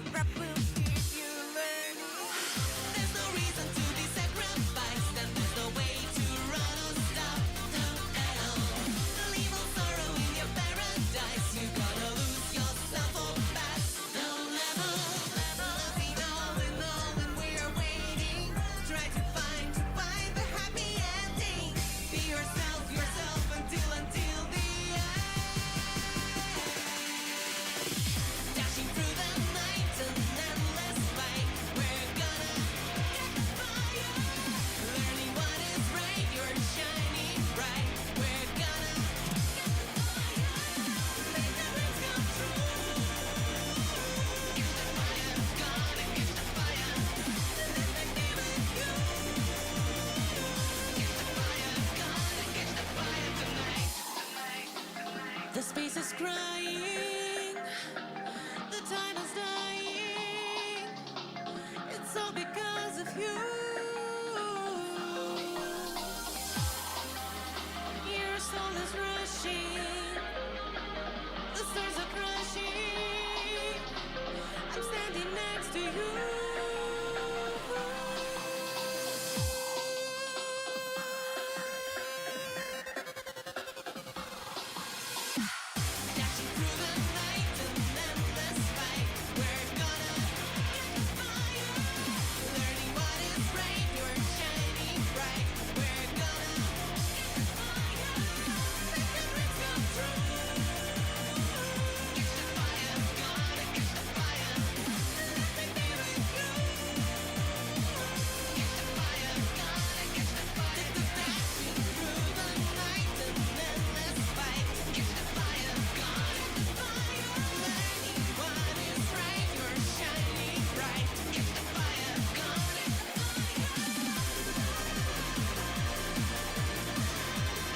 A rap will keep you learning. There's no reason to be sacrificed, and there's no way to run or stop. No, at all. Leave all sorrow in your paradise. You gotta lose yourself or pass. No level, nothing all in all, and we're waiting. Try to find the happy ending. Be yourself until the end. Dashing through the night, an endless fight. We're gonna get the fire. Learning what is right, you're shining bright. We're gonna get the fire. Make the dreams come true. Get the fire, gonna get the fire. Let me be with you. Get the fire, gonna get the fire tonight. The space is crying. The time is dying. It's all because of you. Your soul is rushing. The stars are crashing. I'm standing next to you. Dashing through the night, an endless fight. We're gonna get the fire. Learning what is right, you're shining bright. We're gonna get the fire. Make the dreams come true. Get the fire, gonna get the fire. Let me be with you. Get the fire, gonna get the fire. Dashing through the night, an endless fight. Get the fire, gonna get the fire. Learning what is right, you're shining bright. Get the fire, gonna get the fire.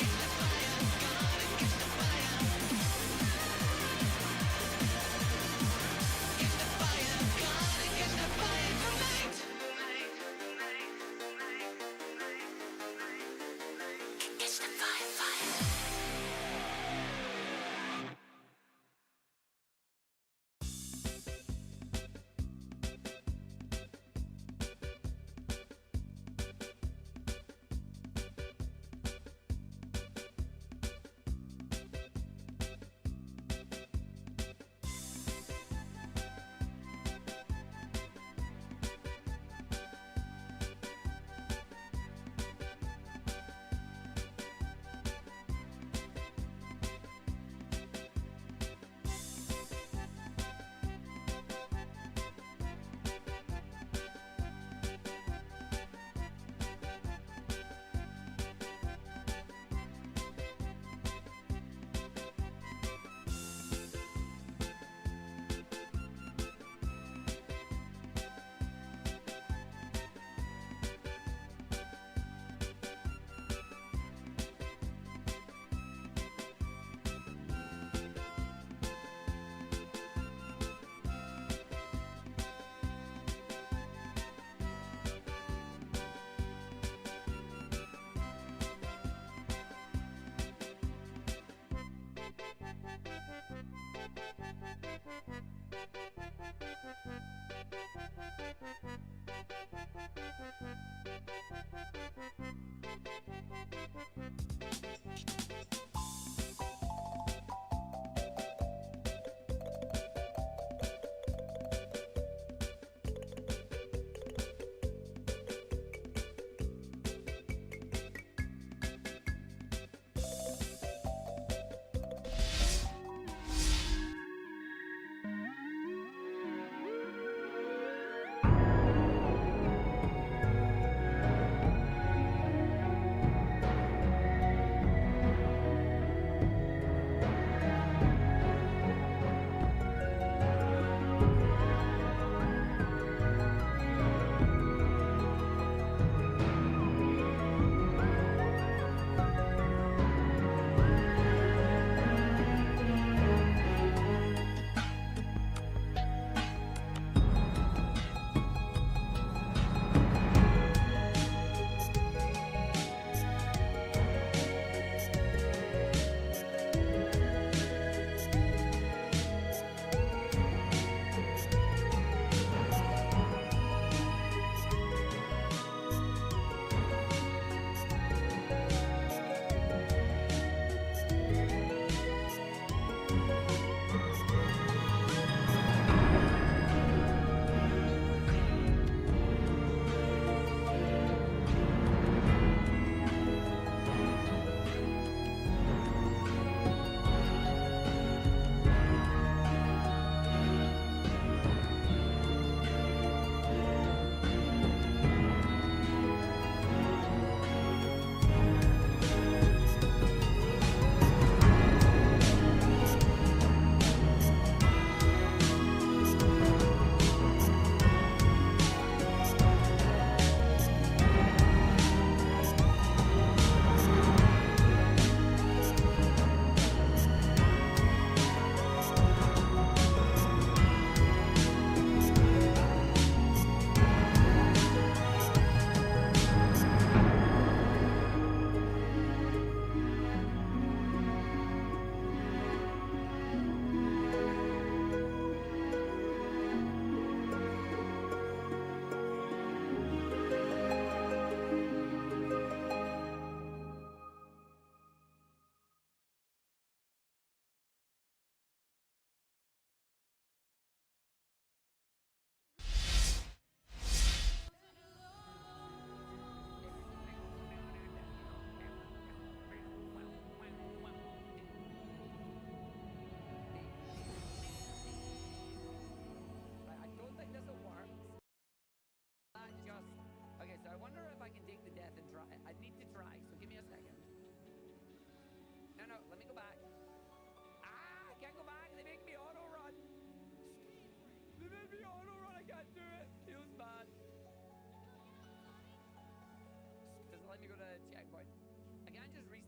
Get the fire, gonna get the fire. Get the fire, gonna get the fire tonight. It's the fire, fire.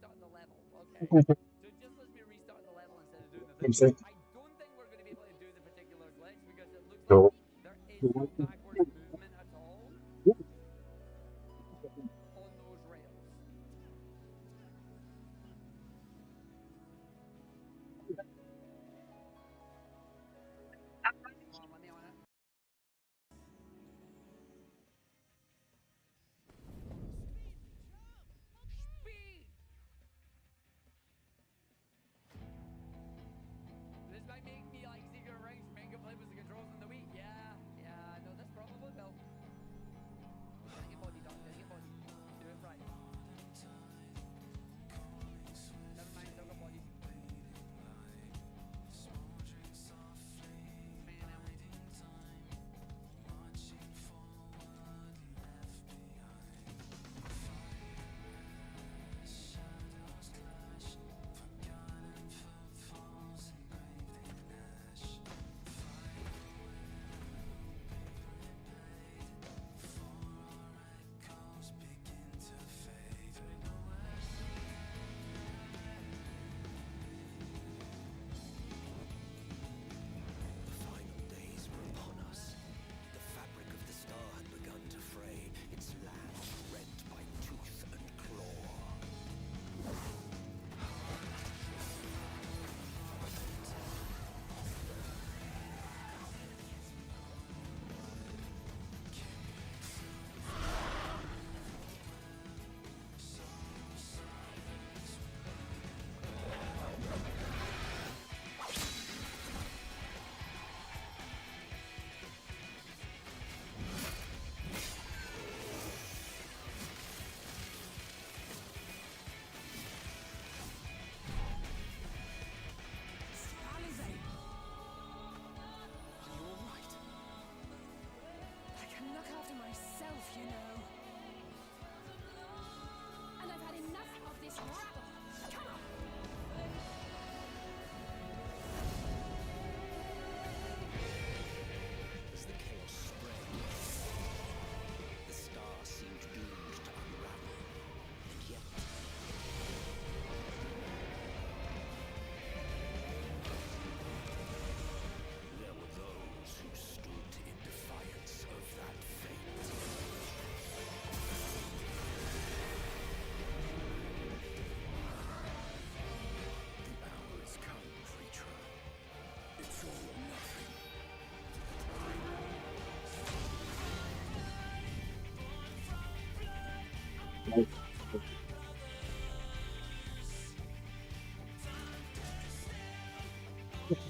restarting the level. Okay. So it just lets me restart the level instead of doing the thing. I don't think we're going to be able to do the particular glitch because it looks like there is no backwards movement at all on those rails. Hold on, let me on it. Speed! This might make me like Secret Rings main complaint with the controls in the Wii. Yeah, no, this probably will. Getting it body, dog, getting it body. Do it right. Never mind, don't go body.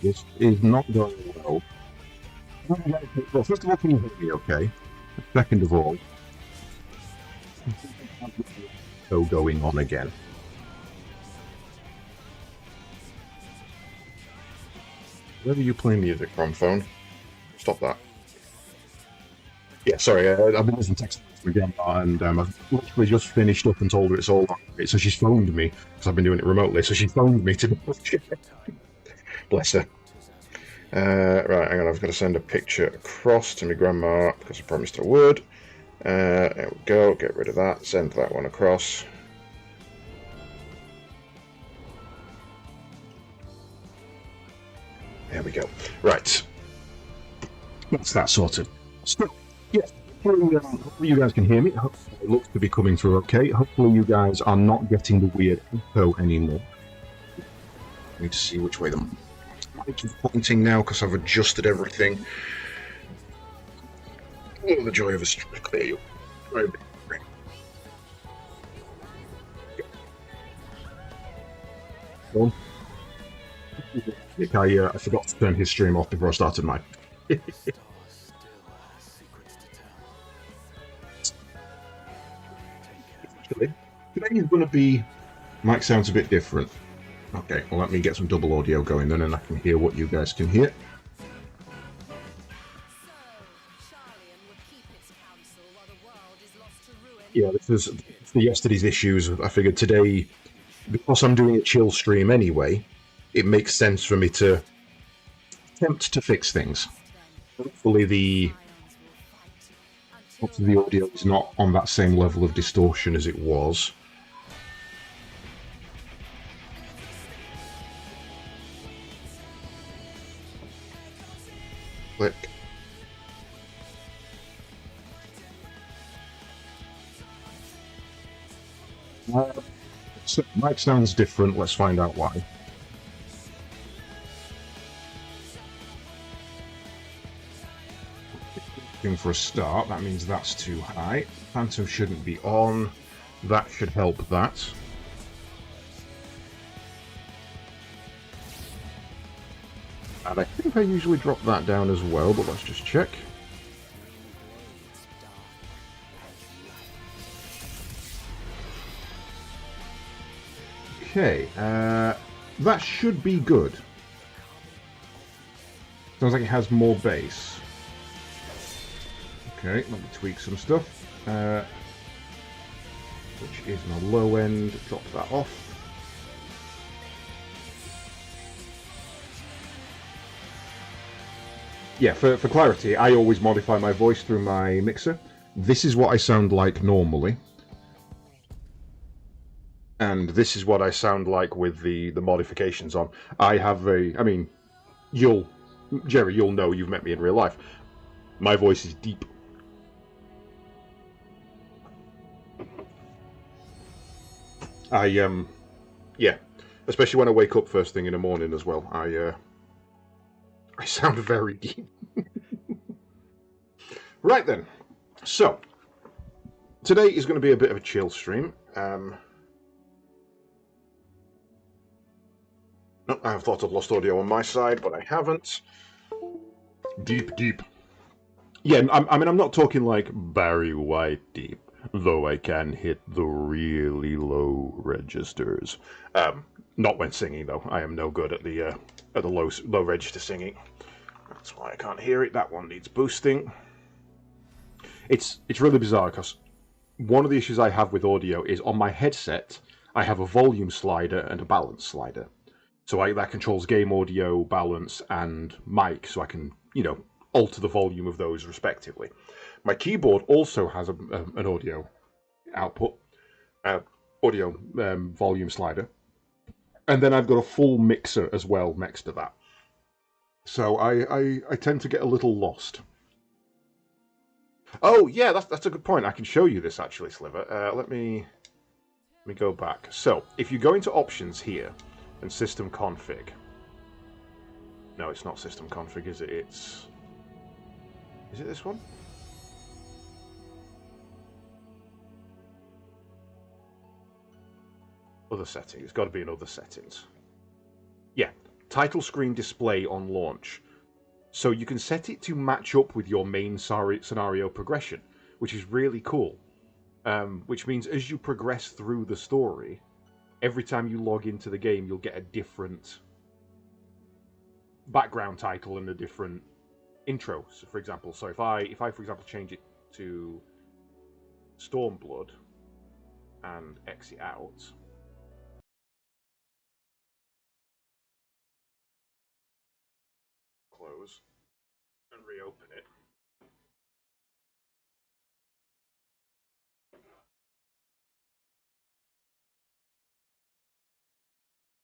This is not going well. Well, first of all, can you hear me okay? Second of all, so going on again. Where are you playing music from, phone? Stop that. Yeah, sorry, I've been listening to text from Grandma, and I've literally just finished up and told her it's all right. So she's phoned me, because I've been doing it remotely, so she phoned me to bless her. Right, hang on, I've got to send a picture across to my grandma, because I promised I would. There we go, get rid of that, send that one across. There we go. Right. That's that sorted. So, yes, hopefully you guys can hear me. Hopefully it looks to be coming through okay. Hopefully you guys are not getting the weird echo anymore. I need to see which way the mic is pointing now because I've adjusted everything. Oh, the joy of a streak. There you go. Go. I forgot to turn his stream off before I started mine. Actually, today is going to be... Mic sounds a bit different. Okay, well let me get some double audio going then and I can hear what you guys can hear. Yeah, this is for yesterday's issues. I figured today, because I'm doing a chill stream anyway, it makes sense for me to attempt to fix things. Hopefully the audio is not on that same level of distortion as it was. So, mic sounds different. Let's find out why. Looking for a start. That means that's too high. Phantom shouldn't be on. That should help that. And I think I usually drop that down as well, but let's just check. Okay, that should be good. Sounds like it has more bass. Okay, let me tweak some stuff. Which is on the low end. Drop that off. Yeah, for clarity, I always modify my voice through my mixer. This is what I sound like normally. And this is what I sound like with the modifications on. I have I mean, Jerry, you'll know, you've met me in real life. My voice is deep. Yeah, especially when I wake up first thing in the morning as well. I sound very deep. Right then, so today is going to be a bit of a chill stream. No, I have thought I've lost audio on my side, but I haven't. Deep. Yeah, I mean, I'm not talking like Barry White deep, though I can hit the really low registers. Not when singing, though. I am no good at the low register singing. That's why I can't hear it. That one needs boosting. It's really bizarre because one of the issues I have with audio is on my headset, I have a volume slider and a balance slider. So that controls game audio, balance, and mic, so I can, alter the volume of those respectively. My keyboard also has an audio output, audio volume slider, and then I've got a full mixer as well next to that. So I tend to get a little lost. Oh yeah, that's a good point. I can show you this actually, Sliver. Let me go back. So if you go into options here and system config. No, it's not system config, is it? Is it this one? Other settings. It's got to be in other settings. Yeah, title screen display on launch. So you can set it to match up with your main scenario progression, which is really cool. Which means as you progress through the story, every time you log into the game, you'll get a different background title and a different intro. So for example, if I for example change it to Stormblood and exit out, close and reopen it.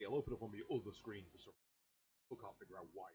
It'll open up on the other screen for some reason. I can't figure out why.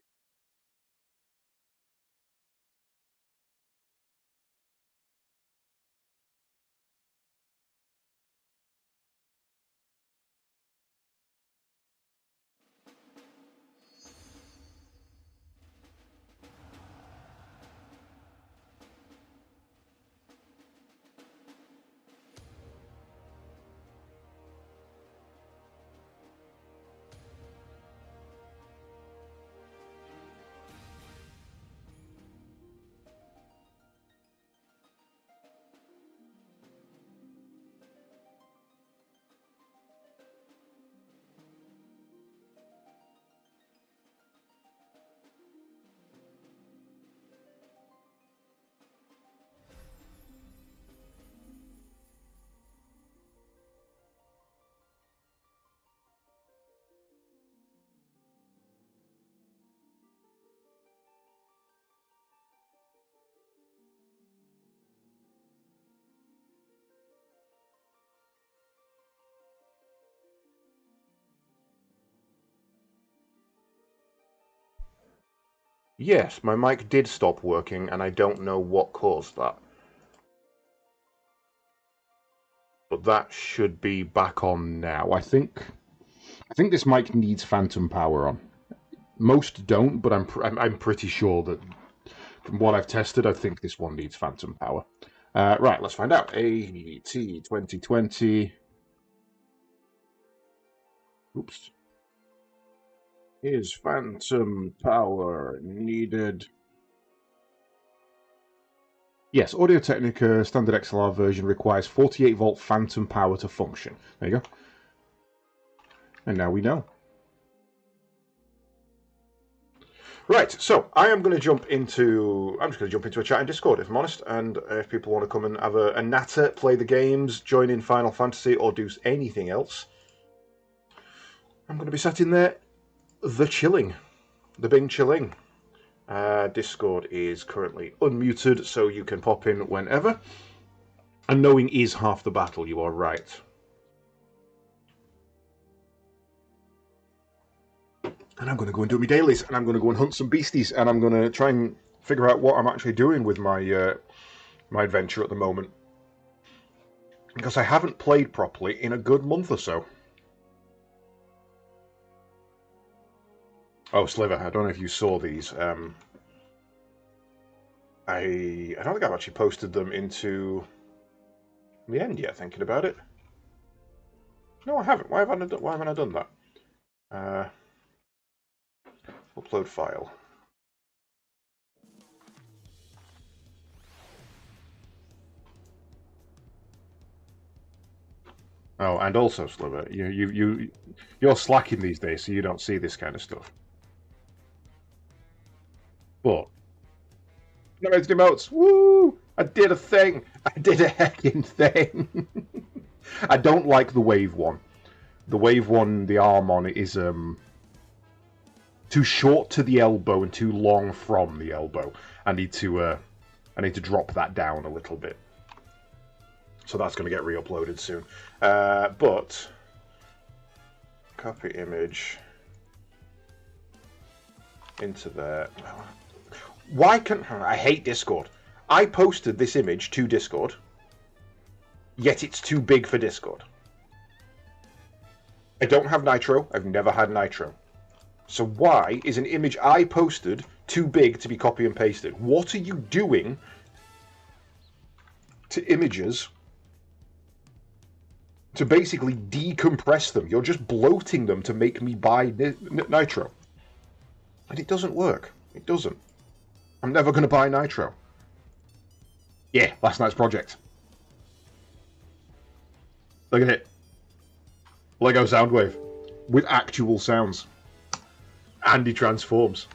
Yes, my mic did stop working, and I don't know what caused that. but that should be back on now. I think this mic needs phantom power on. Most don't, but I'm pretty sure that from what I've tested, I think this one needs phantom power. Right, let's find out. AT 2020. Oops. Is phantom power needed? Yes, Audio-Technica standard XLR version requires 48 volt phantom power to function. There you go. And now we know. Right, so I am going to jump into. I'm just going to jump into a chat in Discord, if I'm honest. And if people want to come and have a natter, play the games, join in Final Fantasy, or do anything else, I'm going to be sat in there, the Bing chilling. Discord is currently unmuted, so you can pop in whenever. And knowing is half the battle, you are right. And I'm going to go and do my dailies, and I'm going to go and hunt some beasties, and I'm going to try and figure out what I'm actually doing with my my adventure at the moment. Because I haven't played properly in a good month or so. Oh, Sliver, I don't know if you saw these. I don't think I've actually posted them into the end yet, thinking about it. No, I haven't. Why haven't I done that? Upload file. Oh, and also, Sliver, you're slacking these days, so you don't see this kind of stuff. But no, it's emotes. Woo! I did a thing. I did a heckin' thing. I don't like the wave one. The wave one, the arm on it is too short to the elbow and too long from the elbow. I need to drop that down a little bit. So that's going to get re-uploaded soon. But copy image into there. Why can't I hate Discord? I posted this image to Discord, yet it's too big for Discord. I don't have Nitro. I've never had Nitro. So why is an image I posted too big to be copy and pasted? What are you doing to images to basically decompress them? You're just bloating them to make me buy Nitro. And it doesn't work. It doesn't. I'm never going to buy Nitro. Yeah, last night's project. Look at it. Lego Soundwave. With actual sounds. And he transforms.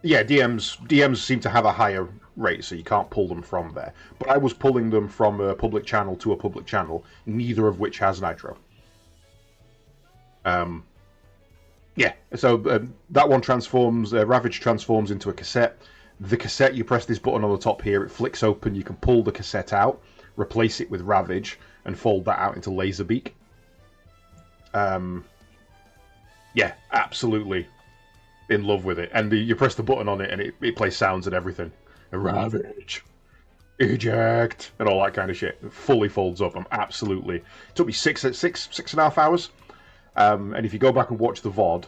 Yeah, DMs seem to have a higher rate, so you can't pull them from there. But I was pulling them from a public channel to a public channel, neither of which has Nitro. Yeah, so that one transforms, Ravage transforms into a cassette. The cassette, you press this button on the top here, it flicks open, you can pull the cassette out, replace it with Ravage, and fold that out into Laserbeak. Yeah, absolutely in love with it. And you press the button on it and it plays sounds and everything. Ravage, eject, and all that kind of shit. It fully folds up. I'm absolutely... It took me six and a half hours. And if you go back and watch the VOD,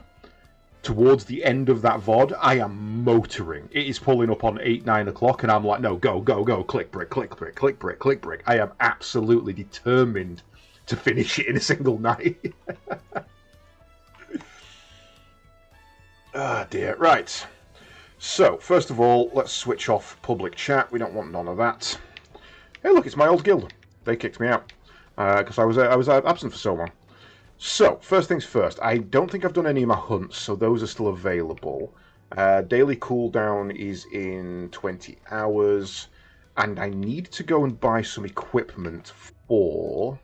towards the end of that VOD, I am motoring. It is pulling up on 8, 9 o'clock, and I'm like, no, go, click brick, click brick, click brick, click brick. I am absolutely determined to finish it in a single night. Ah, dear. Right. So, first of all, let's switch off public chat. We don't want none of that. Hey, look, it's my old guild. They kicked me out because I was absent for so long. So, first things first, I don't think I've done any of my hunts, so those are still available. Daily cooldown is in 20 hours, and I need to go and buy some equipment for...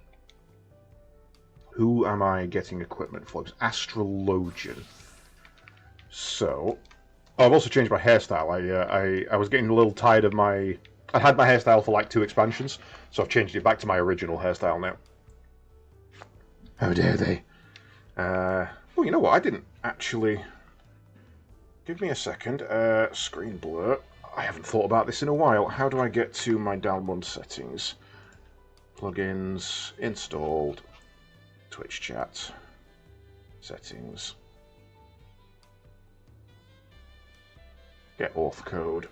Who am I getting equipment for? It's Astrologian. So, I've also changed my hairstyle. I was getting a little tired of my... I had my hairstyle for like 2 expansions, so I've changed it back to my original hairstyle now. How dare they? Oh, you know what? I didn't actually... Give me a second. Screen blur. I haven't thought about this in a while. How do I get to my download settings? Plugins, installed, Twitch chat, settings. Get auth code.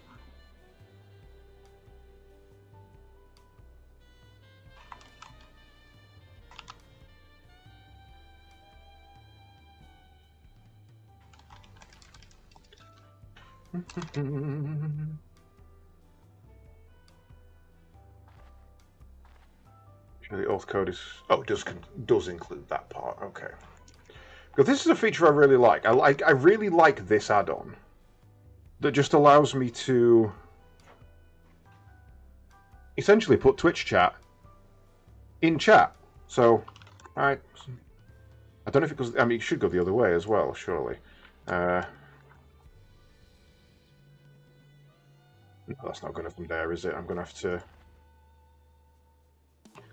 Sure the auth code is... Oh, it does include that part. Okay. Because this is a feature I really like. I really like this add-on. That just allows me to essentially put Twitch chat in chat. So, I don't know if it goes... I mean, it should go the other way as well, surely. No, that's not going to come there, is it? I'm going to have to...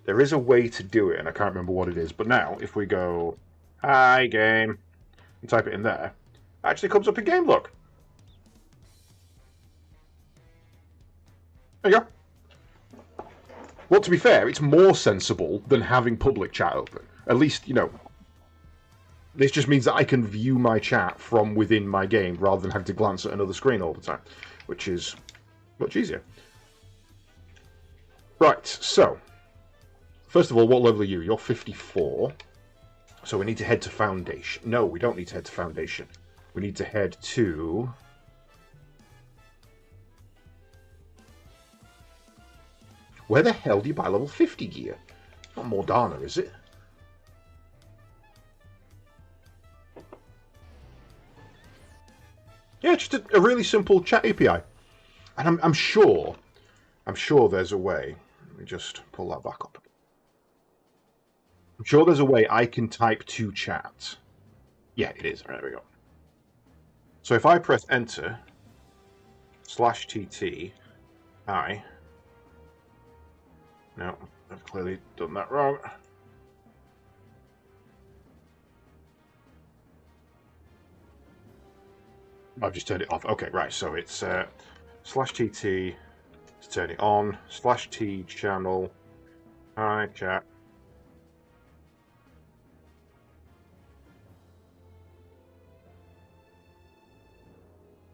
There is a way to do it, and I can't remember what it is. But now, if we go, hi, game, and type it in there, it actually comes up in game, look. There you go. Well, to be fair, it's more sensible than having public chat open. At least, you know, this just means that I can view my chat from within my game rather than having to glance at another screen all the time, which is much easier. Right, so, first of all, what level are you? You're 54. So we need to head to Foundation. No, we don't need to head to Foundation. We need to head to... Where the hell do you buy level 50 gear? Not Mordana, is it? Yeah, just a really simple chat API. And I'm sure there's a way. Let me just pull that back up. I'm sure there's a way I can type to chat. Yeah, it is. There we go. So if I press enter, /TT, hi. No, I've clearly done that wrong. I've just turned it off. Okay, right. So it's /TT to turn it on, /T channel, hi chat.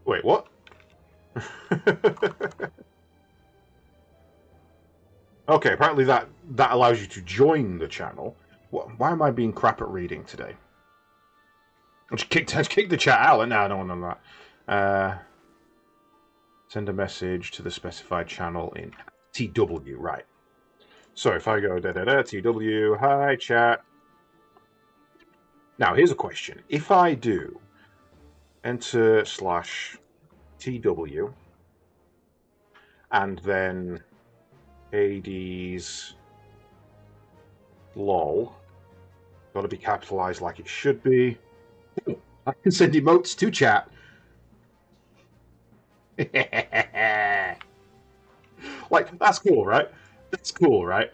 Wait, what? Okay, apparently that allows you to join the channel. Why am I being crap at reading today? I just kicked the chat out. No, I don't want that. Send a message to the specified channel in TW, right. So if I go TW, hi chat. Now here's a question. If I do enter /TW and then AD's lol, got to be capitalized like it should be. I can send emotes to chat. Like, that's cool, right? That's cool, right?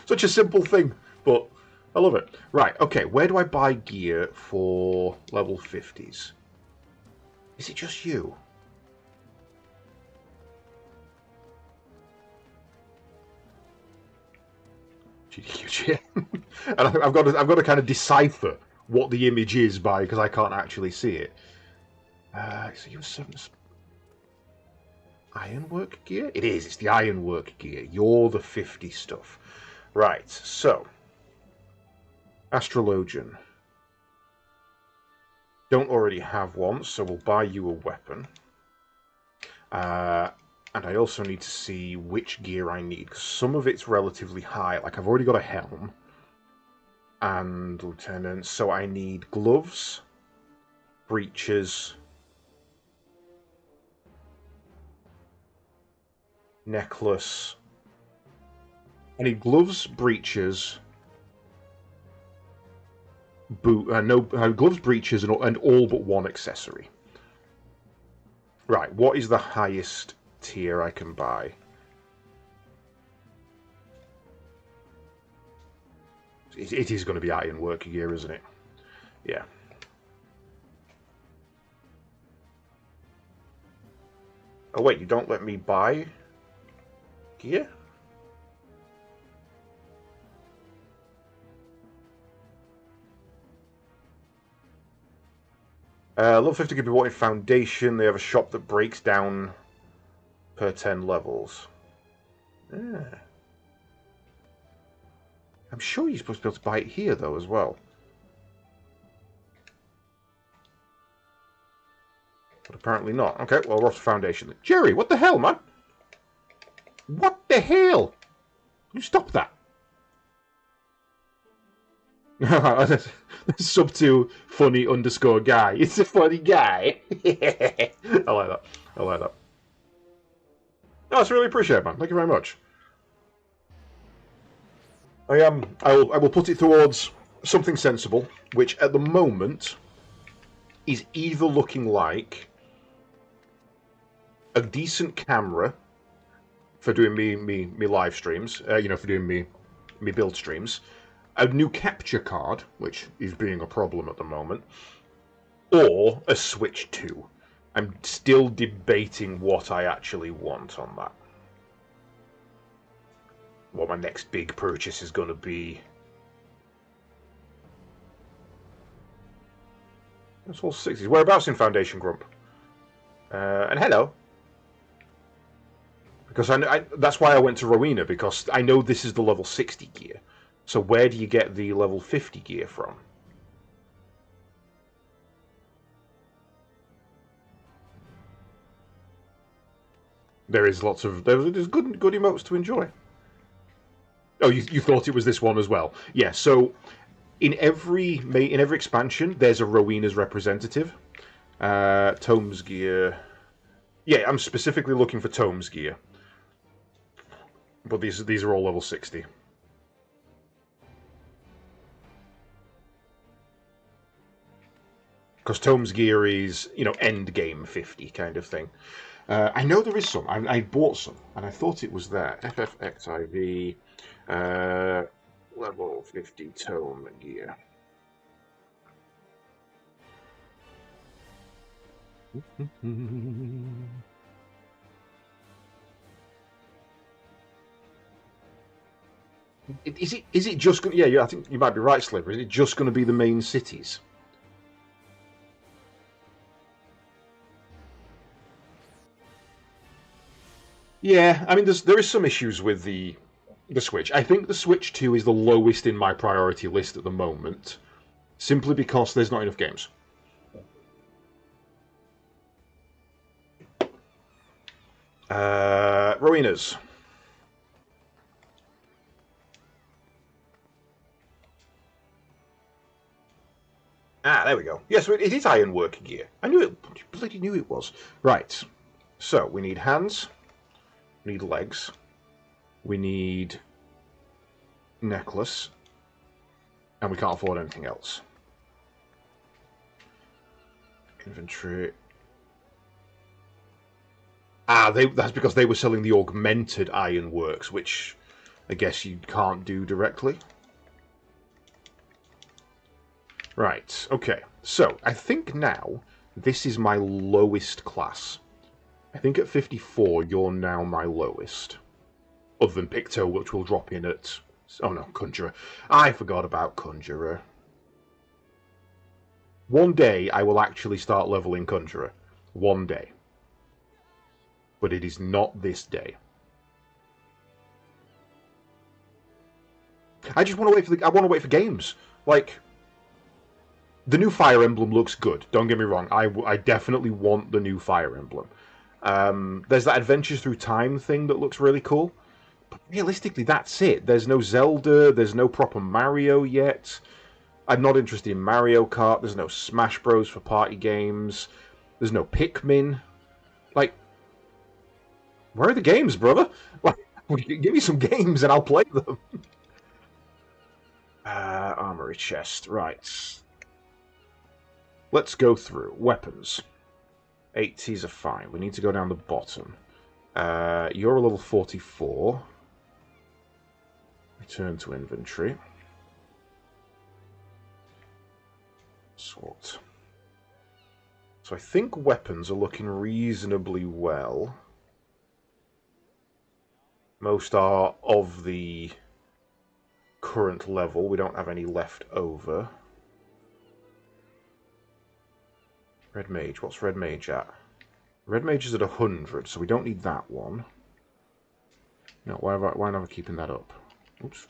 Such a simple thing, but I love it. Right, okay, where do I buy gear for level 50s? Is it just you? GDQG. And I've got to kind of decipher what the image is by, because I can't actually see it. So you're 7 ironwork gear? It is, it's the ironwork gear. You're the 50 stuff. Right, so Astrologian. Don't already have one, so we'll buy you a weapon. And I also need to see which gear I need, because some of it's relatively high. Like, I've already got a helm and lieutenant, so I need gloves, breeches, necklace. I need gloves, breeches, gloves, breeches, and all but one accessory. Right, what is the highest tier I can buy? It is going to be ironwork gear, isn't it? Yeah. Oh wait, you don't let me buy gear? Level 50 can be bought in Foundation. They have a shop that breaks down per 10 levels. Yeah. I'm sure you're supposed to be able to buy it here, though, as well. But apparently not. Okay, well, we're off to Foundation. Jerry, what the hell, man? What the hell? You stop that. Sub to funny underscore guy. It's a funny guy. I like that. I like that. No, it's really appreciated, man. Thank you very much. I will put it towards something sensible, which at the moment is either looking like a decent camera for doing me live streams, for doing me build streams, a new capture card, which is being a problem at the moment, or a Switch 2. I'm still debating what I actually want on that. What my next big purchase is going to be. That's all 60s. Whereabouts in Foundation, Grump? And hello. Because that's why I went to Rowena, because I know this is the level 60 gear. So where do you get the level 50 gear from? There is lots of... There's good emotes to enjoy. Oh, you thought it was this one as well? Yeah, so in every expansion, there's a Rowena's representative. Tomes gear... Yeah, I'm specifically looking for Tomes gear. But these are all level 60. Because Tomes gear is, end game 50 kind of thing. I know there is some. I bought some, and I thought it was there. XIV, level 50 tome gear. Is it just going? Yeah, I think you might be right, Sliver. Is it just going to be the main cities? Yeah, I mean, there is some issues with the Switch. I think the Switch 2 is the lowest in my priority list at the moment, simply because there's not enough games. Rowena's. Ah, there we go. Yes, it is ironwork gear. I knew it. I bloody knew it was. Right. So we need hands. We need legs. We need necklace, and we can't afford anything else. Inventory. Ah, that's because they were selling the augmented ironworks, which I guess you can't do directly. Right, okay. So, I think now this is my lowest class. I think at 54, you're now my lowest. Other than Picto, which will drop in at... Oh no, Conjurer. I forgot about Conjurer. One day, I will actually start leveling Conjurer. One day. But it is not this day. I just want to wait for I want to wait for games. Like... The new Fire Emblem looks good, don't get me wrong. I definitely want the new Fire Emblem. There's that Adventures Through Time thing that looks really cool. But realistically, that's it. There's no Zelda, there's no proper Mario yet. I'm not interested in Mario Kart, there's no Smash Bros. For party games. There's no Pikmin. Like, where are the games, brother? Like, give me some games and I'll play them. Armory chest, right. Let's go through. Weapons. 80s are fine. We need to go down the bottom. You're a level 44. Return to inventory. Sort. So I think weapons are looking reasonably well. Most are of the current level. We don't have any left over. Red Mage. What's Red Mage at? Red Mage is at 100, so we don't need that one. No, why am I keeping that up? Oops.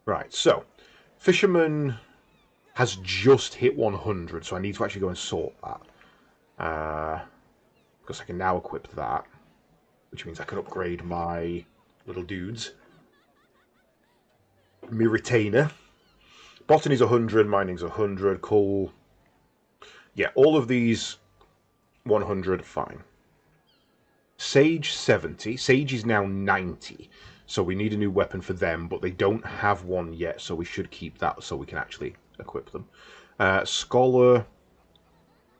Right, so Fisherman has just hit 100, so I need to actually go and sort that. Because I can now equip that, which means I can upgrade my little dudes. My retainer. Botany's 100, mining's 100, coal. Yeah, all of these 100, fine. Sage 70. Sage is now 90. So we need a new weapon for them, but they don't have one yet, so we should keep that so we can actually equip them. Scholar.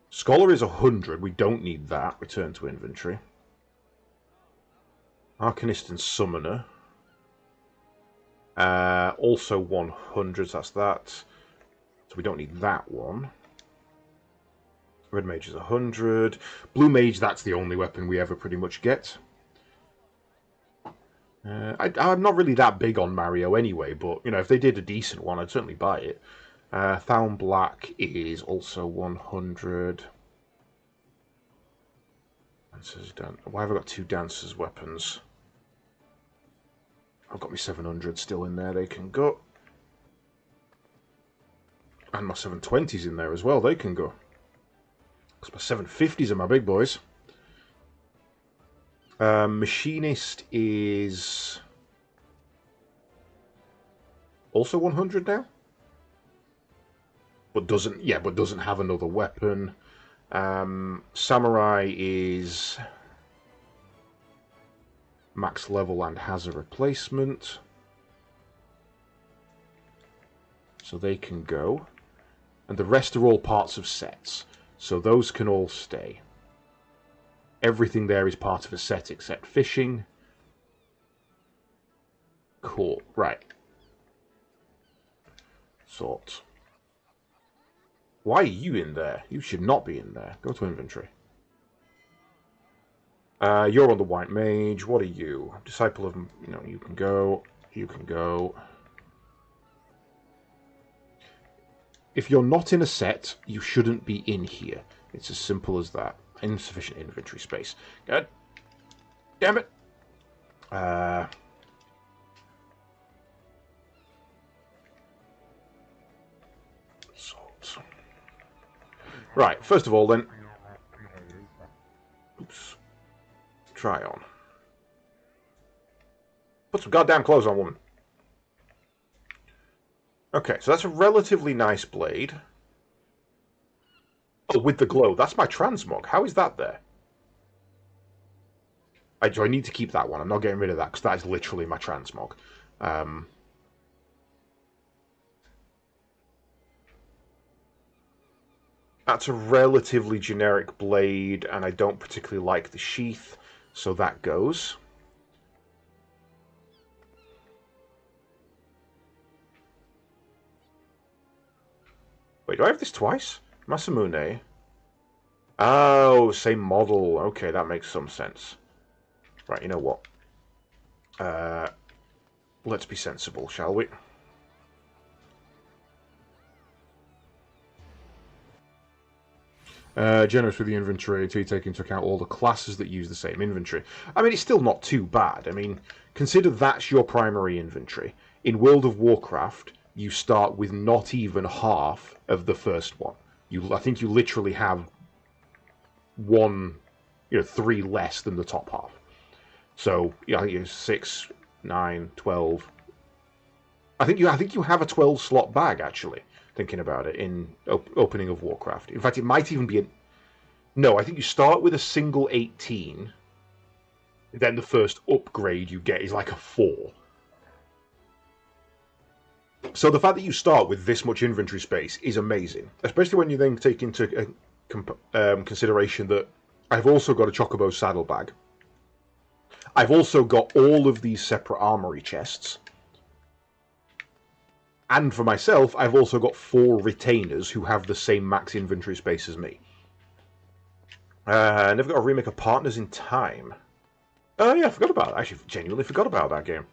Scholar is 100. We don't need that. Return to inventory. Arcanist and Summoner. Also 100, so that's that. So we don't need that one. Red Mage is 100. Blue Mage, that's the only weapon we ever pretty much get. I'm not really that big on Mario anyway, but, you know, if they did a decent one, I'd certainly buy it. Thaun Black is also 100. Why have I got 2 Dancers' weapons? I've got my 700 still in there, they can go. And my 720s in there as well, they can go. Because my 750s are my big boys. Machinist is also 100 now, but doesn't have another weapon. Samurai is max level and has a replacement, so they can go, and the rest are all parts of sets, so those can all stay. Everything there is part of a set except fishing. Cool. Right. Sort. Why are you in there? You should not be in there. Go to inventory. You're on the White Mage. What are you? Disciple of... You know, you can go. You can go. If you're not in a set, you shouldn't be in here. It's as simple as that. Insufficient inventory space. God damn it. Salt. Right, first of all then. Oops. Try on. Put some goddamn clothes on, woman. Okay, so that's a relatively nice blade. Oh, with the glow. That's my transmog. How is that there? Do I need to keep that one? I'm not getting rid of that, because that is literally my transmog. That's a relatively generic blade, and I don't particularly like the sheath, so that goes. Wait, do I have this twice? Masamune. Oh, same model. Okay, that makes some sense. Right, you know what? Let's be sensible, shall we? Generous with the inventory until you take into account all the classes that use the same inventory. I mean, it's still not too bad. I mean, consider that's your primary inventory. In World of Warcraft, you start with not even half of the first one. I think you literally have 3 less than the top half. So, yeah, I think it's 6, 9, 12. I think you have a 12 slot bag, actually, thinking about it, in opening of Warcraft. In fact, it might even be no, I think you start with a single 18, then the first upgrade you get is like a 4. So the fact that you start with this much inventory space is amazing, especially when you then take into consideration that I've also got a Chocobo saddlebag. I've also got all of these separate armory chests. And for myself, I've also got 4 retainers who have the same max inventory space as me. Never got a remake of Partners in Time. Oh yeah, I forgot about that. Actually, genuinely forgot about that game.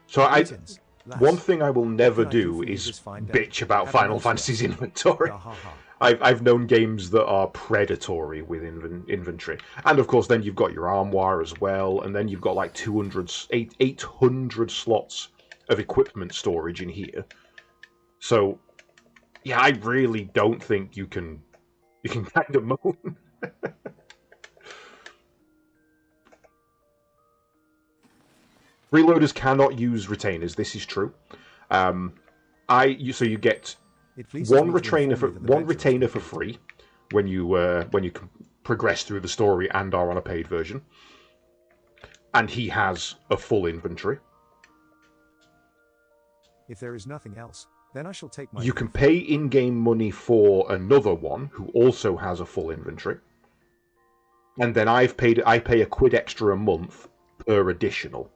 So Greetings, one lass. thing I will What never can I do do for you is this fine day? bitch about Have a Final nice Fantasy's rest. inventory. Ha ha ha. I've known games that are predatory with inventory, and of course then you've got your armoire as well, and then you've got like 800 slots of equipment storage in here. So yeah, I really don't think you can kind of moan. Freeloaders cannot use retainers. This is true. So you get It pleases me to inform you that the one venture is retainer for complete. free when you progress through the story and are on a paid version, and he has a full inventory. If there is nothing else, then I shall take my You leave. can pay in-game money for another one who also has a full inventory, and then I pay £1 extra a month per additional.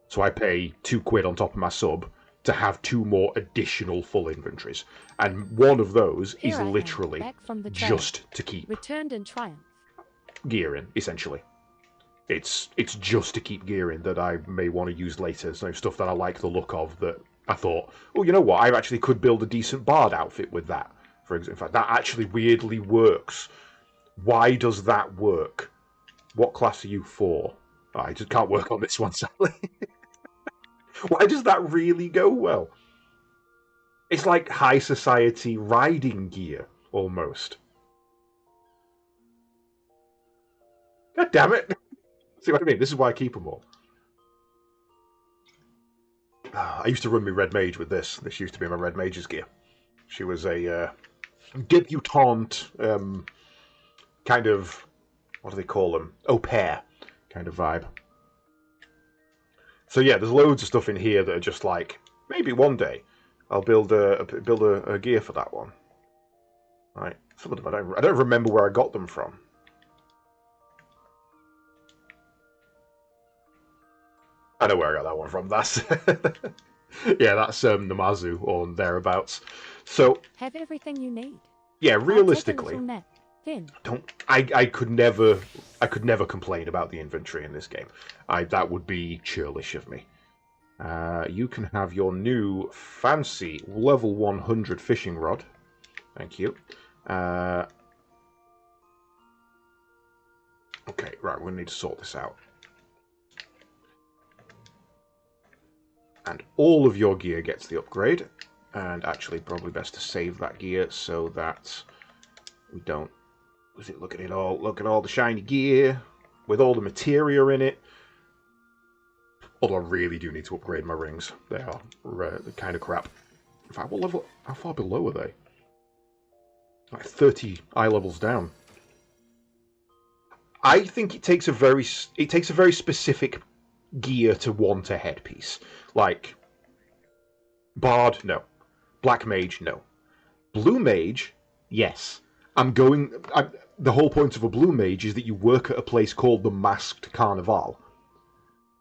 So I pay £2 on top of my sub to have 2 more additional full inventories, and one of those Here is I am, literally back from the trail, just to keep returned in triumph. gear in. Essentially, it's just to keep gear in that I may want to use later. So stuff that I like the look of that I thought, oh, you know what, I actually could build a decent bard outfit with that. For example, in fact, that actually weirdly works. Why does that work? What class are you for? Oh, I just can't work on this one, sadly. Why does that really go well? It's like high society riding gear, almost. God damn it! See what I mean? This is why I keep them all. I used to run my Red Mage with this. This used to be my Red Mage's gear. She was a debutante, kind of, what do they call them? Au pair kind of vibe. So yeah, there's loads of stuff in here that are just like, maybe one day I'll build a gear for that one. Right, some of them I don't remember where I got them from. I know where I got that one from. That's yeah, that's Namazu or thereabouts. So Have everything you need. yeah, I'll take a realistically, little nap. Then I could never complain about the inventory in this game. That would be churlish of me. You can have your new fancy level 100 fishing rod. Thank you. Okay, right, we're going to need to sort this out. And all of your gear gets the upgrade. And actually, probably best to save that gear so that we don't... Look at it all. Look at all the shiny gear with all the materia in it. Although I really do need to upgrade my rings. They are kind of crap. In fact, what level? How far below are they? Like 30 eye levels down. I think it takes a very specific gear to want a headpiece. Like Bard, no. Black Mage, no. Blue Mage, yes. The whole point of a Blue Mage is that you work at a place called the Masked Carnival.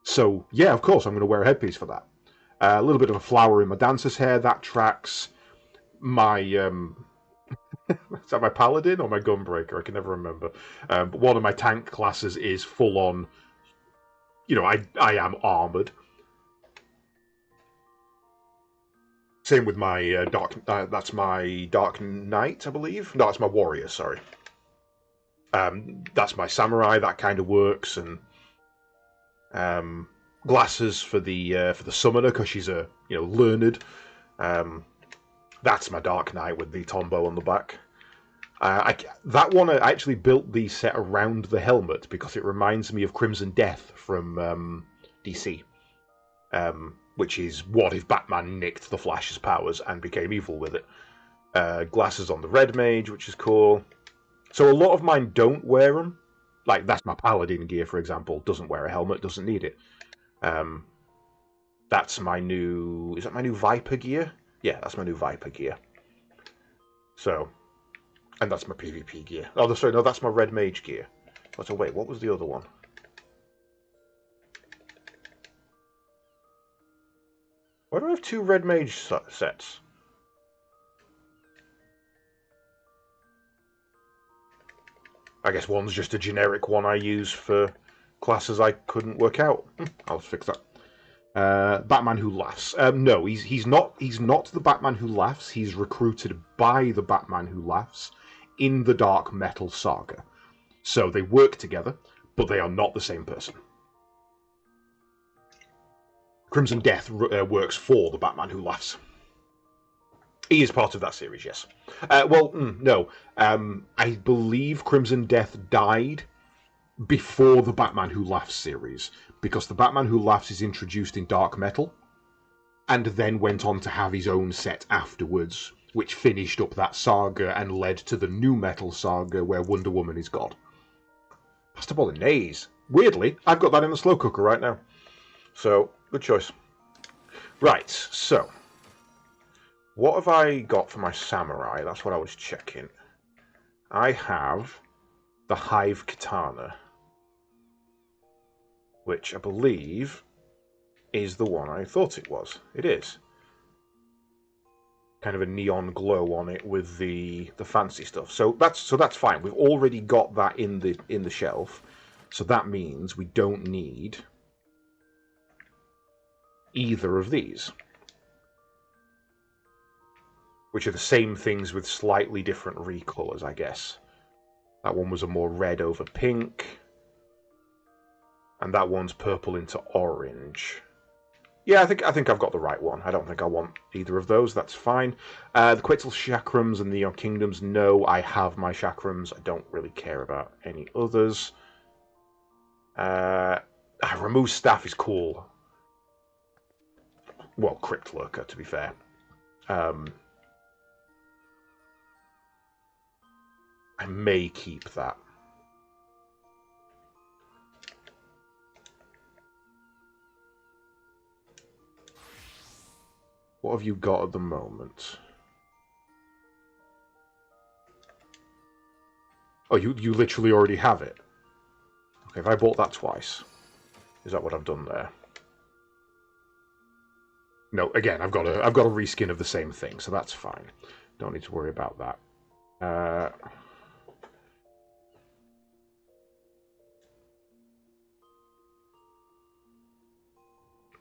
So, yeah, of course, I'm going to wear a headpiece for that. A little bit of a flower in my dancer's hair, that tracks. My, is that my Paladin or my Gunbreaker? I can never remember. But one of my tank classes is full on, I am armoured. Same with my that's my Dark Knight, I believe. No, that's my Warrior, sorry. That's my Samurai, that kind of works, and glasses for the Summoner, because she's a learned. That's my Dark Knight with the Tombow on the back. That one, I actually built the set around the helmet because it reminds me of Crimson Death from DC. Which is what if Batman nicked the Flash's powers and became evil with it. Glasses on the Red Mage, which is cool. So a lot of mine don't wear them. Like, that's my Paladin gear, for example. Doesn't wear a helmet, doesn't need it. That's my new... Is that my new Viper gear? Yeah, that's my new Viper gear. So... And that's my PvP gear. Oh, sorry, no, that's my Red Mage gear. So wait, what was the other one? Why do I have 2 Red Mage sets? I guess one's just a generic one I use for classes I couldn't work out. I'll fix that. Batman Who Laughs. No, he's not the Batman Who Laughs. He's recruited by the Batman Who Laughs in the Dark Metal saga. So they work together, but they are not the same person. Crimson Death works for the Batman Who Laughs. He is part of that series, yes. No. I believe Crimson Death died before the Batman Who Laughs series, because the Batman Who Laughs is introduced in Dark Metal, and then went on to have his own set afterwards, which finished up that saga and led to the New Metal saga where Wonder Woman is God. Pasta bolognese. Weirdly, I've got that in the slow cooker right now. So, good choice. Right, so what have I got for my samurai? That's what I was checking. I have the Hive Katana, which I believe is the one I thought it was. It is. Kind of a neon glow on it with the fancy stuff. So that's fine. We've already got that in the shelf. So that means we don't need either of these, which are the same things with slightly different recolors, I guess. That one was a more red over pink, and that one's purple into orange. Yeah, I think I've got the right one. I don't think I want either of those. That's fine. The Quetzal Chakrams and the Neon Kingdoms. No, I have my Chakrams. I don't really care about any others. Ramu's staff is cool. Well, Crypt Lurker, to be fair. I may keep that. What have you got at the moment? Oh, you literally already have it. Okay, have I bought that twice? Is that what I've done there? No, again, I've got a reskin of the same thing, so that's fine. Don't need to worry about that.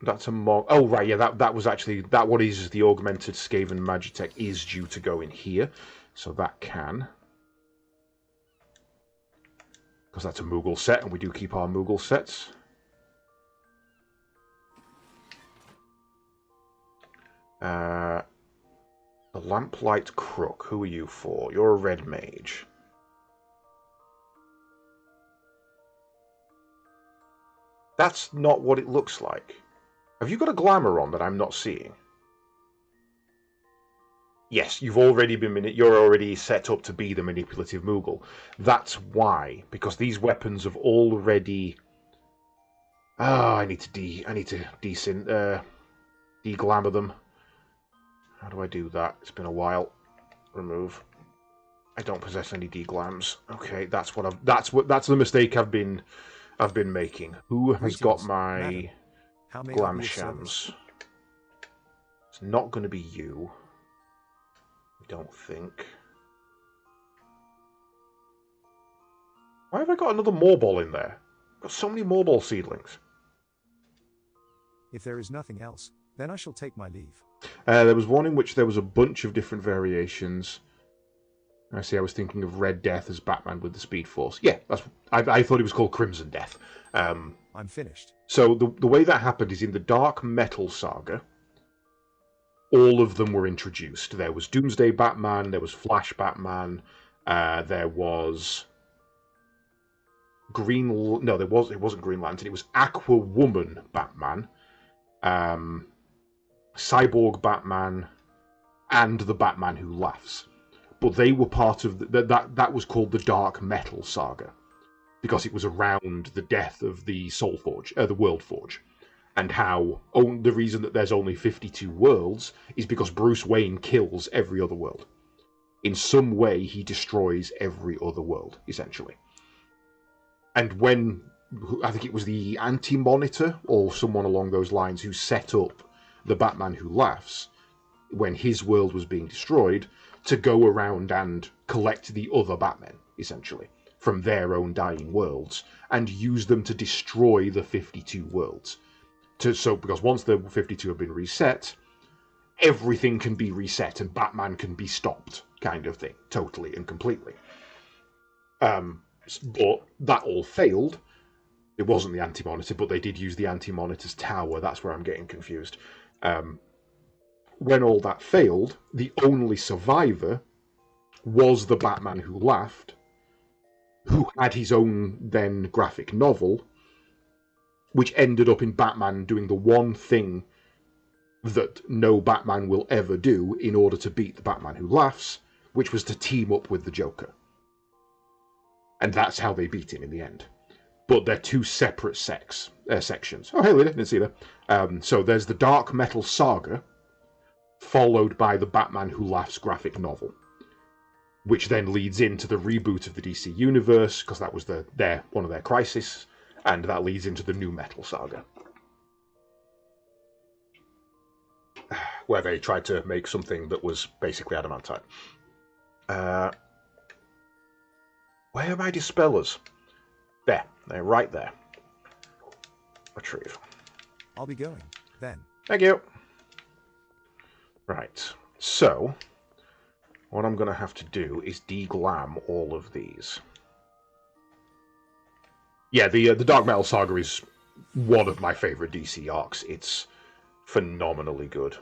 That's a mod. Oh right, yeah, that was actually what is the augmented Skaven Magitech is due to go in here, so that can, because that's a Moogle set, and we do keep our Moogle sets. The Lamplight Crook. Who are you for? You're a red mage. That's not what it looks like. Have you got a glamour on that I'm not seeing? Yes, you're already set up to be the manipulative Moogle. That's why, because these weapons have already. I need to de-glamour them. How do I do that? It's been a while. Remove. I don't possess any deglams. Okay, that's the mistake I've been making. Who has got my glam shams? It's not going to be you. I don't think. Why have I got another Moorball in there? I've got so many Moorball seedlings. If there is nothing else, then I shall take my leave. There was one in which there was a bunch of different variations. I see. I was thinking of Red Death as Batman with the Speed Force. Yeah, I thought it was called Crimson Death. I'm finished. So the way that happened is in the Dark Metal saga, all of them were introduced. There was Doomsday Batman, there was Flash Batman, there was it wasn't Green Lantern, it was Aqua Woman Batman, Cyborg Batman, and the Batman Who Laughs. But they were part of that was called the Dark Metal saga, because it was around the death of the the World Forge, and how the reason that there's only 52 worlds is because Bruce Wayne kills every other world. In some way, he destroys every other world, essentially. And when, I think it was the Anti-Monitor, or someone along those lines, who set up the Batman Who Laughs, when his world was being destroyed, to go around and collect the other Batmen, essentially. from their own dying worlds and use them to destroy the 52 worlds. Because once the 52 have been reset, everything can be reset and Batman can be stopped, kind of thing, totally and completely. But that all failed. It wasn't the Anti-Monitor, but they did use the Anti-Monitor's tower. That's where I'm getting confused. When all that failed, the only survivor was the Batman Who Laughed, who had his own then graphic novel, which ended up in Batman doing the one thing that no Batman will ever do in order to beat the Batman Who Laughs, which was to team up with the Joker. And that's how they beat him in the end. But they're two separate sections. Oh, hey, Lena, didn't see that. So there's the Dark Metal Saga, followed by the Batman Who Laughs graphic novel, which then leads into the reboot of the DC Universe, because that was one of their crises, and that leads into the New Metal Saga, where they tried to make something that was basically adamantine. Where are my dispellers? There, they're right there. Retrieve. I'll be going, then. Thank you. Right, so what I'm going to have to do is deglam all of these. Yeah, the Dark Metal Saga is one of my favourite DC arcs. It's phenomenally good.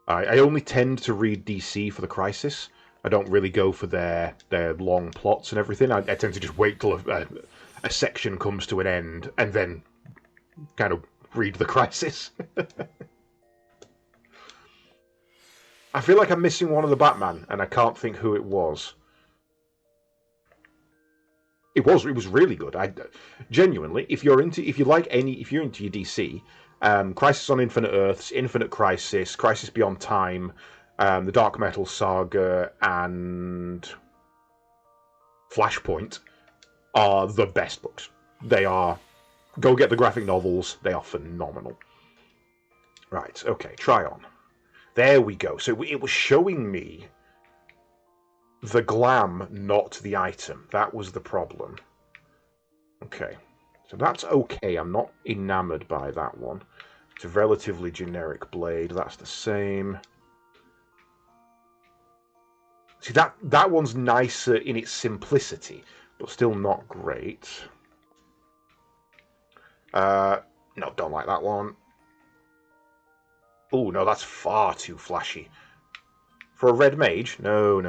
I only tend to read DC for the Crisis. I don't really go for their long plots and everything. I tend to just wait till a section comes to an end and then kind of read the Crisis. I feel like I'm missing one of the Batman, and I can't think who it was. It was really good. Genuinely, if you're into your DC, Crisis on Infinite Earths, Infinite Crisis, Crisis Beyond Time, the Dark Metal Saga, and Flashpoint are the best books. They are. Go get the graphic novels. They are phenomenal. Right. Okay. Try on. There we go. So it was showing me the glam, not the item. That was the problem. Okay. So that's okay. I'm not enamored by that one. It's a relatively generic blade. That's the same. See, that one's nicer in its simplicity, but still not great. No, don't like that one. Oh, no, that's far too flashy. For a red mage? No.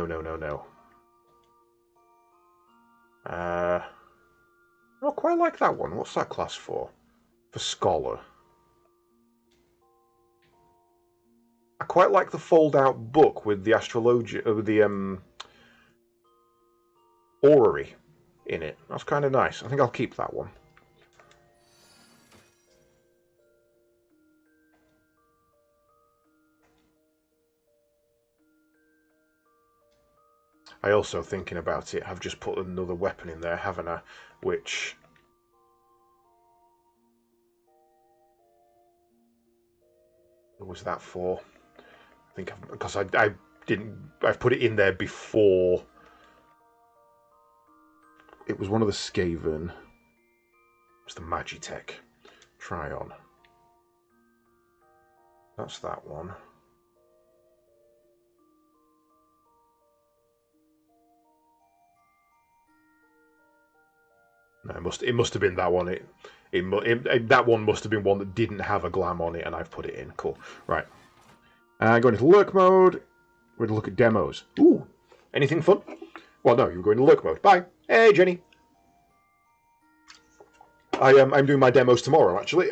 I don't quite like that one. What's that class for? For scholar. I quite like the fold-out book with the orrery in it. That's kind of nice. I think I'll keep that one. I also, thinking about it, have just put another weapon in there, haven't I? Which... what was that for? I think because I didn't... I've put it in there before. It was one of the Skaven. It's the Magitech. Try on. That's that one. No, it must have been that one. That one must have been one that didn't have a glam on it, and I've put it in. Cool. Right. Going into lurk mode. We're going to look at demos. Ooh. Anything fun? Well, no, you were going to lurk mode. Bye. Hey, Jenny. I'm doing my demos tomorrow, actually.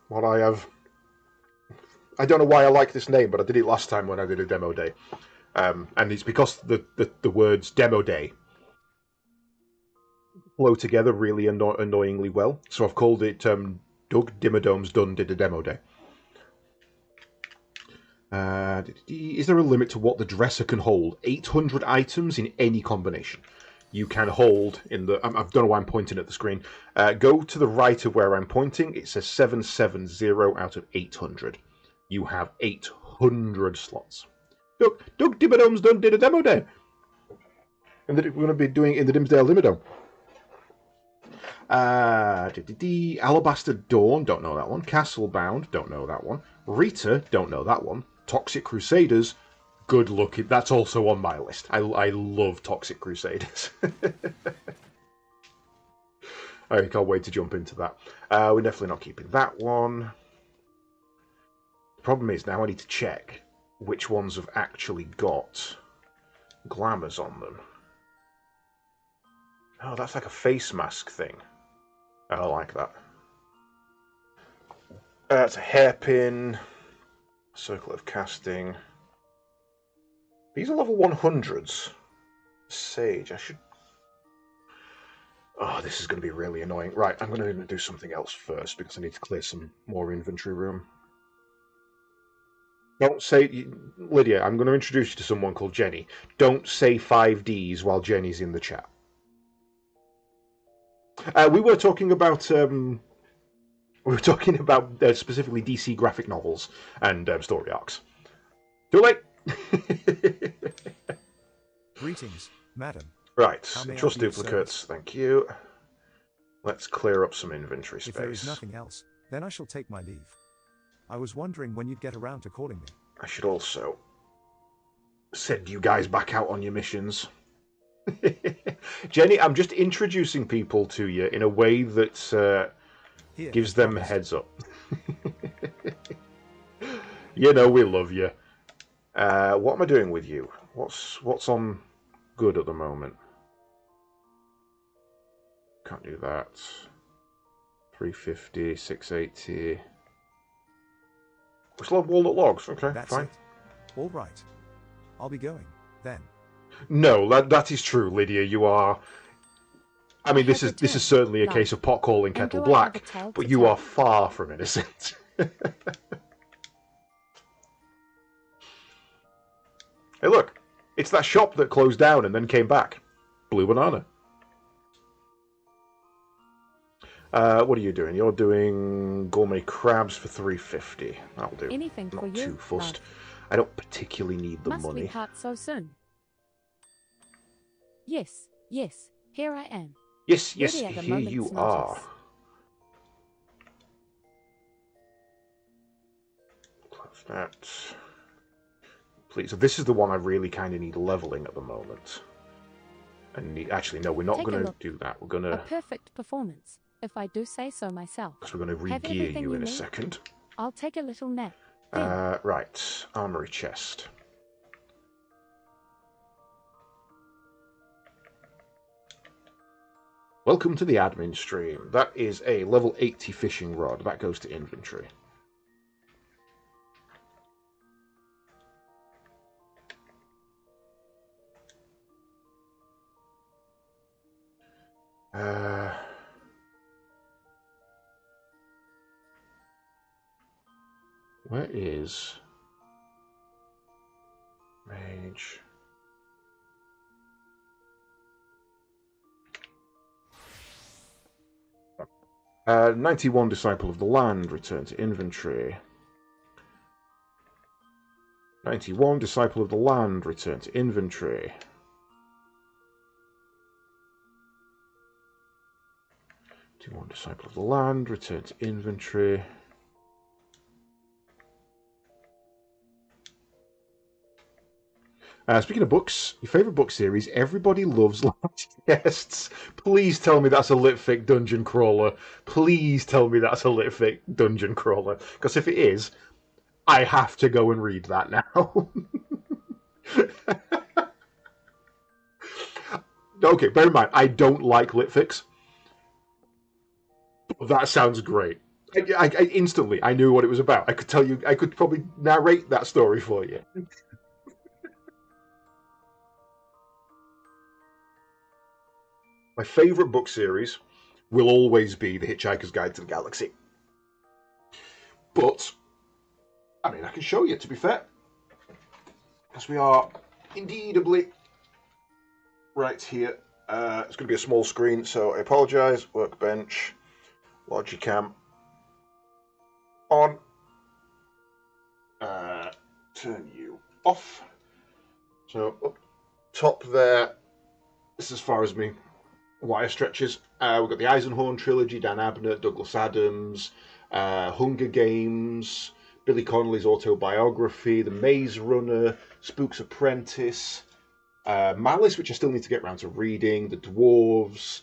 What I have... I don't know why I like this name, but I did it last time when I did a demo day. And it's because the words demo day flow together really annoyingly well. So I've called it Doug Dimmadome's did a demo day. Is there a limit to what the dresser can hold? 800 items in any combination. You can hold in the... I don't know why I'm pointing at the screen. Go to the right of where I'm pointing. It says 770 out of 800. You have 800 slots. Doug Dimmadome's did a demo day. And that we're going to be doing in the Dimsdale Dimmadome. Alabaster Dawn, don't know that one. Castlebound, don't know that one. Rita, don't know that one. Toxic Crusaders, good luck. That's also on my list. I love Toxic Crusaders. I can't wait to jump into that. We're definitely not keeping that one. The problem is now I need to check which ones have actually got glamours on them. Oh, that's like a face mask thing. I don't like that. It's a hairpin. Circle of casting. These are level 100s. Sage, I should... Oh, this is going to be really annoying. Right, I'm going to do something else first because I need to clear some more inventory room. Don't say... Lydia, I'm going to introduce you to someone called Jenny. Don't say 5Ds while Jenny's in the chat. We were talking about... specifically DC graphic novels and story arcs. Too late! Greetings, madam. Right, How may I trust be of duplicates, service? thank you. Let's clear up some inventory space. If there is nothing else, then I shall take my leave. I was wondering when you'd get around to calling me. I should also send you guys back out on your missions. Jenny, I'm just introducing people to you in a way that Here, gives as them a promised. heads up. You know we love you. What am I doing with you? What's on good at the moment? Can't do that. 350, 680. We still have walnut logs. Okay, That's fine. it. All right. I'll be going, then. No, that is true, Lydia. You are... I mean, this is certainly a case of pot calling And kettle do I have a black, tale but to you tell? are far from innocent. Hey, look. It's that shop that closed down and then came back. Blue Banana. What are you doing? You're doing gourmet crabs for 350. That'll do. Anything Not for you, too fussed. love. I don't particularly need the Must we money. part so soon? Yes, yes, here I am. Yes, Ready at a here you moment's are. notice. Close that. Please. So this is the one I really kind of need leveling at the moment. And actually, no, we're not Take a going to look. do that. We're going A to... perfect performance, if I do say so myself. So we're going to Have re-gear everything you you in a need? second. I'll take a little nap. Then. Right. Armory chest. Welcome to the admin stream. That is a level 80 fishing rod. That goes to inventory. Where is Mage? 91 Disciple of the Land, return to inventory. 91 Disciple of the Land, return to inventory. 91 Disciple of the Land, return to inventory. Speaking of books, your favourite book series, Everybody Loves Large Guests. Please tell me that's a Litfic dungeon crawler. Please tell me that's a Litfic dungeon crawler. Because if it is, I have to go and read that now. Okay, bear in mind, I don't like Litfics. But that sounds great. I instantly, I knew what it was about. I could tell you, I could probably narrate that story for you. My favourite book series will always be The Hitchhiker's Guide to the Galaxy. But, I mean, I can show you, to be fair. Because we are indeedably right here. It's going to be a small screen, so I apologise. Workbench, Logicam, on. Turn you off. So up top there, this is as far as me wire stretches. We've got the Eisenhorn trilogy, Dan Abnett, Douglas Adams, Hunger Games, Billy Connolly's autobiography, The Maze Runner, Spook's Apprentice, Malice, which I still need to get around to reading, The Dwarves.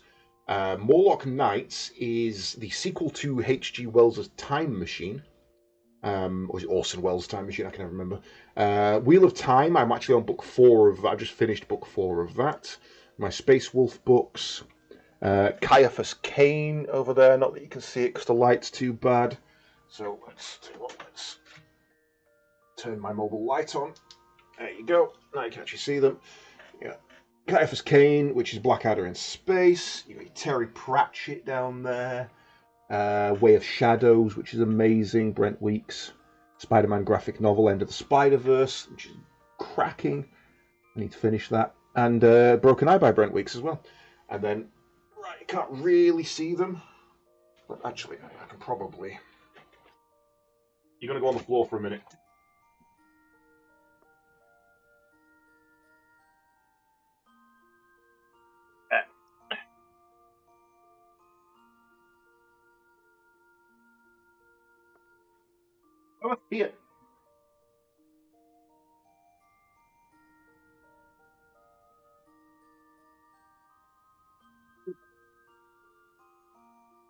Morlock Knights is the sequel to H.G. Wells' Time Machine. Or is it Orson Welles' Time Machine? I can never remember. Wheel of Time, I'm actually on book 4 of that. I've just finished book 4 of that. My Space Wolf books. Caiaphas Cain over there. Not that you can see it because the light's too bad. So let's turn my mobile light on. There you go. Now you can actually see them. Yeah. Caiaphas Cain, which is Blackadder in space. You got Terry Pratchett down there. Way of Shadows, which is amazing. Brent Weeks. Spider-Man graphic novel, End of the Spider-Verse, which is cracking. I need to finish that. And Broken Eye by Brent Weeks as well. And then, right, you can't really see them. But actually, I can probably... You're going to go on the floor for a minute. Oh, here.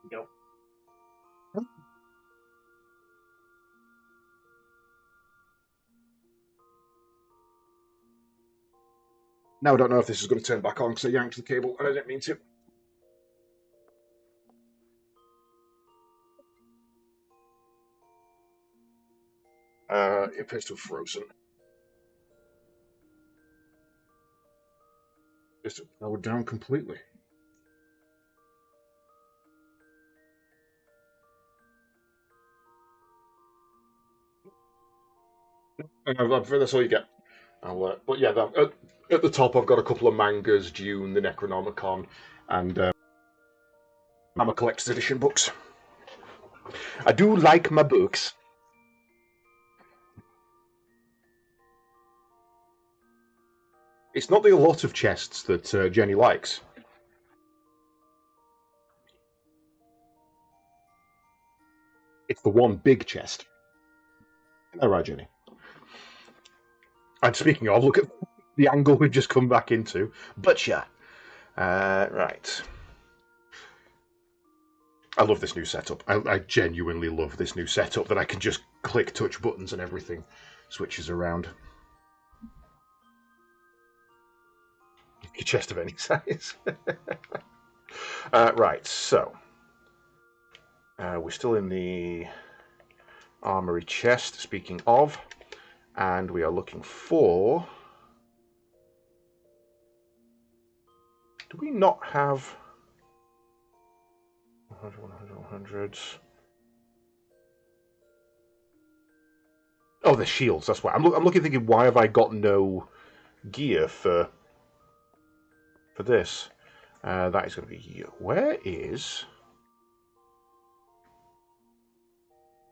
Go. Now I don't know if this is going to turn back on because I yanked the cable and I didn't mean to. It appears to have frozen. Just powered down completely. That's all you get. But yeah, at the top I've got a couple of mangas, Dune, the Necronomicon, and I'm a collector's edition books. I do like my books. It's not the lot of chests that Jenny likes. It's the one big chest. All right, Jenny. And speaking of, look at the angle we've just come back into. Butcher. Right. I love this new setup. I genuinely love this new setup that I can just click touch buttons and everything switches around. Your chest of any size. Right, so we're still in the armory chest, speaking of, and we are looking for... Do we not have 100, 100, 100? Oh, the shields, that's why. I'm looking thinking, why have I got no gear for this? That is going to be... Where is...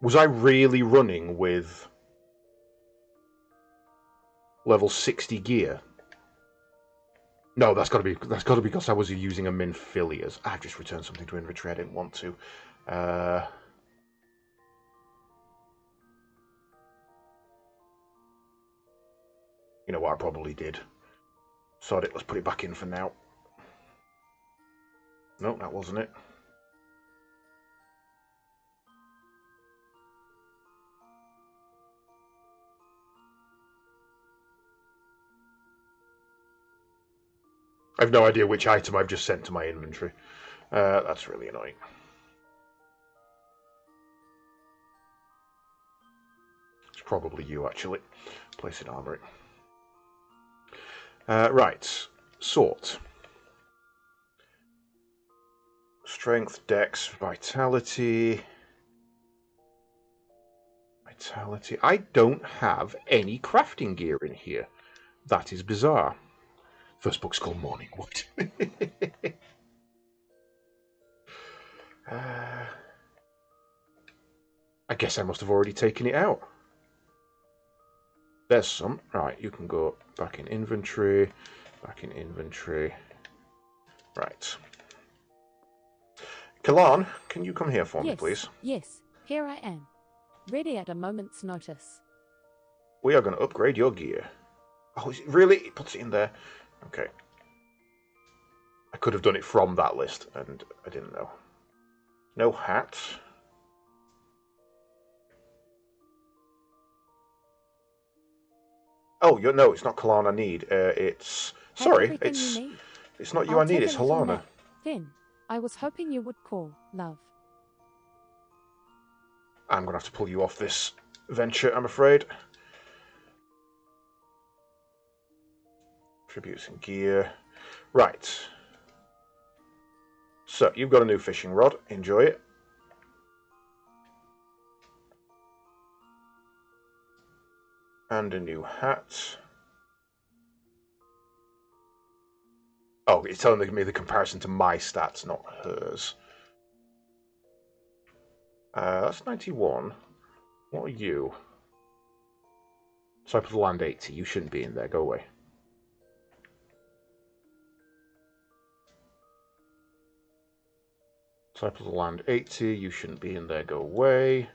Was I really running with level 60 gear? No, that's got to be because I was using a Minfilias. I've just returned something to inventory I didn't want to. You know what, I probably did. Sod it, let's put it back in for now. No, that wasn't it. I have no idea which item I've just sent to my inventory. That's really annoying. It's probably you, actually. Place in armory. Right. Sort. Strength, Dex, Vitality. Vitality. I don't have any crafting gear in here. That is bizarre. First book's called Morningwood. I guess I must have already taken it out. There's some. Right, you can go back in inventory. Back in inventory. Right. Kalan, can you come here for me, Yes, please? yes, here I am. Ready at a moment's notice. We are going to upgrade your gear. Oh, is it really? It puts it in there. Okay. I could have done it from that list, and I didn't know. No hat. Oh, no, it's not Kalan I need. It's... Have Sorry, everything it's... you need. It's not you I'll I need, take it's a little Halana. nap. Then, I was hoping you would call, love. I'm going to have to pull you off this venture, I'm afraid. Tributes and gear. Right. So, you've got a new fishing rod. Enjoy it. And a new hat. Oh, it's telling me the comparison to my stats, not hers. That's 91. What are you? Type of the land 80. You shouldn't be in there. Go away. Type of the land 80. You shouldn't be in there. Go away.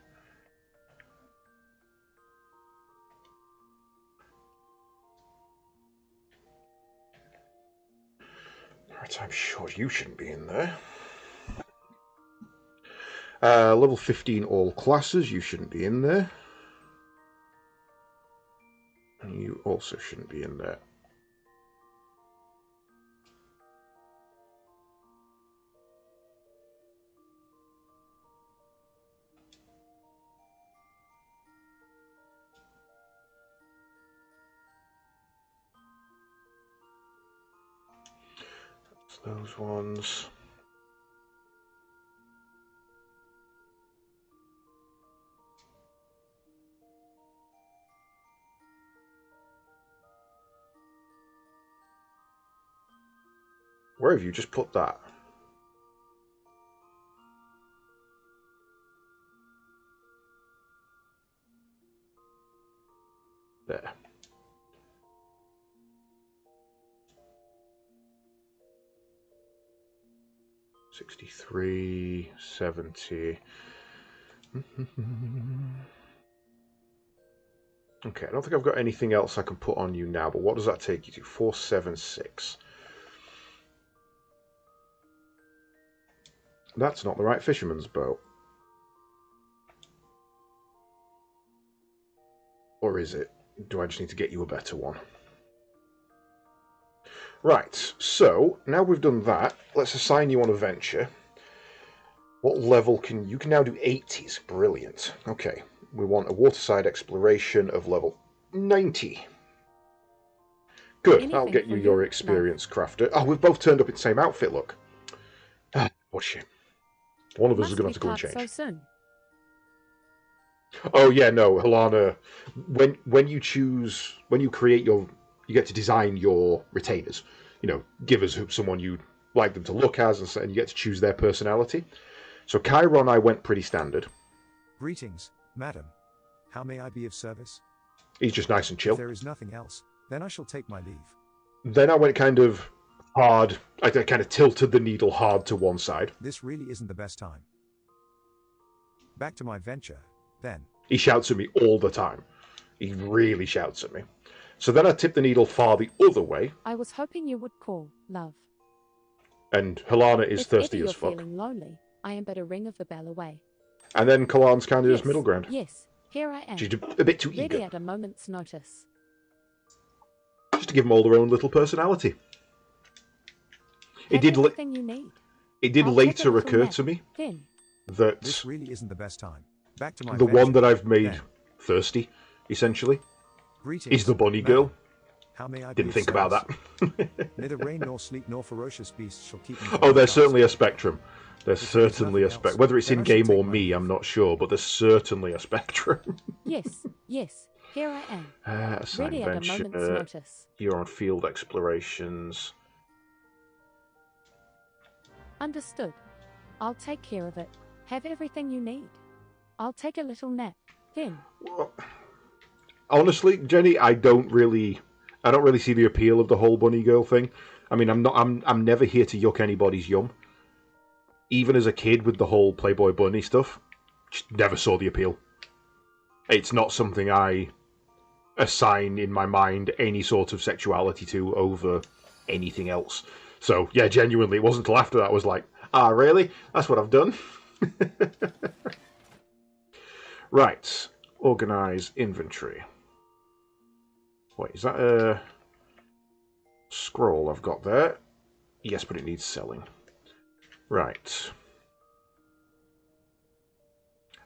Maritime sure you shouldn't be in there. Level 15 all classes. You shouldn't be in there. And you also shouldn't be in there. Those ones. Where have you just put that? There. $63, $70. Okay, I don't think I've got anything else I can put on you now, but what does that take you to? 476. That's not the right fisherman's boat. Or is it? Do I just need to get you a better one? Right, so now we've done that, let's assign you on a venture. What level can you can now do 80s? Brilliant. Okay, we want a waterside exploration of level 90. Good, Anything that'll get you for your you, experience crafter. Oh, we've both turned up in the same outfit, look. Ah, what a shame. One of us is Must going we to have to go and part change. so soon? Oh yeah, no, Halana. When you choose, when you create your, you get to design your retainers. You know, give us someone you like them to look as, and you get to choose their personality. So Chiron, I went pretty standard. Greetings, madam. How may I be of service? He's just nice and chill. If there is nothing else, then I shall take my leave. Then I went kind of hard. I kind of tilted the needle hard to one side. This really isn't the best time. Back to my venture, then. He shouts at me all the time. He really shouts at me. So then I tipped the needle far the other way. I was hoping you would call, love. And Halana is If thirsty ever as you're fuck. feeling lonely, I am but a ring of the bell away. And then Kalan's kind of Yes, just middle ground. yes, here I am. She's a bit too Ready eager. at a moment's notice. Just to give them all their own little personality. It Have did, everything you need. it did I'll take a later little occur nap. to me Then, that This really isn't the best time. Back to my the venture, one that I've made then. thirsty, essentially, Greetings, is the bunny madam. girl. How may I be Didn't of think about service? that. Neither rain nor sleet nor ferocious beasts shall keep me from Oh, my there's task. certainly a spectrum. There's If there is certainly a nothing spectrum. else, Whether it's then I in-game shall or take my me, leave. I'm not sure, but there's certainly a spectrum. yes, yes, here I am. Assign Ready at a venture. moment's notice. You're on field explorations. Understood. I'll take care of it. Have everything you need. I'll take a little nap. Then, Well, honestly, Jenny, I don't really see the appeal of the whole bunny girl thing. I mean, I'm never here to yuck anybody's yum. Even as a kid with the whole Playboy bunny stuff, just never saw the appeal. It's not something I assign in my mind any sort of sexuality to over anything else. So yeah, genuinely, it wasn't until after that I was like, ah, really? That's what I've done. Right, organize inventory. Wait, is that a scroll I've got there? Yes, but it needs selling. Right.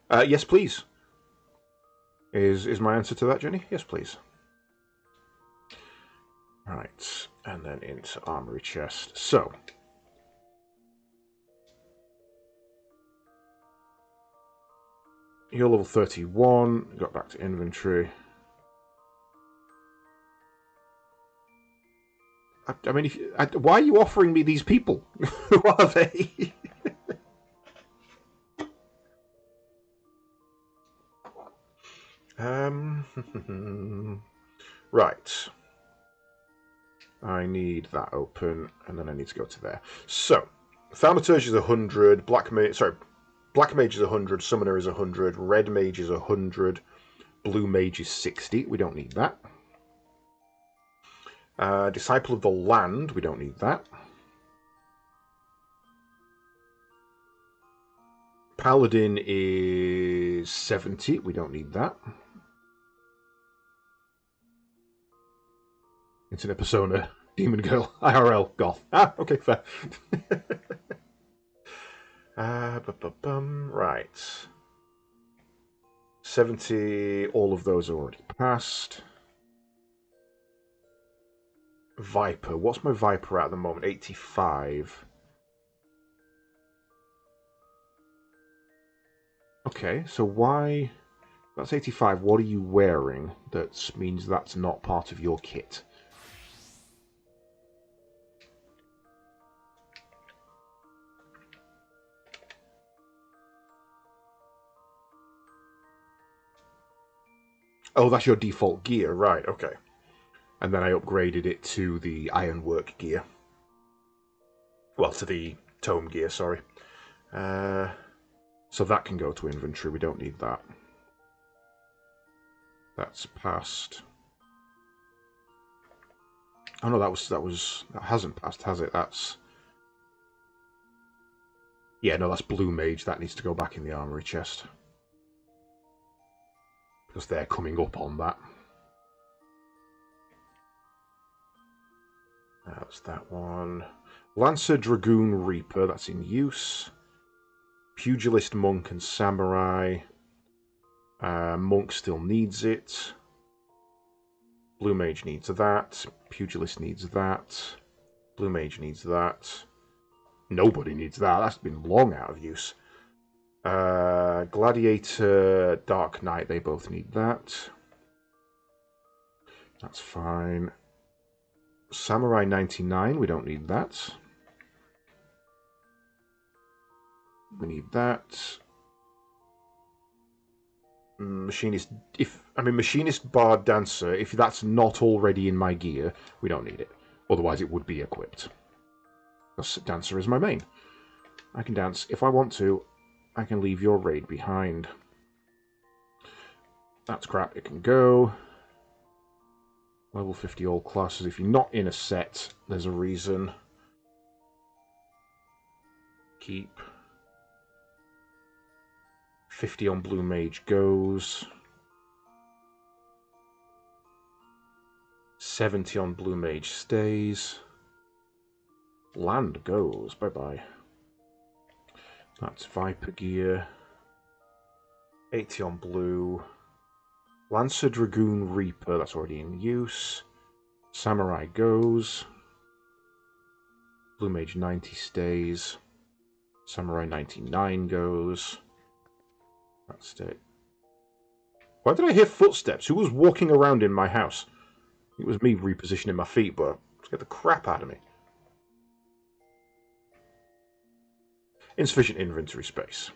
Yes, please. Is my answer to that, Jenny? Yes, please. Right, and then into armory chest. So, you're level 31. Got back to inventory. I mean, why are you offering me these people? Who are they? Right. I need that open, and then I need to go to there. So, Thaumaturge is 100. Black Mage is 100. Summoner is 100. Red Mage is 100. Blue Mage is 60. We don't need that. Disciple of the Land, we don't need that. Paladin is 70, we don't need that. Internet Persona, Demon Girl, IRL, Goth. Ah, okay, fair. Right. 70, all of those are already passed. Viper. What's my Viper at the moment? 85. Okay, so why... That's 85. What are you wearing that means that's not part of your kit? Oh, that's your default gear. Right, okay. And then I upgraded it to the ironwork gear. Well, to the tome gear, sorry. So that can go to inventory. We don't need that. That's passed. Oh no, that hasn't passed, has it? That's... Yeah, no, that's Blue Mage. That needs to go back in the armory chest. Because they're coming up on that. That's that one. Lancer, Dragoon, Reaper, that's in use. Pugilist, Monk, and Samurai. Monk still needs it. Blue Mage needs that. Pugilist needs that. Blue Mage needs that. Nobody needs that. That's been long out of use. Gladiator, Dark Knight, they both need that. That's fine. Samurai 99, we don't need that. We need that. Machinist, Machinist, Bard, Dancer, if that's not already in my gear, we don't need it. Otherwise it would be equipped. Because Dancer is my main. I can dance if I want to. I can leave your raid behind. That's crap, it can go. Level 50 all classes. If you're not in a set, there's a reason. Keep. 50 on Blue Mage goes. 70 on Blue Mage stays. Land goes. Bye-bye. That's Viper gear. 80 on Blue. Lancer, Dragoon, Reaper, that's already in use. Samurai goes. Blue Mage 90 stays. Samurai 99 goes. That's it. Why did I hear footsteps? Who was walking around in my house? It was me repositioning my feet, but let's get the crap out of me. Insufficient inventory space.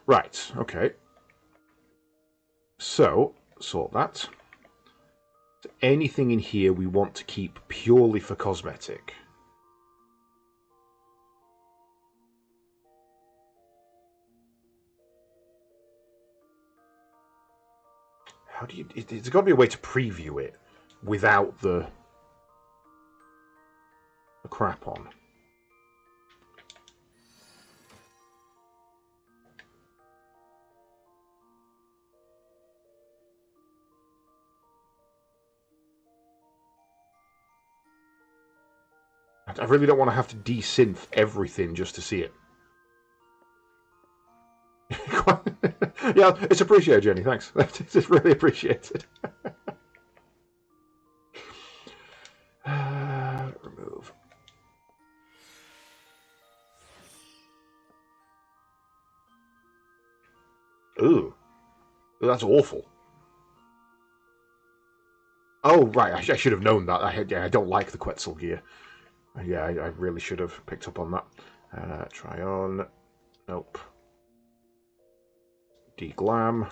Right, okay. So, sort that. Anything in here we want to keep purely for cosmetic. How do you... There's got to be a way to preview it without the crap on. I really don't want to have to desynth everything just to see it. Yeah, it's appreciated, Jenny. Thanks. It's really appreciated. Remove. Ooh, that's awful. Oh, right. I should have known that. I don't like the Quetzal gear. Yeah, I really should have picked up on that. Try on. Nope. Deglam.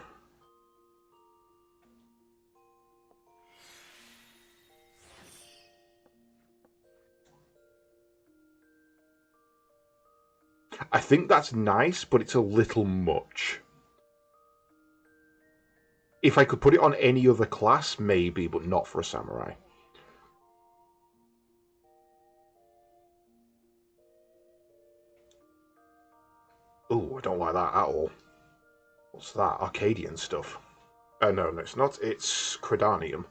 I think that's nice, but it's a little much. If I could put it on any other class, maybe, but not for a samurai. Oh, I don't like that at all. What's that? Arcadian stuff. No, it's not. It's Credanium.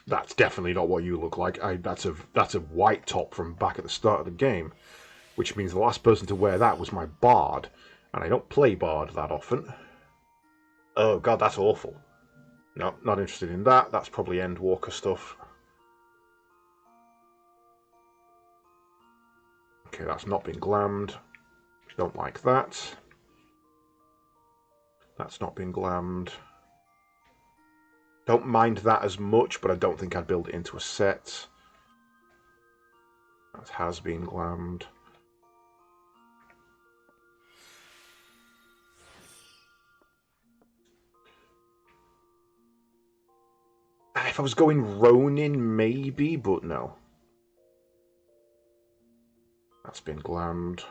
That's definitely not what you look like. That's a white top from back at the start of the game, which means the last person to wear that was my Bard, and I don't play Bard that often. Oh god, that's awful. No, not interested in that. That's probably Endwalker stuff. Okay, that's not been glammed. Don't like that. That's not been glammed. Don't mind that as much, but I don't think I'd build it into a set. That has been glammed. If I was going Ronin, maybe, but no. That's been glammed.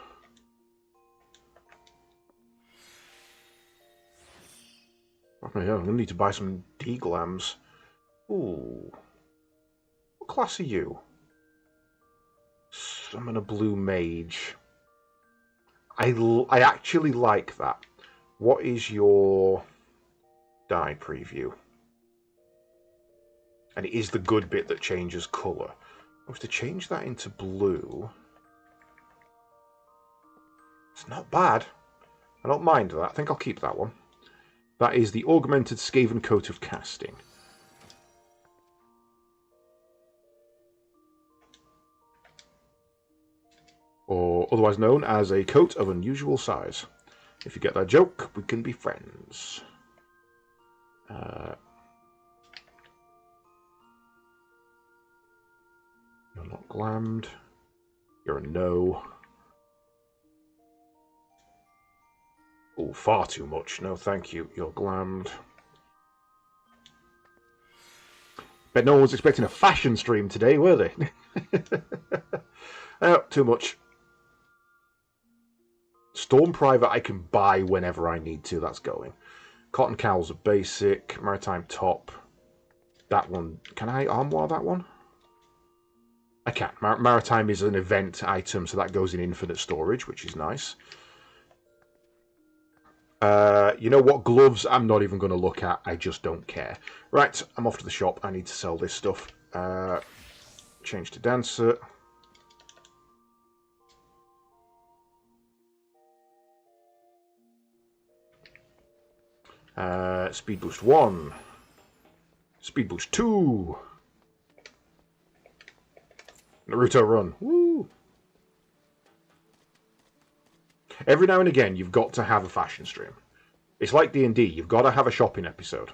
Okay, yeah, I'm gonna need to buy some deglams. Ooh. What class are you? Summon a blue mage. I actually like that. What is your die preview? And it is the good bit that changes colour. I was to change that into blue. It's not bad. I don't mind that. I think I'll keep that one. That is the Augmented Skaven Coat of Casting. Or otherwise known as a coat of unusual size. If you get that joke, we can be friends. You're not glammed. You're a no. Oh, far too much. No, thank you. You're glammed. Bet no one was expecting a fashion stream today, were they? Oh, too much. Storm Private I can buy whenever I need to. That's going. Cotton Cowl's a basic. Maritime Top. That one. Can I armoire that one? I can't. Maritime is an event item, so that goes in infinite storage, which is nice. You know what? Gloves I'm not even going to look at. I just don't care. Right, I'm off to the shop. I need to sell this stuff. Change to Dancer. Speed Boost 1. Speed Boost 2. Naruto Run. Woo! Every now and again, you've got to have a fashion stream. It's like D&D. You've got to have a shopping episode.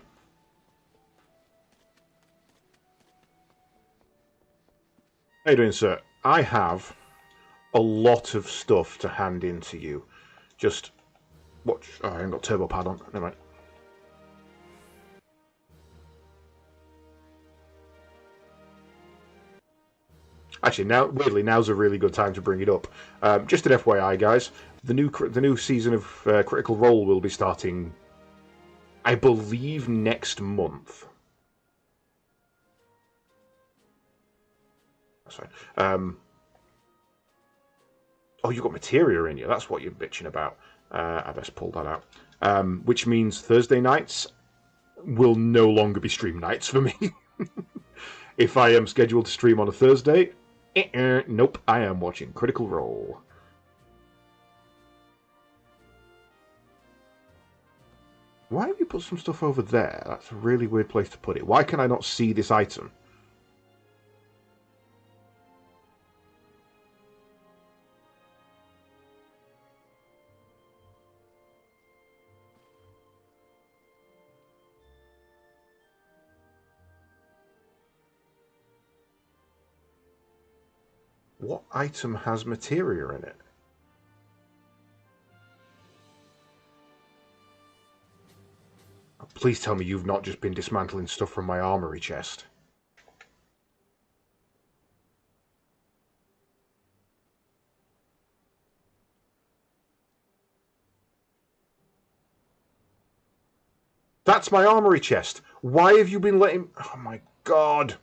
How you doing, sir? I have a lot of stuff to hand in to you. Just watch. Oh, I haven't got turbo pad on. Never mind. Actually, weirdly, now's a really good time to bring it up. Just an FYI, guys, the new season of Critical Role will be starting, I believe, next month. That's right. Oh, you've got materia in you. That's what you're bitching about. I best pull that out. Which means Thursday nights will no longer be stream nights for me. If I am scheduled to stream on a Thursday, nope, I am watching Critical Role. Why have you put some stuff over there? That's a really weird place to put it. Why can I not see this item? What item has materia in it? Please tell me you've not just been dismantling stuff from my armory chest. That's my armory chest. Why have you been letting... Oh my god.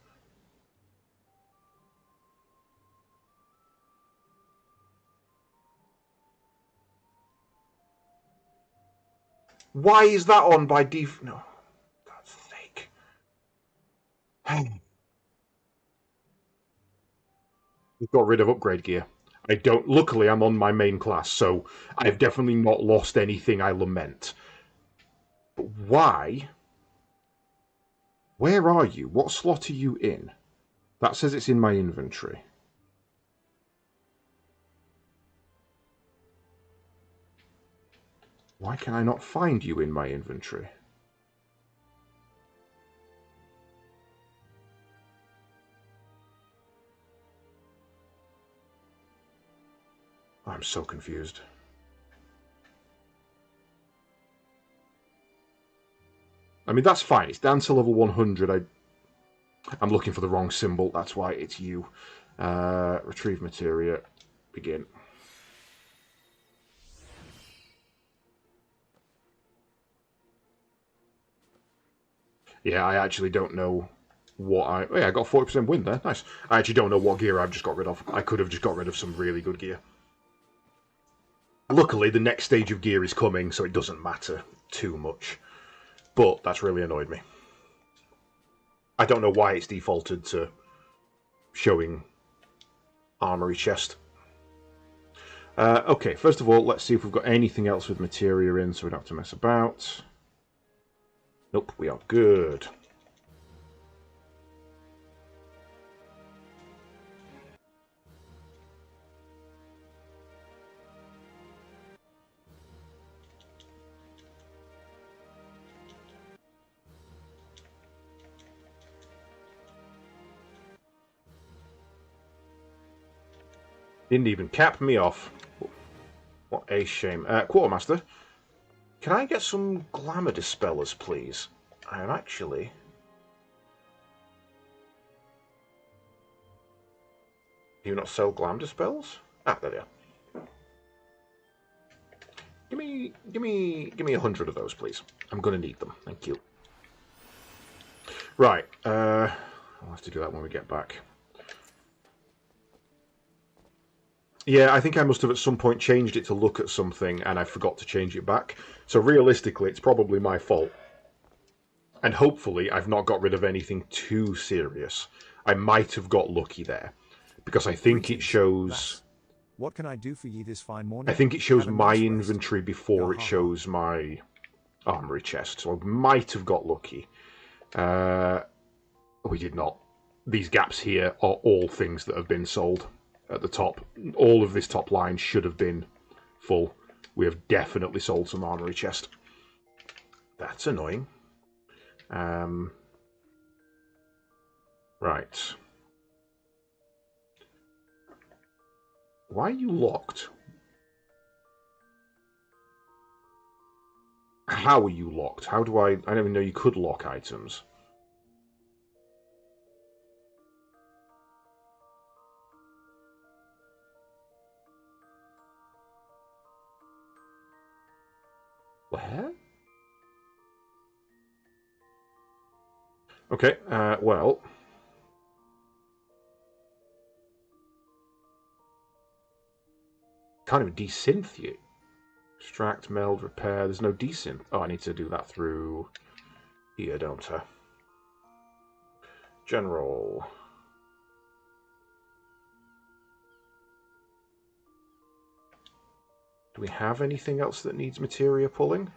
Why is that on by default? No. God's sake. We've got rid of upgrade gear. I don't... Luckily, I'm on my main class, so I've definitely not lost anything I lament. But why? Where are you? What slot are you in? That says it's in my inventory. Why can I not find you in my inventory? I'm so confused. I mean, that's fine. It's down to level 100. I'm looking for the wrong symbol. That's why it's you. Retrieve materia. Begin. Yeah, I actually don't know what I... Oh yeah, I got 40% win there. Nice. I actually don't know what gear I've just got rid of. I could have just got rid of some really good gear. Luckily, the next stage of gear is coming, so it doesn't matter too much. But that's really annoyed me. I don't know why it's defaulted to showing armory chest. Okay, first of all, let's see if we've got anything else with materia in, so we don't have to mess about. Nope, we are good. Didn't even cap me off. What a shame. Quartermaster, can I get some glamour dispellers, please? I am actually... Do you not sell glam dispels? Ah, there they are. Give me 100 of those, please. I'm going to need them. Thank you. Right. I'll have to do that when we get back. Yeah, I think I must have at some point changed it to look at something and I forgot to change it back. So realistically, it's probably my fault. And hopefully, I've not got rid of anything too serious. I might have got lucky there. Because I think it shows... What can I do for ye this fine morning? I think it shows Have a my nice rest. inventory before it shows my armory chest. So I might have got lucky. We did not. These gaps here are all things that have been sold. At the top, all of this top line should have been full. We have definitely sold some armory chest. That's annoying. Right. Why are you locked? How are you locked? How do I don't even know you could lock items. Where? Okay, well... Can't even desynth you. Extract, meld, repair. There's no desynth. Oh, I need to do that through here, don't I? General. Do we have anything else that needs materia pulling?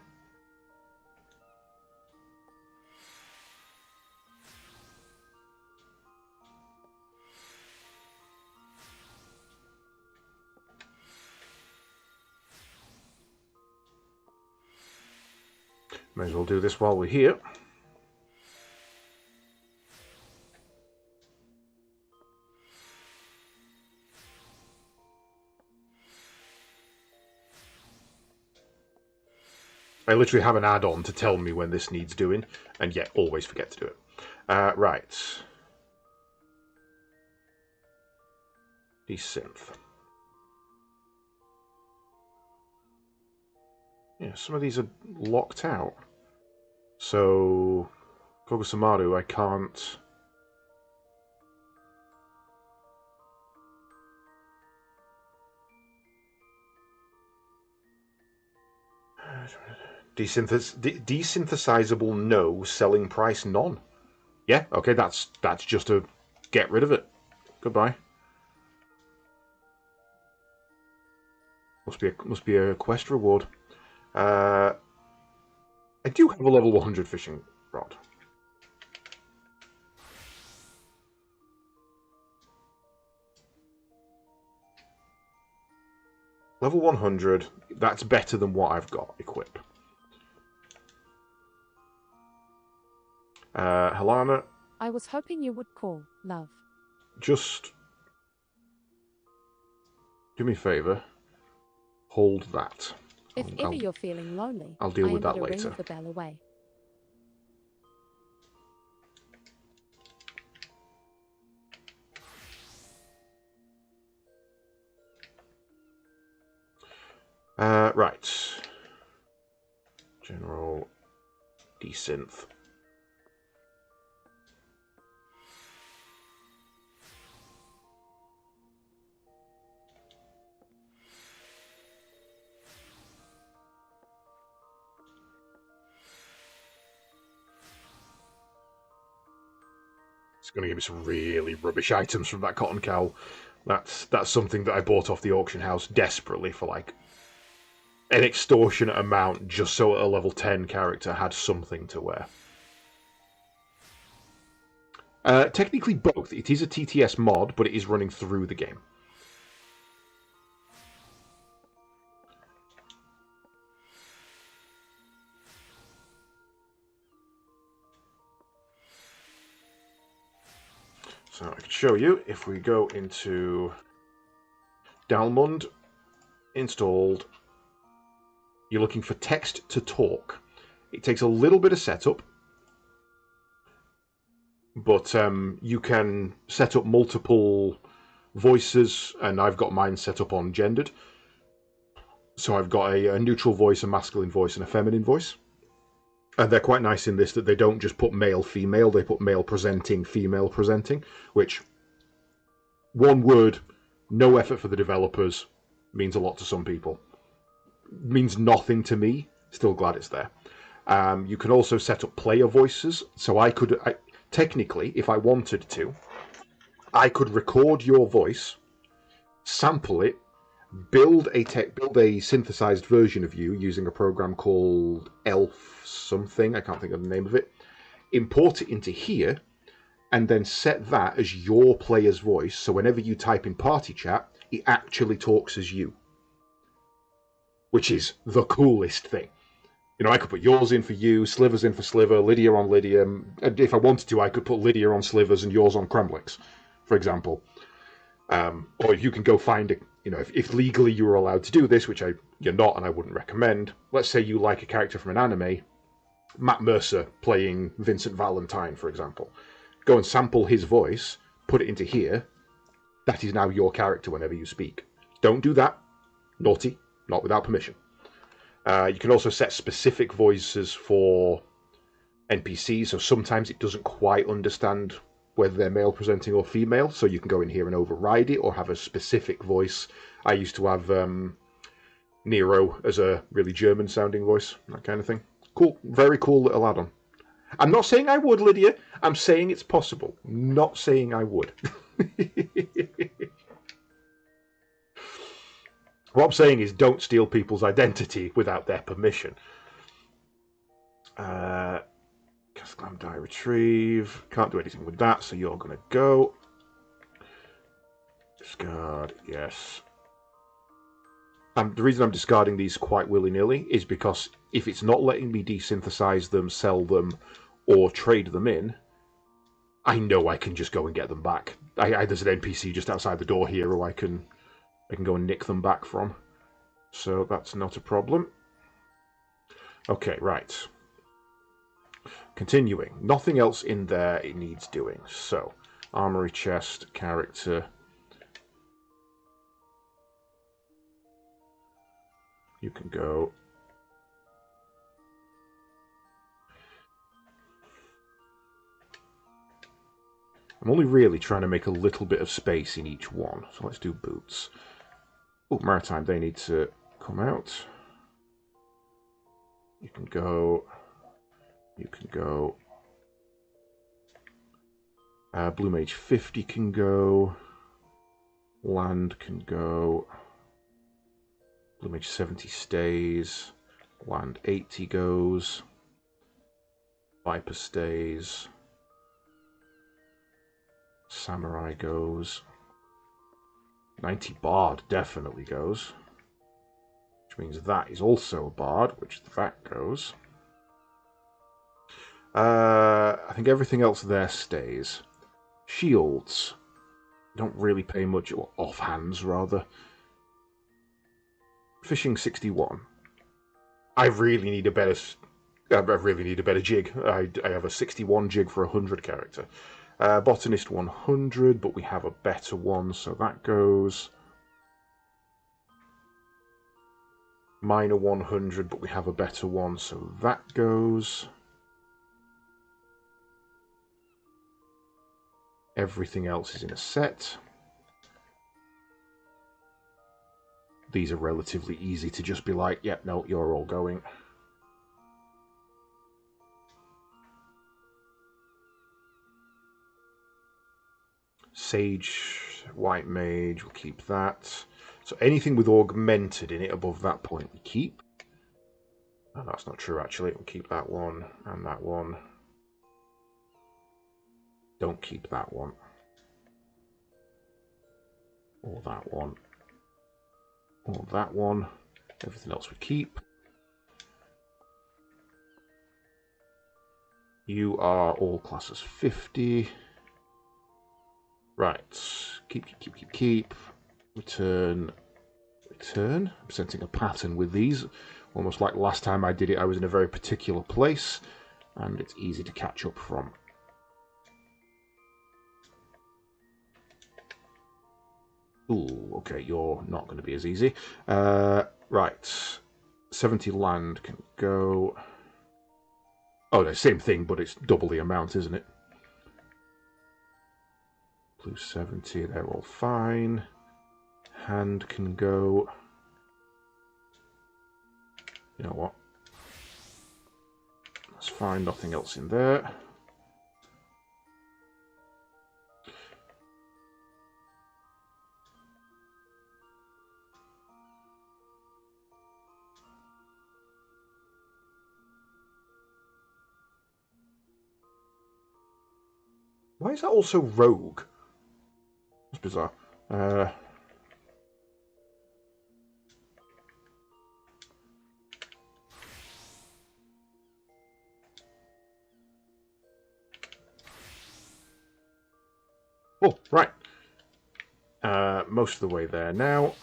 May as well do this while we're here. I literally have an add-on to tell me when this needs doing, and yet always forget to do it. Right. Desynth. Yeah, some of these are locked out. So, Kogosamaru, I can't... Desynthesizable no, selling price none. Yeah, okay, that's just a get rid of it. Goodbye. Must be a quest reward. I do have a level 100 fishing rod. Level 100, that's better than what I've got equipped. Helena. I was hoping you would call, love. Just do me a favour. Hold that. If ever you're feeling lonely, I'll deal with I that am but a later. ring of the bell away. Right. General desynth. It's going to give me some really rubbish items from that cotton cowl. That's something that I bought off the auction house desperately for like an extortionate amount just so a level 10 character had something to wear. Technically both. It is a TTS mod, but it is running through the game. So I can show you if we go into Dalmund, installed. You're looking for text to talk. It takes a little bit of setup, but you can set up multiple voices, and I've got mine set up on gendered. So I've got a neutral voice, a masculine voice, and a feminine voice. And they're quite nice in this that they don't just put male, female, they put male presenting, female presenting, which, one word, no effort for the developers, means a lot to some people. Means nothing to me, still glad it's there. You can also set up player voices, so technically, if I wanted to, I could record your voice, sample it, build a synthesized version of you using a program called Elf something, I can't think of the name of it, import it into here, and then set that as your player's voice, so whenever you type in party chat, it actually talks as you. Which is the coolest thing. You know, I could put yours in for you, Slivers in for Sliver, Lydia on Lydia, and if I wanted to, I could put Lydia on Slivers and yours on Kremlix, for example. Or if you can go find it, you know, if legally you were allowed to do this, which you're not and I wouldn't recommend, let's say you like a character from an anime, Matt Mercer playing Vincent Valentine, for example. Go and sample his voice, put it into here, that is now your character whenever you speak. Don't do that. Naughty. Not without permission. You can also set specific voices for NPCs, so sometimes it doesn't quite understand whether they're male presenting or female, so you can go in here and override it or have a specific voice. I used to have Nero as a really German sounding voice, that kind of thing. Cool, very cool little add-on. I'm not saying I would, Lydia. I'm saying it's possible. Not saying I would. What I'm saying is don't steal people's identity without their permission. Cast Glam Die Retrieve. Can't do anything with that, so you're going to go. Discard, yes. The reason I'm discarding these quite willy-nilly is because if it's not letting me desynthesize them, sell them, or trade them in, I know I can just go and get them back. There's an NPC just outside the door here who I can go and nick them back from. So that's not a problem. Okay, right. Continuing. Nothing else in there it needs doing. So, armory chest, character. You can go. I'm only really trying to make a little bit of space in each one. So let's do boots. Oh, maritime, they need to come out. You can go. You can go. Blue Mage 50 can go. Land can go. Blue Mage 70 stays. Land 80 goes. Viper stays. Samurai goes. 90 Bard definitely goes. Which means that is also a Bard, which that goes. I think everything else there stays. Shields. Don't really pay much, or offhands rather. Fishing 61. I really need a better jig. I have a 61 jig for a 100 character. Botanist 100, but we have a better one, so that goes. Miner 100, but we have a better one, so that goes. Everything else is in a set. These are relatively easy to just be like, yep, no, you're all going. Sage, White Mage, we'll keep that. So anything with augmented in it above that point we keep. Oh, that's not true actually, we'll keep that one and that one. Don't keep that one. Or that one. Or that one. Everything else we keep. You are all classes 50. Right. Keep. Return. I'm sensing a pattern with these. Almost like last time I did it, I was in a very particular place. And it's easy to catch up from. Ooh, okay, you're not going to be as easy. Right. 70 land can go. Oh, no, same thing, but it's double the amount, isn't it? Blue 70, they're all fine. Hand can go. You know what? That's fine, nothing else in there. Why is that also rogue? That's bizarre. Oh, right. Most of the way there now.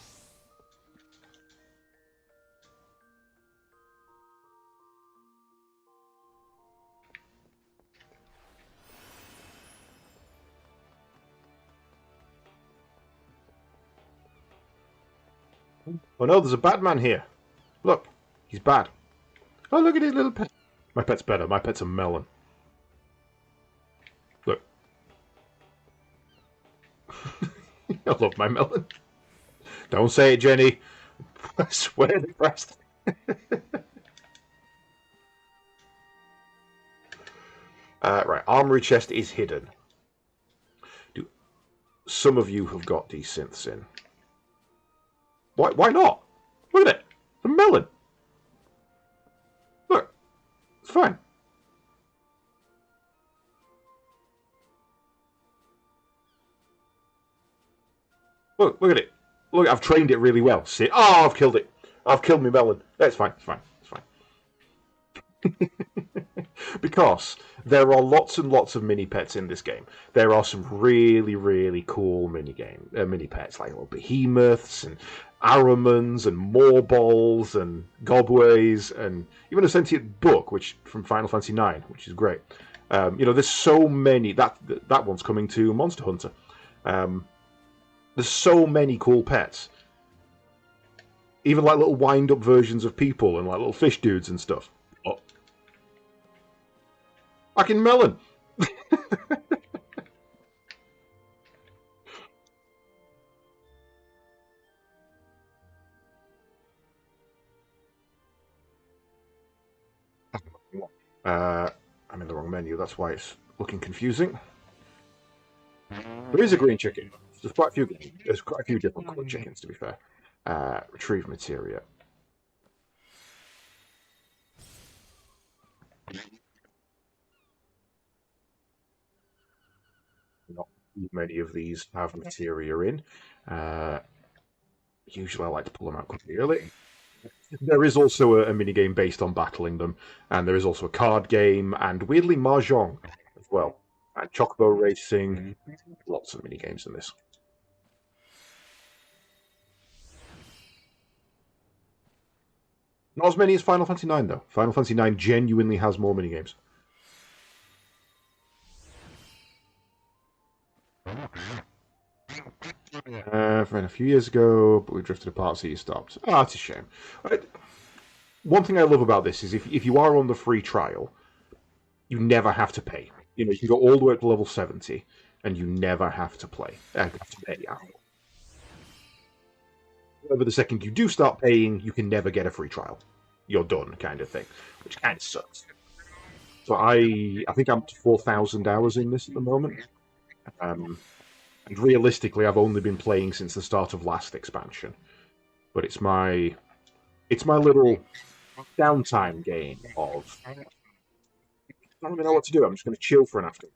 Oh no, there's a bad man here. Look. He's bad. Oh, look at his little pet. My pet's better. My pet's a melon. Look. I love my melon. Don't say it, Jenny. I swear to Christ. Right, armory chest is hidden. Some of you have got these synths in. Why not? Look at it. A melon. Look. It's fine. Look at it. Look, I've trained it really well. See? Oh, I've killed it. I've killed my melon. It's fine. It's fine. It's fine. Because there are lots and lots of mini pets in this game. There are some really, really cool mini pets like little behemoths and Aramans and Morballs and Gobways and even a sentient book, which from Final Fantasy IX, which is great. There's so many. That one's coming to Monster Hunter. There's so many cool pets. Even like little wind-up versions of people and like little fish dudes and stuff. Oh. Fucking melon! I'm in the wrong menu, that's why it's looking confusing. There is a green chicken. There's quite a few. There's quite a few different coloured chickens, to be fair. Retrieve materia. Not many of these have materia in. Usually, I like to pull them out quite early. There is also a mini game based on battling them, and there is also a card game, and weirdly mahjong as well, and chocobo racing. Lots of mini games in this. Not as many as Final Fantasy IX, though. Final Fantasy IX genuinely has more minigames. A few years ago, but we drifted apart, so you stopped. Ah, it's a shame. One thing I love about this is if you are on the free trial, you never have to pay. You can go all the way up to level 70, and you never have to pay. However, the second you do start paying, you can never get a free trial. You're done, kind of thing, which kind of sucks. So I think I'm up to 4,000 hours in this at the moment. And realistically, I've only been playing since the start of last expansion. But it's my little downtime game of I don't even know what to do. I'm just going to chill for an afternoon.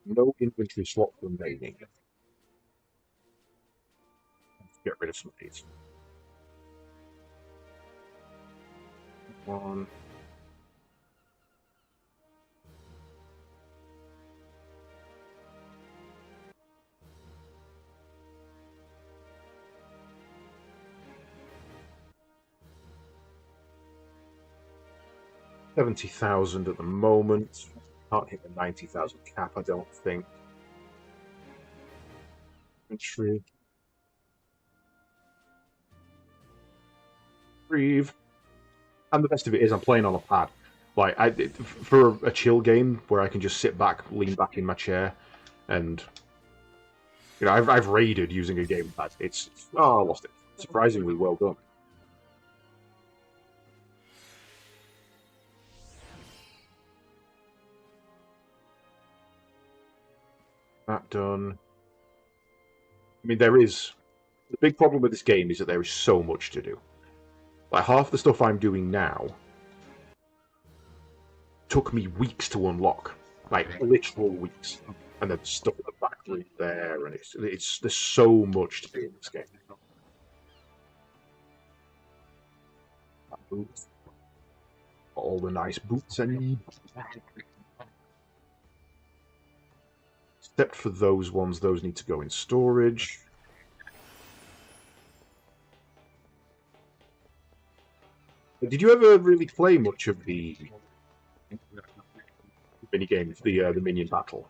No inventory slot remaining. Let's get rid of some of these. One. $70,000 at the moment. Can't hit the 90,000 cap, I don't think. Intrigue. Retrieve. And the best of it is I'm playing on a pad. Like, for a chill game where I can just sit back, lean back in my chair, and I've raided using a gamepad. I lost it. Surprisingly well done. That done. I mean, the big problem with this game is that there is so much to do. Like, half the stuff I'm doing now took me weeks to unlock. Like, literal weeks. And then stuff in the back room there, and there's so much to do in this game. Boots. All the nice boots I need. Except for those ones, those need to go in storage. Did you ever really play much of the minigame, the Minion Battle?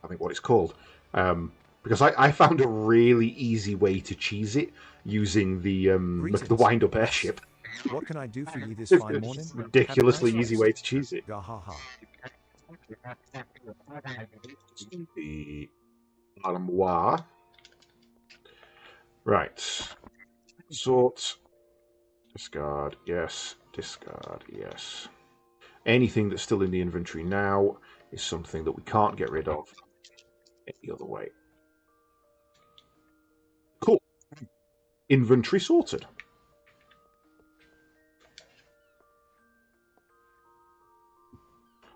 I think what it's called. Because I found a really easy way to cheese it using the Greetings, wind-up mates. airship. What can I do for ye this It's fine just morning? a Have a nice ridiculously easy rest. way to cheese it. Gahaha. The armoire. Right. Sort. Discard, yes. Discard, yes. Anything that's still in the inventory now is something that we can't get rid of any other way. Cool. Inventory sorted.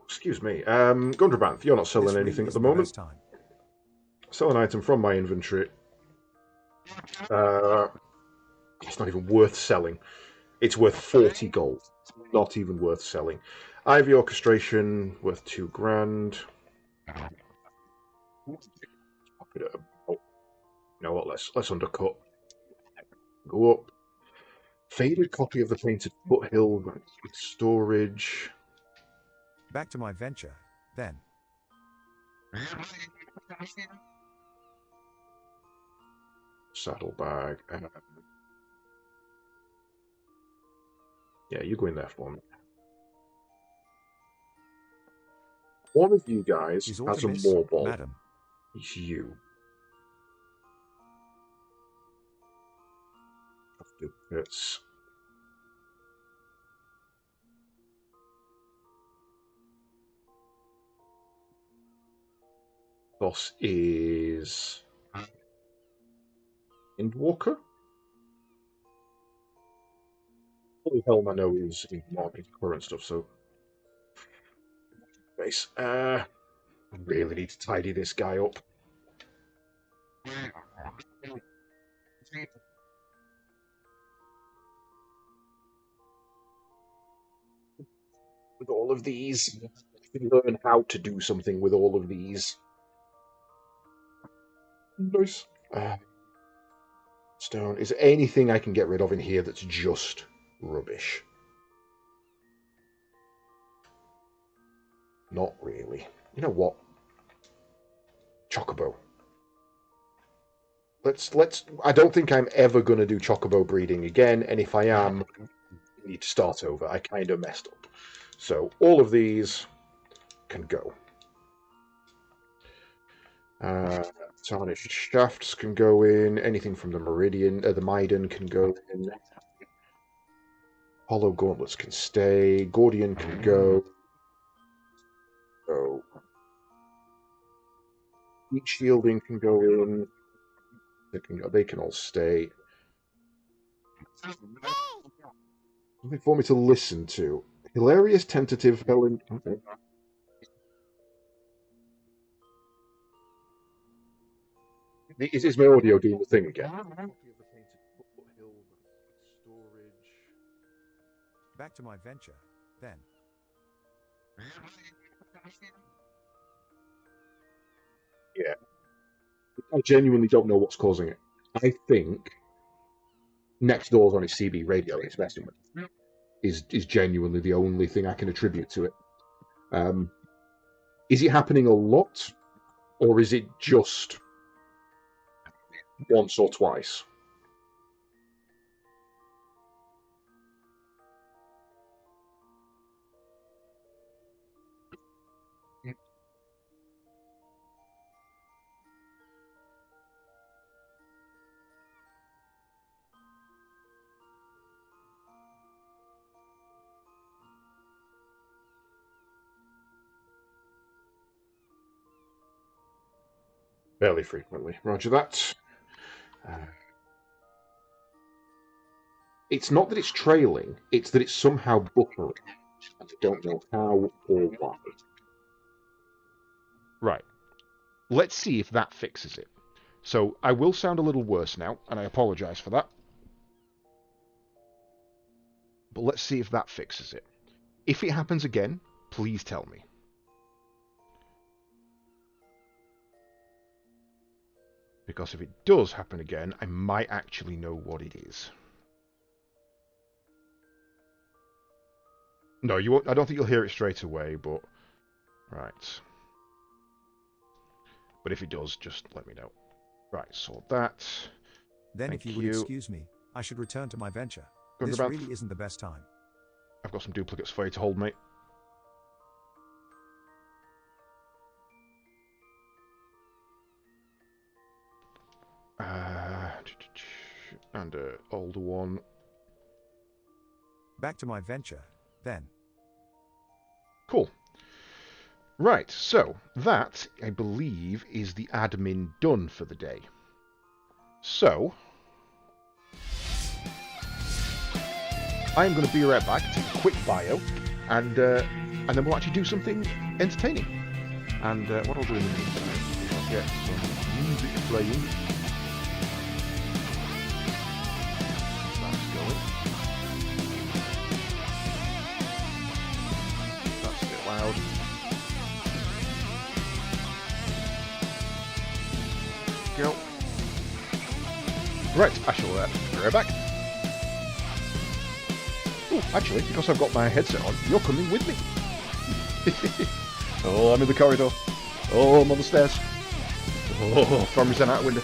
Excuse me. Gundrabanth, you're not selling This really anything at the isn't the moment. best time. Sell an item from my inventory. It's not even worth selling. It's worth 40 gold. Not even worth selling. Ivy Orchestration, worth 2 grand. Pop it at oh, you know what, let's undercut. Go up. Faded copy of the Painted Foothill, storage. Back to my venture, then. Saddlebag. Yeah, you go in there for me. One of you guys Is has aught a amiss, more ball. madam? It's you. It's boss is Windwalker. Holy hell, I know is in market current stuff, so base. I really need to tidy this guy up. With all of these, I can learn how to do something with all of these. Nice. Stone. Is there anything I can get rid of in here that's just rubbish? Not really. You know what? Chocobo. Let's. I don't think I'm ever going to do chocobo breeding again, and if I am, I need to start over. I kind of messed up. So all of these can go. Tarnished shafts can go in. Anything from the Meridian, the Maiden can go in. Hollow gauntlets can stay. Gordian can go. So heat shielding can go in. They can all stay. Something for me to listen to. Hilarious tentative Helen. Okay. Is my audio doing the thing again? Back to my venture, then. Yeah. I genuinely don't know what's causing it. I think next door's on his CB radio it's messing with. Is genuinely the only thing I can attribute to it. Is it happening a lot, or is it just once or twice? Fairly frequently. Roger that. It's not that it's trailing, it's that it's somehow buffering. And I don't know how or why. Right. Let's see if that fixes it. So I will sound a little worse now, and I apologise for that. But let's see if that fixes it. If it happens again, please tell me. Because if it does happen again, I might actually know what it is. No, you won't. I don't think you'll hear it straight away, but... Right. But if he does, just let me know. Right, sort that. Then Thank if you would you. excuse me, I should return to my venture. This Gunderbanth, really isn't the best time. I've got some duplicates for you to hold, mate. And an older one. Back to my venture, then. Cool. Right, so that, I believe, is the admin done for the day. So, I'm going to be right back, take a quick bio, and then we'll actually do something entertaining. And what I'll do in the meantime is I'll get some music playing. That's going. That's a bit loud. Go. Right, I shall be right back. Oh, actually, because I've got my headset on, you're coming with me. Oh, I'm in the corridor. Oh, I'm on the stairs. Oh, Thorny's out the window.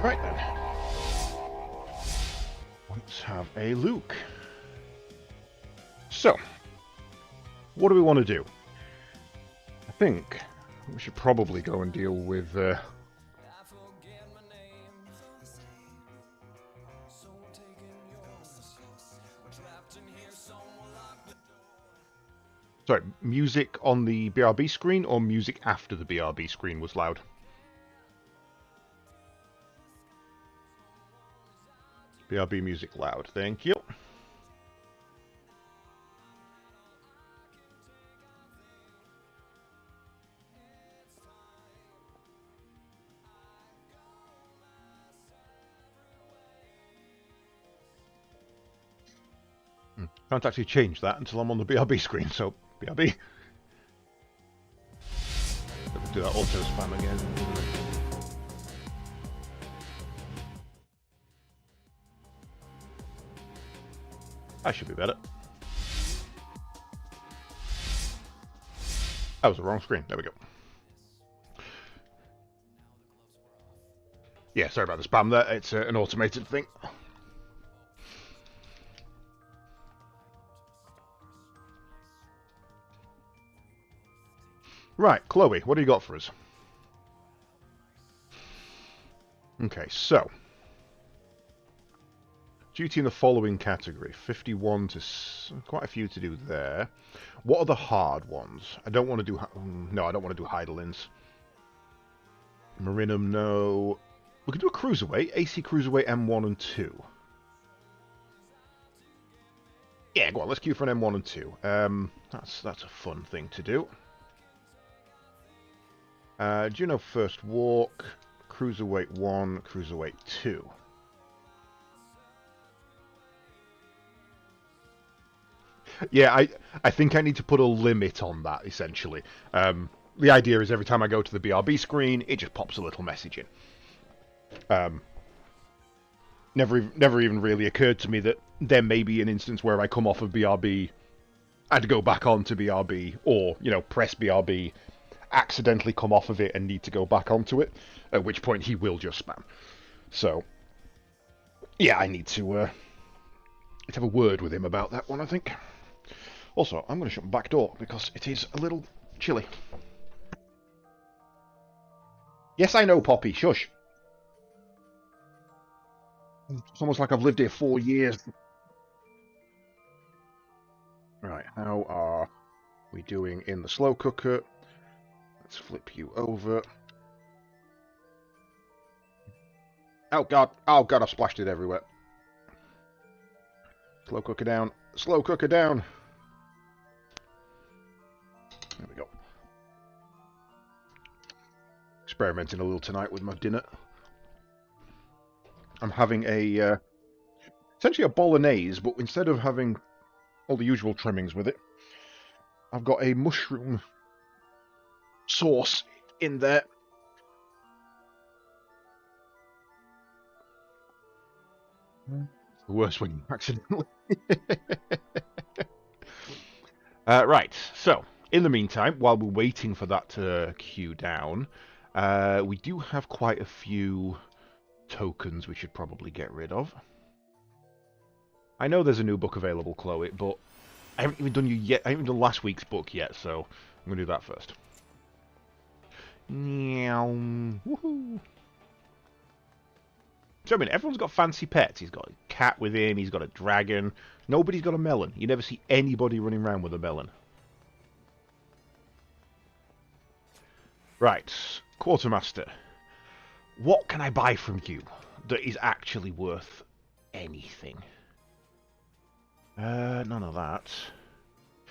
Right then. Let's have a look. So, what do we want to do? I think we should probably go and deal with Sorry, music on the BRB screen or music after the BRB screen was loud? BRB music loud, thank you. Can't actually change that until I'm on the BRB screen, so BRB. Let me do that auto spam again. That should be better. That was the wrong screen. There we go. Yeah, sorry about the spam there. It's an automated thing. Right, Chloe, what do you got for us? Okay, so duty in the following category, 51 to quite a few to do there. What are the hard ones? I don't want to do no, I don't want to do Heidelins. Marinum, no. We can do a cruiserweight, AC cruiserweight M1 and 2. Yeah, go on, let's queue for an M1 and 2. That's a fun thing to do. Juno first walk, cruiserweight 1, cruiserweight 2. Yeah, I think I need to put a limit on that, essentially. The idea is every time I go to the BRB screen, it just pops a little message in. Never even really occurred to me that there may be an instance where I come off of BRB and go back on to BRB, or, you know, press BRB, accidentally come off of it and need to go back onto it, at which point he will just spam. So, yeah, I need to have a word with him about that one, I think. Also, I'm going to shut my back door because it is a little chilly. Yes, I know, Poppy. Shush. It's almost like I've lived here 4 years. Right, how are we doing in the slow cooker? Let's flip you over. Oh god, I've splashed it everywhere. Slow cooker down, slow cooker down. There we go. Experimenting a little tonight with my dinner. I'm having a, essentially a bolognese, but instead of having all the usual trimmings with it, I've got a mushroom sauce in there. The worst when you accidentally. Right, so, in the meantime, while we're waiting for that to queue down, we do have quite a few tokens we should probably get rid of. I know there's a new book available, Chloe, but I haven't even done I haven't done last week's book yet, so I'm going to do that first. Meow. Woohoo. So, I mean, everyone's got fancy pets. He's got a cat with him, he's got a dragon. Nobody's got a melon. You never see anybody running around with a melon. Right, Quartermaster. What can I buy from you that is actually worth anything? None of that.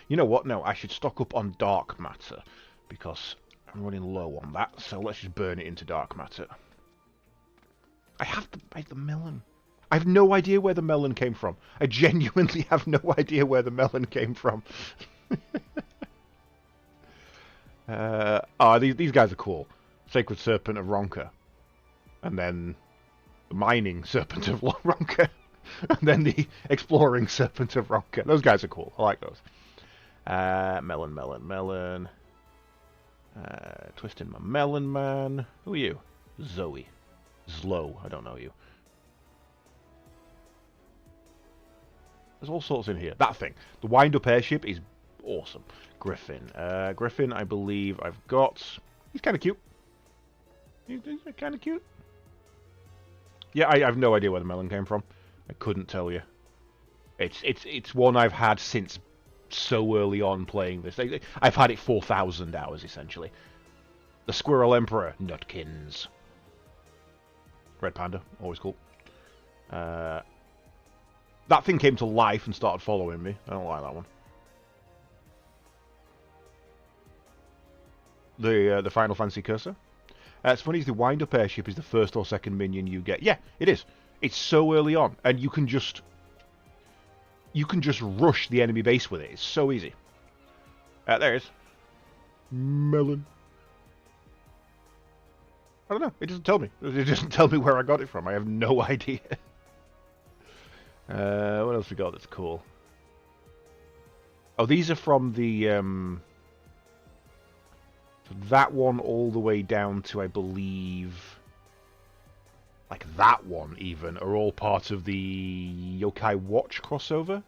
You know what? No, I should stock up on dark matter, because I'm running low on that, so let's just burn it into dark matter. I have to buy the melon. I have no idea where the melon came from. I genuinely have no idea where the melon came from. These guys are cool. Sacred Serpent of Ronka. And then the Mining Serpent of Ronka. And then the Exploring Serpent of Ronka. Those guys are cool. I like those. Melon. Twisting my melon, man. Who are you? Zoe. Zlo. I don't know you. There's all sorts in here. That thing. The wind-up airship is awesome. Griffin. Griffin, I believe I've got... He's kind of cute. He's kind of cute. Yeah, I have no idea where the melon came from. I couldn't tell you. It's one I've had since so early on playing this. I've had it 4,000 hours, essentially. The Squirrel Emperor, Nutkins. Red Panda, always cool. That thing came to life and started following me. I don't like that one. The Final Fantasy cursor. It's funny, the wind-up airship is the first or second minion you get. Yeah, it is. It's so early on, and you can just rush the enemy base with it. It's so easy. There it is. Melon. I don't know. It doesn't tell me. It doesn't tell me where I got it from. I have no idea. What else we got that's cool? Oh, these are from the that one all the way down to, I believe, like that one even, are all part of the Yokai Watch crossover.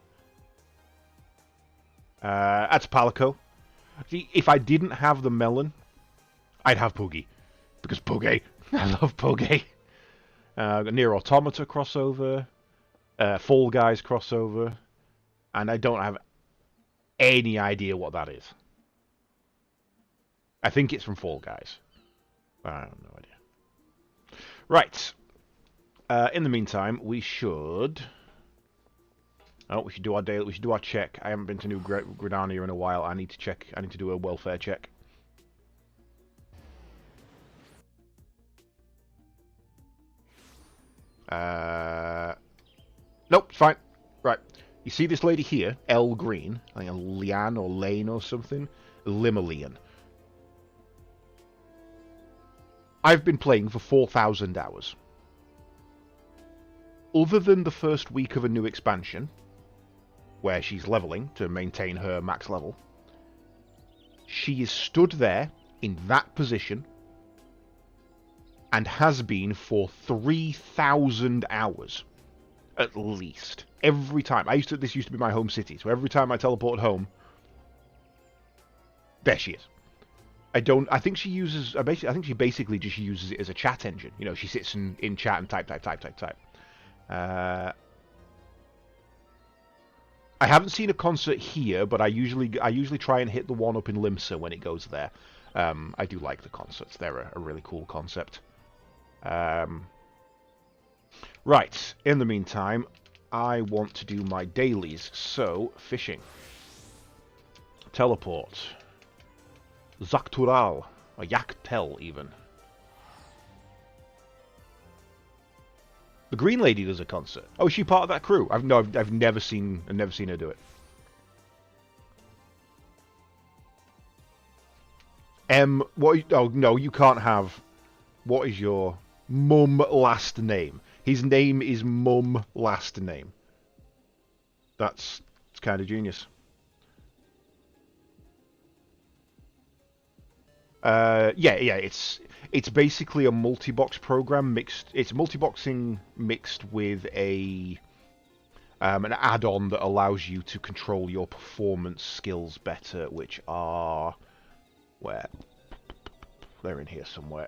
That's Palico. See, if I didn't have the melon, I'd have Poogie. Because Poogie. I love Poogie. Near Automata crossover. Fall Guys crossover. And I don't have any idea what that is. I think it's from Fall Guys. I have no idea. Right. In the meantime, we should... Oh, we should do our daily. We should do our check. I haven't been to New Gridania in a while. I need to check. I need to do a welfare check. Nope, it's fine. Right. You see this lady here, L Green, like a Lian or Lane or something? Limelian. I've been playing for 4,000 hours. Other than the first week of a new expansion, where she's leveling to maintain her max level, she is stood there in that position and has been for 3,000 hours at least. Every time. This used to be my home city, so every time I teleported home, there she is. I think she uses, I think she basically just uses it as a chat engine. You know, she sits in chat and type. I haven't seen a concert here, but I usually try and hit the one up in Limsa when it goes there. I do like the concerts. They're a really cool concept. Right, in the meantime, I want to do my dailies. So, fishing. Teleport. Zaktural. Or Yaktel, even. The Green Lady does a concert. Oh, is she part of that crew? I've never seen her do it. What? Oh no, you can't have. What is your mum last name? His name is mum last name. It's kind of genius. Yeah. It's basically a multi-box program mixed. It's multi-boxing mixed with an add-on that allows you to control your performance skills better, which are where they're in here somewhere.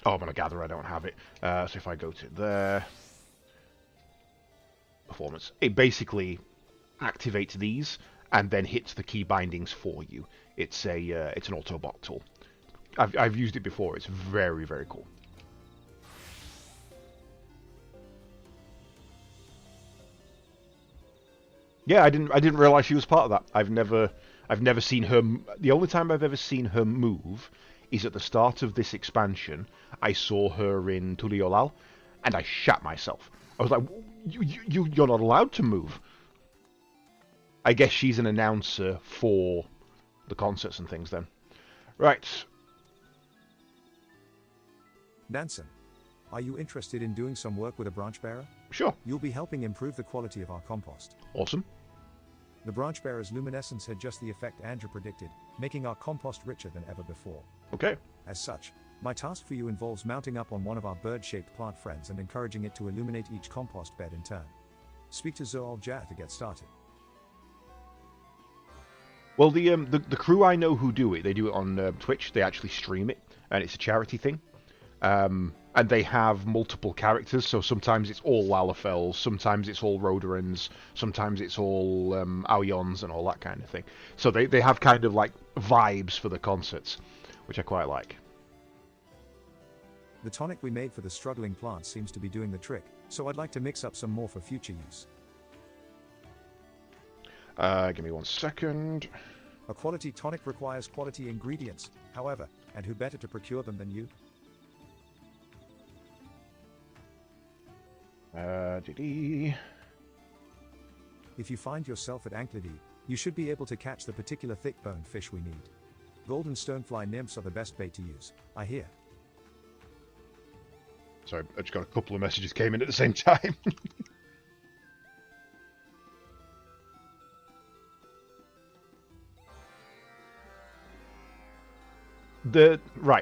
Oh, but I gather I don't have it. So if I go to there, performance, it basically activates these and then hits the key bindings for you. It's an Autobot tool. I've used it before. It's very, very cool. Yeah, I didn't realize she was part of that. I've never seen her. The only time I've ever seen her move is at the start of this expansion. I saw her in Turiolal, and I shat myself. I was like, you're not allowed to move. I guess she's an announcer for the concerts and things then. Right. Nansen, are you interested in doing some work with a branch bearer? Sure. You'll be helping improve the quality of our compost. Awesome. The branch bearer's luminescence had just the effect Andrew predicted, making our compost richer than ever before. Okay. As such, my task for you involves mounting up on one of our bird-shaped plant friends and encouraging it to illuminate each compost bed in turn. Speak to Zoal Jah to get started. Well, the crew I know who do it, they do it on Twitch. They actually stream it, and it's a charity thing. And they have multiple characters, so sometimes it's all Lalafels, sometimes it's all Rodarans, sometimes it's all Aoyons and all that kind of thing. So they have kind of like vibes for the concerts, which I quite like. The tonic we made for the struggling plant seems to be doing the trick, so I'd like to mix up some more for future use. Give me 1 second. A quality tonic requires quality ingredients, however, and who better to procure them than you? If you find yourself at Anklady, you should be able to catch the particular thick-boned fish we need. Golden stonefly nymphs are the best bait to use, I hear. Sorry, I just got a couple of messages came in at the same time.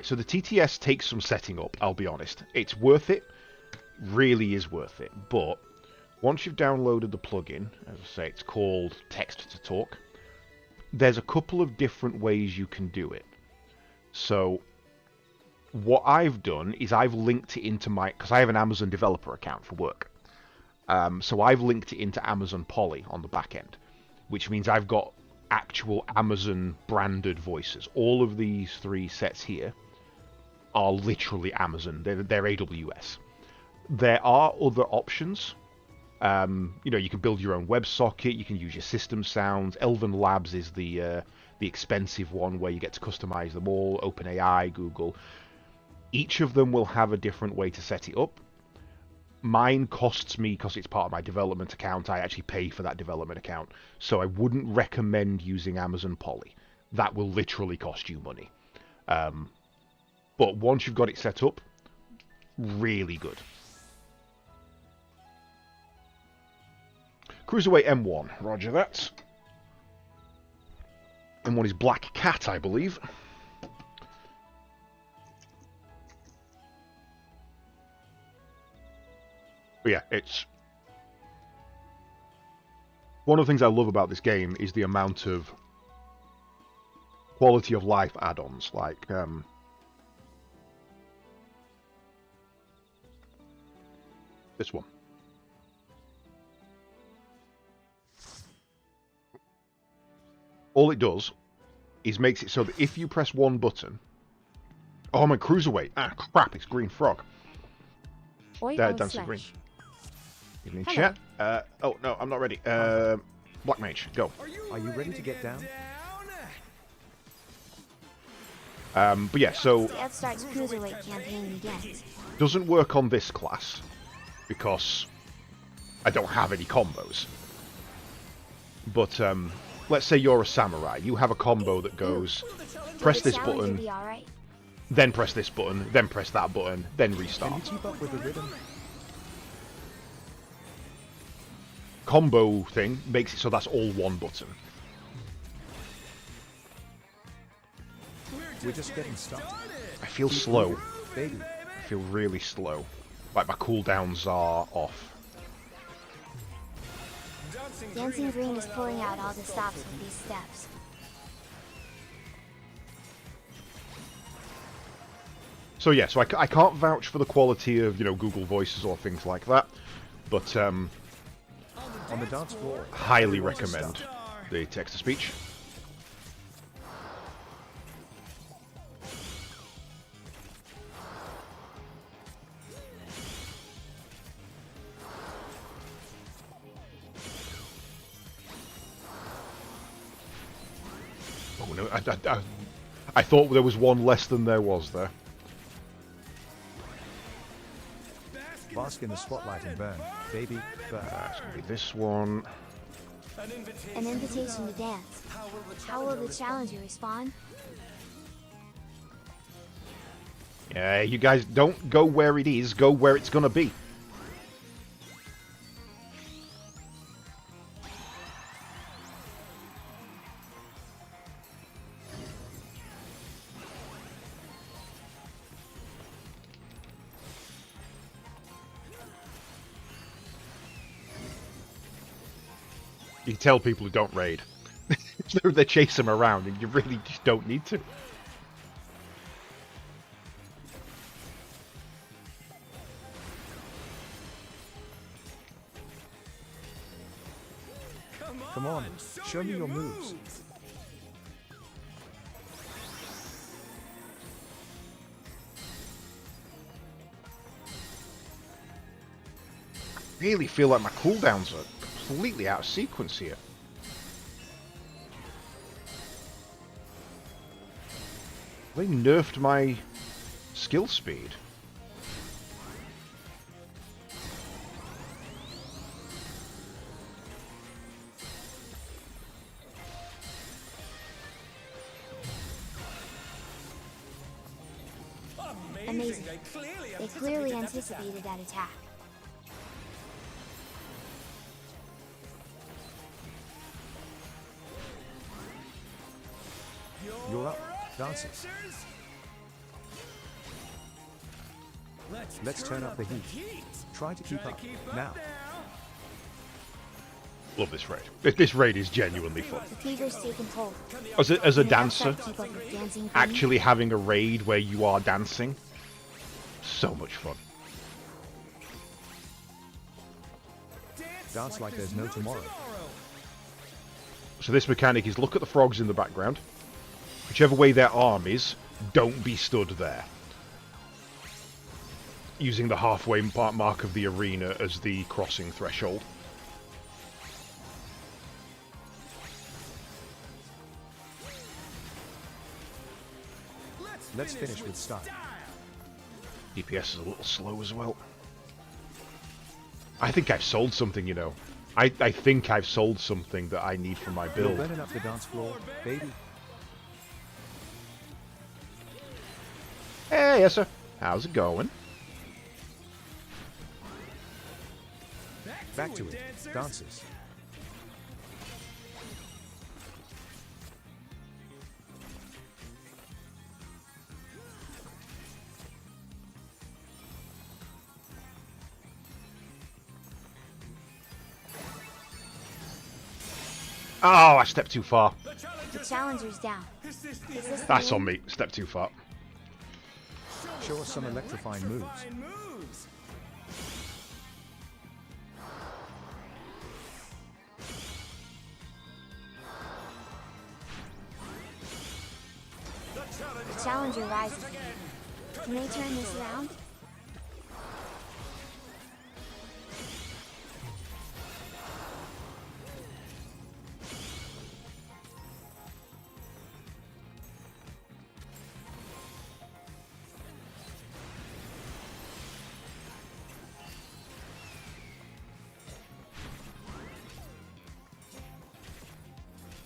So the TTS takes some setting up, I'll be honest. It's worth it. Really is worth it. But once you've downloaded the plugin, as I say, it's called Text to Talk, there's a couple of different ways you can do it. So what I've done is I've linked it into because I have an Amazon developer account for work. So I've linked it into Amazon Polly on the back end, which means I've got actual Amazon branded voices. All of these 3 sets here are literally Amazon. They're AWS. There are other options. You can build your own WebSocket. You can use your system sounds. Elven Labs is the expensive one where you get to customize them all. OpenAI, Google. Each of them will have a different way to set it up. Mine costs me, because it's part of my development account, I actually pay for that development account. So I wouldn't recommend using Amazon Polly. That will literally cost you money. But once you've got it set up, really good. Cruiserweight M1, roger that. M1 is Black Cat, I believe. But yeah, it's... One of the things I love about this game is the amount of quality of life add-ons, like... this one. All it does is makes it so that if you press one button... Oh, I'm a cruiserweight. Ah, crap, it's Green Frog. Oi, Dancing Green. Evening chat. Oh, no, I'm not ready. Black Mage, go. Are you ready to get down? But yeah, so... That starts Cruiserweight campaign again. Doesn't work on this class, because I don't have any combos. But, let's say you're a samurai. You have a combo that goes, press this button, Right? then press this button, then press that button, then Can you restart. keep up with the rhythm? Combo thing makes it so that's all one button. We're just getting started. I feel slow. Baby. I feel really slow. Like my cooldowns are off. Dancing Green is pulling out all the stops with these steps. So yeah, so I can't vouch for the quality of, Google Voices or things like that, but On the dance floor. highly recommend the text-to-speech. Oh no, I thought there was one less than there was there. Bask in the spotlight and burn. Baby, burn. It's gonna be this one. An invitation to dance. How will the challenger respond? Yeah, you guys don't go where it is, go where it's gonna be. You can tell people who don't raid. They chase them around and you really just don't need to. Come on, show me your moves. Really feel like my cooldowns are completely out of sequence here. They nerfed my skill speed. Amazing. They clearly anticipated that attack. You're up, dancers. Let's turn up the heat. Try to keep up. Now. Love this raid. This raid is genuinely fun. The fever's taken hold. As a You dancer, have to keep up with dancing queen. actually having a raid where you are dancing, so much fun. Dance like there's no tomorrow. So this mechanic is look at the frogs in the background. Whichever way their arm is, don't be stood there. Using the halfway mark of the arena as the crossing threshold. Let's finish with style. DPS is a little slow as well. I think I've sold something, you know. I think I've sold something that I need for my You're build. burning up the dance floor, baby. Hey, yes sir. How's it going? Back to it, dancers. Oh, I stepped too far. The challenger's down. Is this the That's on end? me. Stepped too far. Show us some electrifying moves. The challenger rises again. Can they turn this around?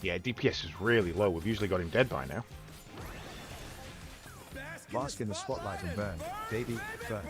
Yeah, DPS is really low. We've usually got him dead by now. Bask in the spotlight and burn, baby, burn.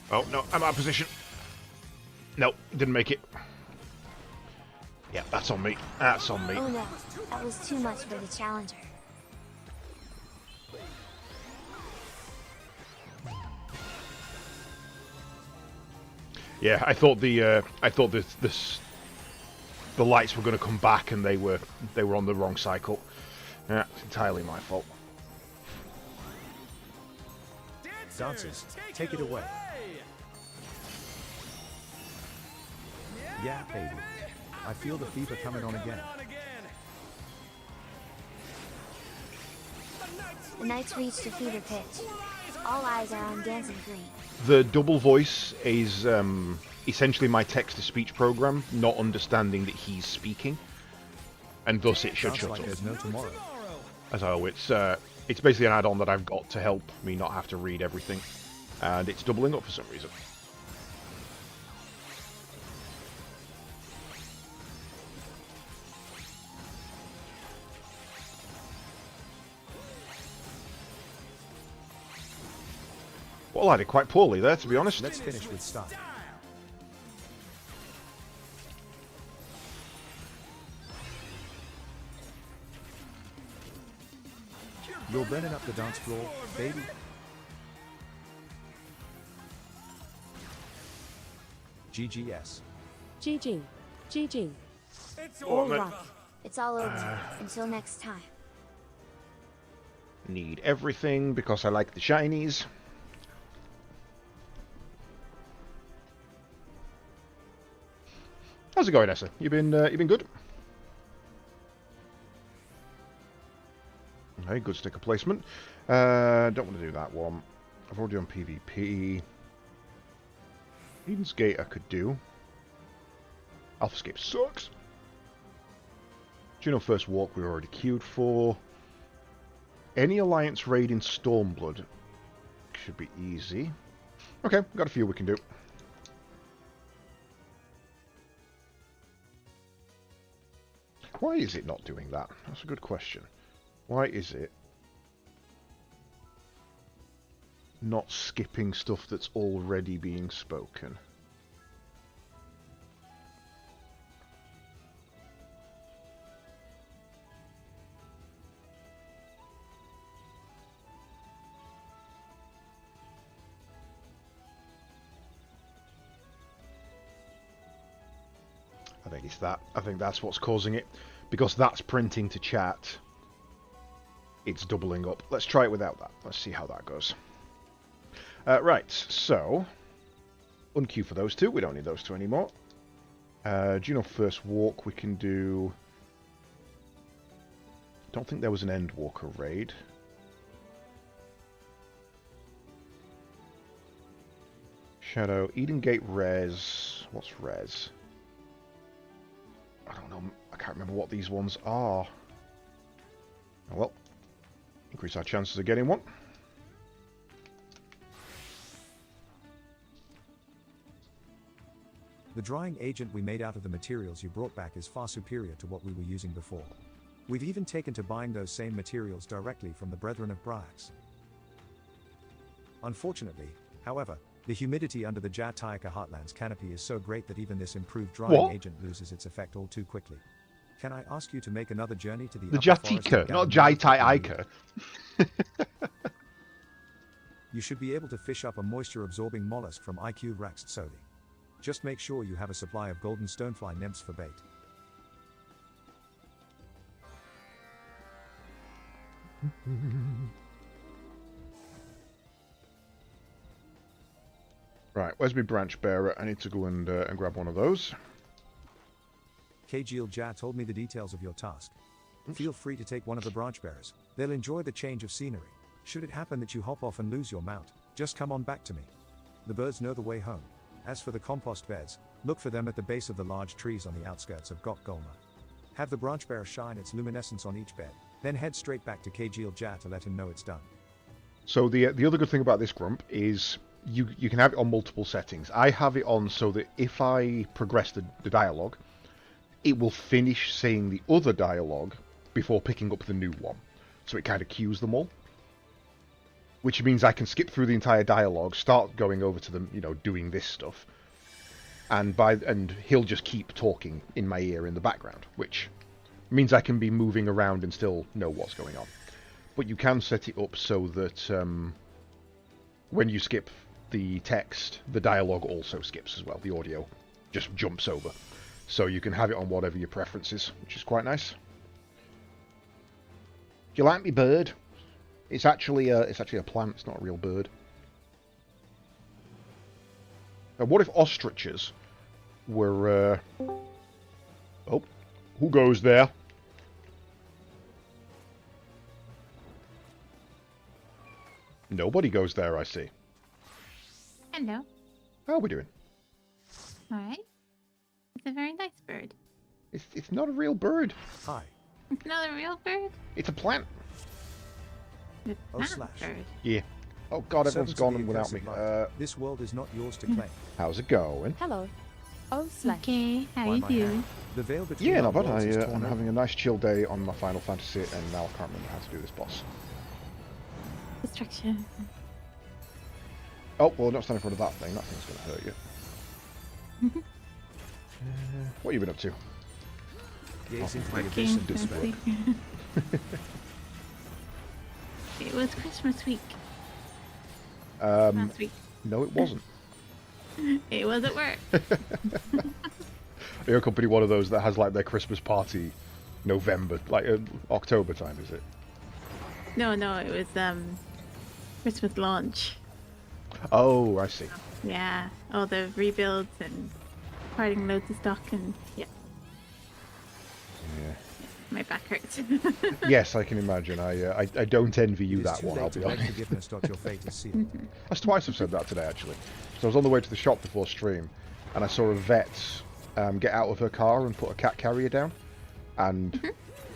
Oh, no, I'm out of position. Nope, didn't make it. Yeah, that's on me. That's on me. Oh no, that was too much for the challenger. Yeah, I thought the lights were going to come back and they were on the wrong cycle. Yeah, it's entirely my fault. Dancers, take it away. Yeah, baby. I feel the fever coming on again. The knights reached a fever pitch. All eyes are on Dancing Green. The double voice is essentially my text-to-speech program, not understanding that he's speaking, and thus it should Dance shut like up. there's no tomorrow. As I know, it's basically an add-on that I've got to help me not have to read everything, and it's doubling up for some reason. Well, I did quite poorly there, to be honest. Let's finish with style. You're burning up the dance floor, baby. GGS. GG. GG. All right. It's all over. Until next time. Need everything because I like the shinies. How's it going, Essa? You been good? Okay, good sticker placement. Don't want to do that one. I've already done PvP. Eden's Gate I could do. Alphascape sucks. Juno First Walk we're already queued for. Any Alliance raid in Stormblood should be easy. Okay, got a few we can do. Why is it not doing that? That's a good question. Why is it not skipping stuff that's already being spoken? I think it's that. I think that's what's causing it. Because that's printing to chat. It's doubling up. Let's try it without that. Let's see how that goes. Right, so... unqueue for those two. We don't need those two anymore. Juno First Walk we can do... don't think there was an Endwalker raid. Shadow, Eden Gate Res... what's Res? I don't know, I can't remember what these ones are. Oh well, increase our chances of getting one. The drying agent we made out of the materials you brought back is far superior to what we were using before. We've even taken to buying those same materials directly from the Brethren of Bryax. Unfortunately, however, the humidity under the Jataika Heartlands canopy is so great that even this improved drying agent loses its effect all too quickly. Can I ask you to make another journey to the upper forest Jatika, of not Galamurra? Jataika. You should be able to fish up a moisture-absorbing mollusk from IQ Rax Tsodi. Just make sure you have a supply of golden stonefly nymphs for bait. Right, where's my branch bearer? I need to go and grab one of those. Kjil Jia told me the details of your task. Feel free to take one of the branch bearers. They'll enjoy the change of scenery. Should it happen that you hop off and lose your mount, just come on back to me. The birds know the way home. As for the compost beds, look for them at the base of the large trees on the outskirts of Gok Golma. Have the branch bearer shine its luminescence on each bed, then head straight back to Kjil Jia to let him know it's done. So the other good thing about this grump is you can have it on multiple settings. I have it on so that if I progress the dialogue, it will finish saying the other dialogue before picking up the new one. So it kind of cues them all. Which means I can skip through the entire dialogue, start going over to them, you know, doing this stuff. And he'll just keep talking in my ear in the background, which means I can be moving around and still know what's going on. But you can set it up so that when you skip the text, the dialogue also skips as well. The audio just jumps over. So you can have it on whatever your preference is, which is quite nice. Do you like me, bird? It's actually a plant. It's not a real bird. Now, what if ostriches were? Oh, who goes there? Nobody goes there, I see. Hello. How are we doing? Alright. It's a very nice bird. It's not a real bird. Hi. It's not a real bird. It's a plant. It's Oh, not slash. a bird. Yeah. Oh God, everyone's Servants of gone the without me. accursed light. This world is not yours to claim. How's it going? Hello. Oh, slash. Okay, how Why you my doing? hand? The veil between Yeah, our not bad. worlds is I'm torn having a nice chill day on my Final Fantasy, and now I can't remember how to do this boss. Destruction. Oh, well, not stand in front of that thing. That thing's going to hurt you. What have you been up to? Gaze into the Working. abyss and Let's despair. see. It was Christmas week last week. No, it wasn't. It was at work. Are your company one of those that has like their Christmas party November, like October time, is it? No, it was Christmas launch. Oh, I see. Yeah, all the rebuilds and parting loads of stock and yeah, Yeah. my back hurts. Yes, I can imagine. I don't envy you It is that too one, I'll late be to beg honest. forgiveness. Your fate is sealed. That's twice I've said that today, actually. So I was on the way to the shop before stream, and I saw a vet get out of her car and put a cat carrier down, and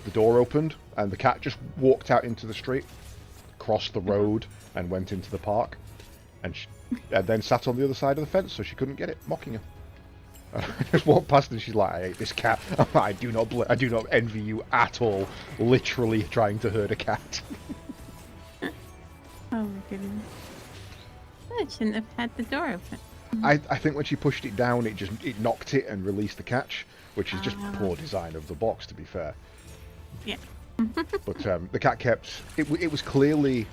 the door opened, and the cat just walked out into the street, crossed the road, and went into the park, and then sat on the other side of the fence so she couldn't get it, mocking her. I just walked past and she's like, "I hate this cat. I do not envy you at all. Literally trying to herd a cat." Oh my goodness. I shouldn't have had the door open. I think when she pushed it down, it knocked it and released the catch, which is just poor design of the box, to be fair. Yeah. But the cat kept. It was clearly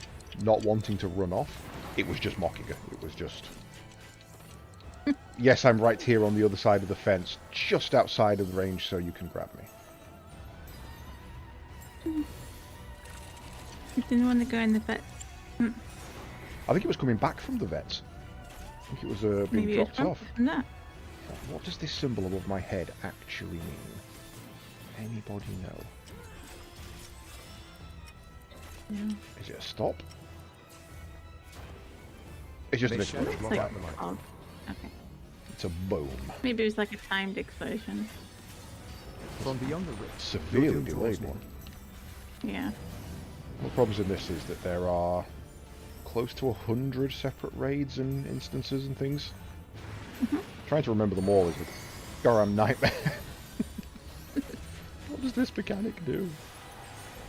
not wanting to run off. It was just mocking her. It was just. Yes, I'm right here on the other side of the fence, just outside of the range, so you can grab me. I didn't want to go in the vet. I think it was coming back from the vets. I think it was being Maybe it was dropped from off. that. What does this symbol above my head actually mean? Anybody know? No. Is it a stop? It's just an They shadow explosion. block Like, out the light. oh, okay. It's a boom. Maybe it was like a timed explosion. From beyond the rift, Severely your doom draws delayed near. one. Yeah. One of the problems in this is that there are close to 100 separate raids and instances and things. Trying to remember them all is a goddamn nightmare. What does this mechanic do?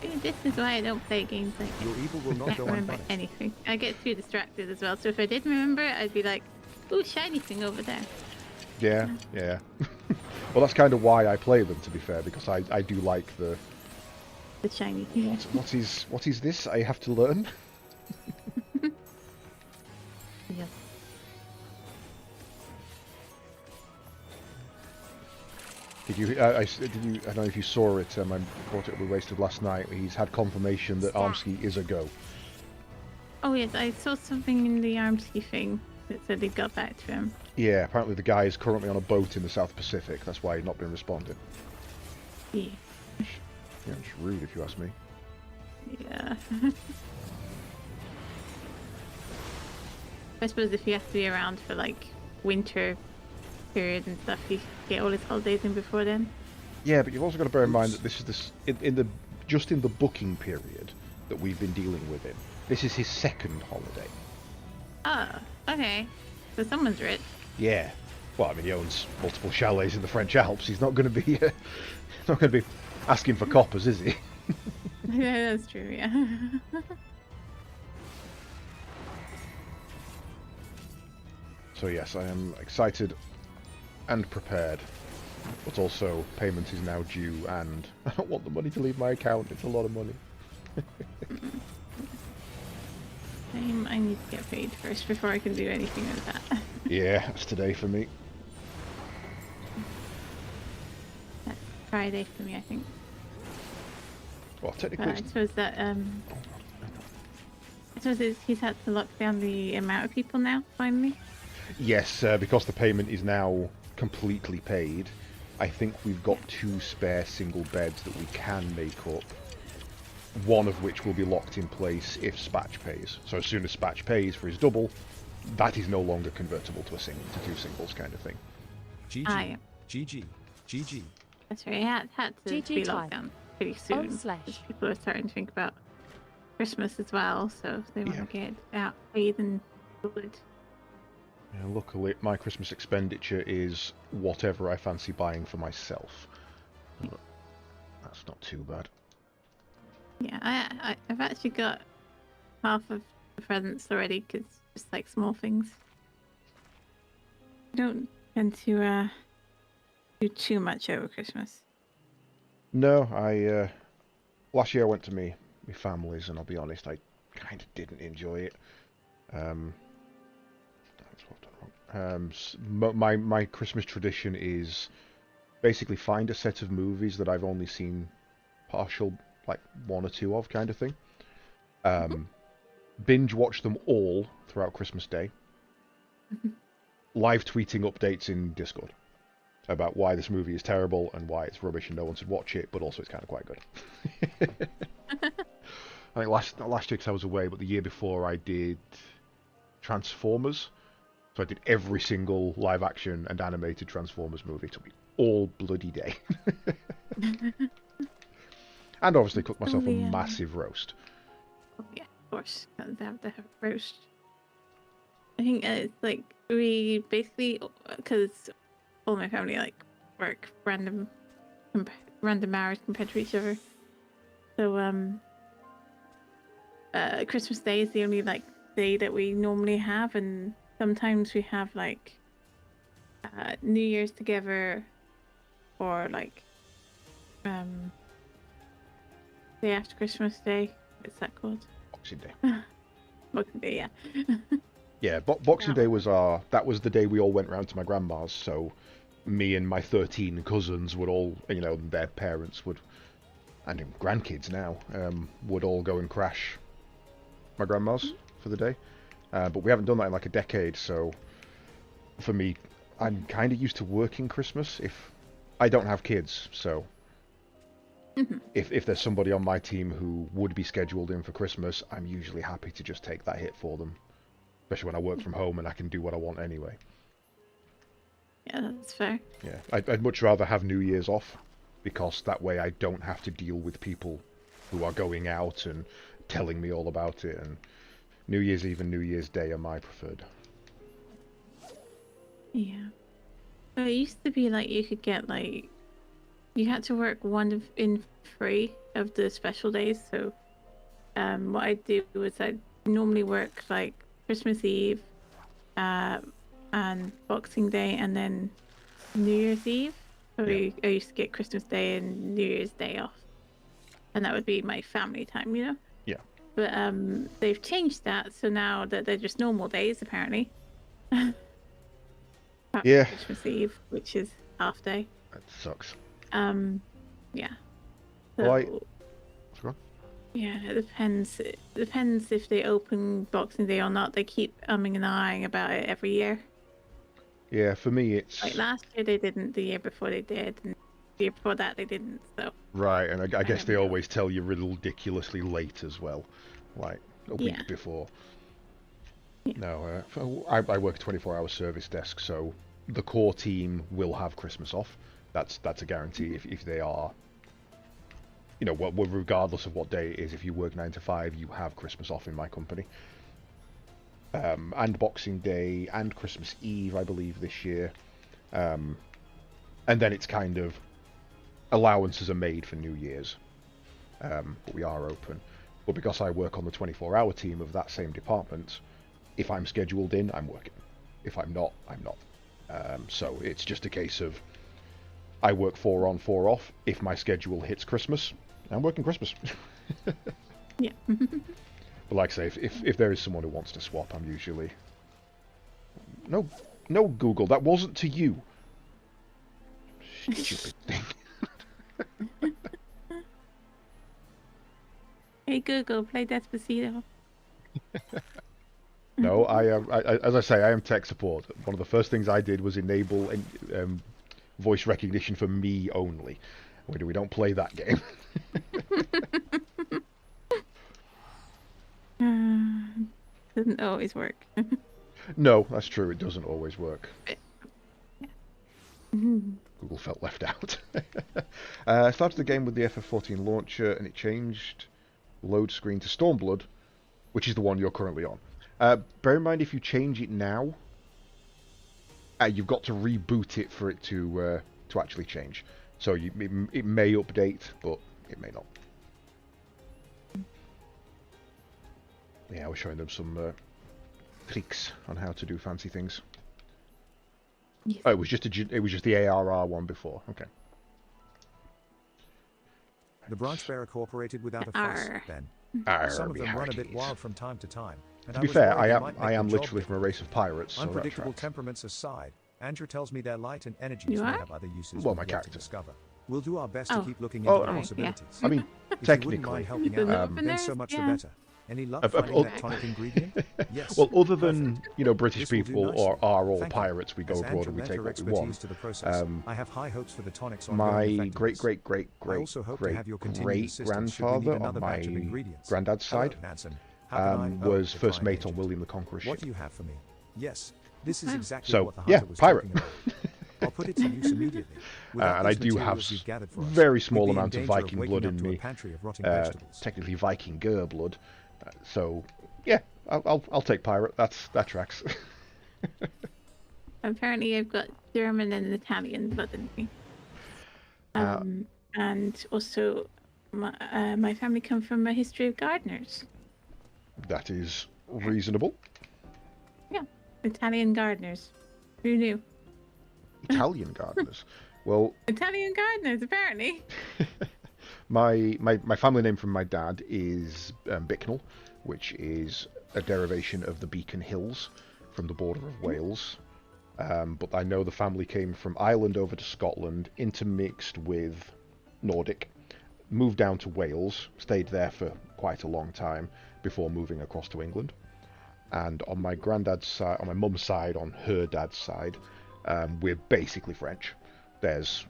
See, this is why I don't play games like Your evil will I not can't go remember unpunished. anything. I get too distracted as well. So if I did remember it, I'd be like, "Ooh, shiny thing over there." Yeah, yeah. Well, that's kind of why I play them, to be fair, because I do like the The shiny thing. what is this? I have to learn. Yeah. Did you? I don't know if you saw it. I brought it up with Wasted last night. He's had confirmation that Armsky is a go. Oh yes, I saw something in the Armsky thing that said they got back to him. Yeah, apparently the guy is currently on a boat in the South Pacific. That's why he's not been responding. Yeah. Yeah, it's rude if you ask me. Yeah. I suppose if he has to be around for like winter period and stuff, he get all his holidays in before then. Yeah, but you've also got to bear in mind that this is in the booking period that we've been dealing with him. This is his second holiday. Oh, okay. So someone's rich. Yeah. Well, I mean, he owns multiple chalets in the French Alps. He's not going to be not going to be asking for coppers, is he? Yeah, that's true. Yeah. So yes, I am excited and prepared, but also payment is now due, and I don't want the money to leave my account. It's a lot of money. I need to get paid first before I can do anything with that. Yeah, that's today for me. That's Friday for me, I think. Well, But technically, I suppose that he's had to lock down the amount of people now. Finally. yes, because the payment is now completely paid. I think we've got 2 spare single beds that we can make up. One of which will be locked in place if Spatch pays. So as soon as Spatch pays for his double, that is no longer convertible to 2 singles kind of thing. GG. Ah, yeah. GG. GG. That's right. It had to GG be time. locked down pretty soon. / Because people are starting to think about Christmas as well, so they want Yeah. to get out paid and good. Yeah, luckily, my Christmas expenditure is whatever I fancy buying for myself. That's not too bad. Yeah, I've actually got half of the presents already because just like small things. I don't tend to do too much over Christmas. No, I last year I went to my family's, and I'll be honest, I kind of didn't enjoy it. That's what I've done wrong. My Christmas tradition is basically find a set of movies that I've only seen partial, like one or two of, kind of thing. Binge watch them all throughout Christmas Day. Live tweeting updates in Discord about why this movie is terrible and why it's rubbish and no one should watch it, but also it's kind of quite good. I think last year because I was away, but the year before I did Transformers. So I did every single live action and animated Transformers movie. It took me all bloody day. And obviously cooked myself a massive roast. Oh, yeah, of course. They have to have roast. I think it's like we basically, because all my family like work random hours compared to each other. So Christmas Day is the only like day that we normally have, and sometimes we have like New Year's together, or like day after Christmas Day. What's that called? Boxing Day. Boxing Day, yeah. Yeah, Boxing Day was that was the day we all went round to my grandma's, so me and my 13 cousins would all, you know, their parents would, and grandkids now, would all go and crash my grandma's for the day. But we haven't done that in like a decade, so for me, I'm kind of used to working Christmas. If I don't have kids, so if there's somebody on my team who would be scheduled in for Christmas, I'm usually happy to just take that hit for them. Especially when I work from home and I can do what I want anyway. Yeah, that's fair. Yeah, I'd much rather have New Year's off, because that way I don't have to deal with people who are going out and telling me all about it. And New Year's Eve and New Year's Day are my preferred. Yeah. But it used to be like you could get like, you had to work in 3 of the special days. So what I do is I normally work like Christmas Eve and Boxing Day and then New Year's Eve. So I used to get Christmas Day and New Year's Day off. And that would be my family time, you know? Yeah. But they've changed that, so now that they're just normal days, apparently. Yeah. Christmas Eve, which is half day. That sucks. Yeah. So, Well, Go on. yeah, it depends. It depends if they open Boxing Day or not. They keep umming and ahhing about it every year. Yeah, for me it's... Like last year they didn't, the year before they did, and the year before that they didn't, so... Right, and I guess they always tell you ridiculously late as well. Like, a week before. Yeah. No, I work a 24-hour service desk, so the core team will have Christmas off. That's a guarantee if they are... You know, regardless of what day it is, if you work 9 to 5, you have Christmas off in my company. And Boxing Day and Christmas Eve, I believe, this year. And then it's kind of... Allowances are made for New Year's. But we are open. But because I work on the 24-hour team of that same department, if I'm scheduled in, I'm working. If I'm not, I'm not. So it's just a case of I work 4 on, 4 off. If my schedule hits Christmas, I'm working Christmas. Yeah. But like I say, if there is someone who wants to swap, I'm usually... No, Google, that wasn't to you. Stupid thing. Hey Google, play Despacito. No, I as I say, I am tech support. One of the first things I did was enable voice recognition for me only. We don't play that game. Doesn't always work. No, that's true. It doesn't always work. Google felt left out. I started the game with the FF14 launcher, and it changed load screen to Stormblood, which is the one you're currently on. Bear in mind, if you change it now, you've got to reboot it for it to actually change. So it may update, but it may not. Yeah, I was showing them some tricks on how to do fancy things. Yes. Oh, it was just the ARR one before. Okay. The branch bearer cooperated without a fuss, Arr. then. Arr, Some of me them run a bit hearties. wild from time to time. And To be was fair, worried I they might make am the job literally from a difficult. race of pirates, so that Unpredictable tracks. temperaments aside, Andrew tells me their light and energies You may are? have other uses Well, we've my yet to character. discover. We'll do our best Oh. to keep looking Oh, into the oh, yeah. possibilities. I mean, If you wouldn't technically, mind helping The out, love then so much yeah. the better. Any luck Of- finding of- that tonic ingredient? Yes. well, other than Perfect. British This will do people nicely. are all Thank you. pirates, we go As abroad Andrew and we lent take her what we expertise want. to the process, I have high hopes for the tonic's ongoing My effectiveness. I great also hope to have your continued great assistance should we need grandfather on another batch of my ingredients. granddad's Hello, side Nansen. How can I- oh, was the first tonic mate on agent. William the Conqueror's What ship. do you have for me? Yes, this is Oh. exactly So, what the hunter yeah, was pirate. talking about. I'll put it to use immediately. Without And I these do have materials you've gathered for us, very small we'd be in amount of danger Viking waking blood up in to a me. pantry of rotting vegetables. Technically Viking blood. So yeah, I'll take pirate. That tracks. Apparently, I've got German and Italian blood in me. And also, my family come from a history of gardeners. That is reasonable. Yeah, Italian gardeners. Who knew? Italian gardeners. Well, Italian gardeners, apparently. my family name from my dad is Bicknell, which is a derivation of the Beacon Hills from the border of Wales. But I know the family came from Ireland over to Scotland, intermixed with Nordic, moved down to Wales, stayed there for quite a long time before moving across to England. And on my granddad's side, on my mum's side, on her dad's side, we're basically French. There's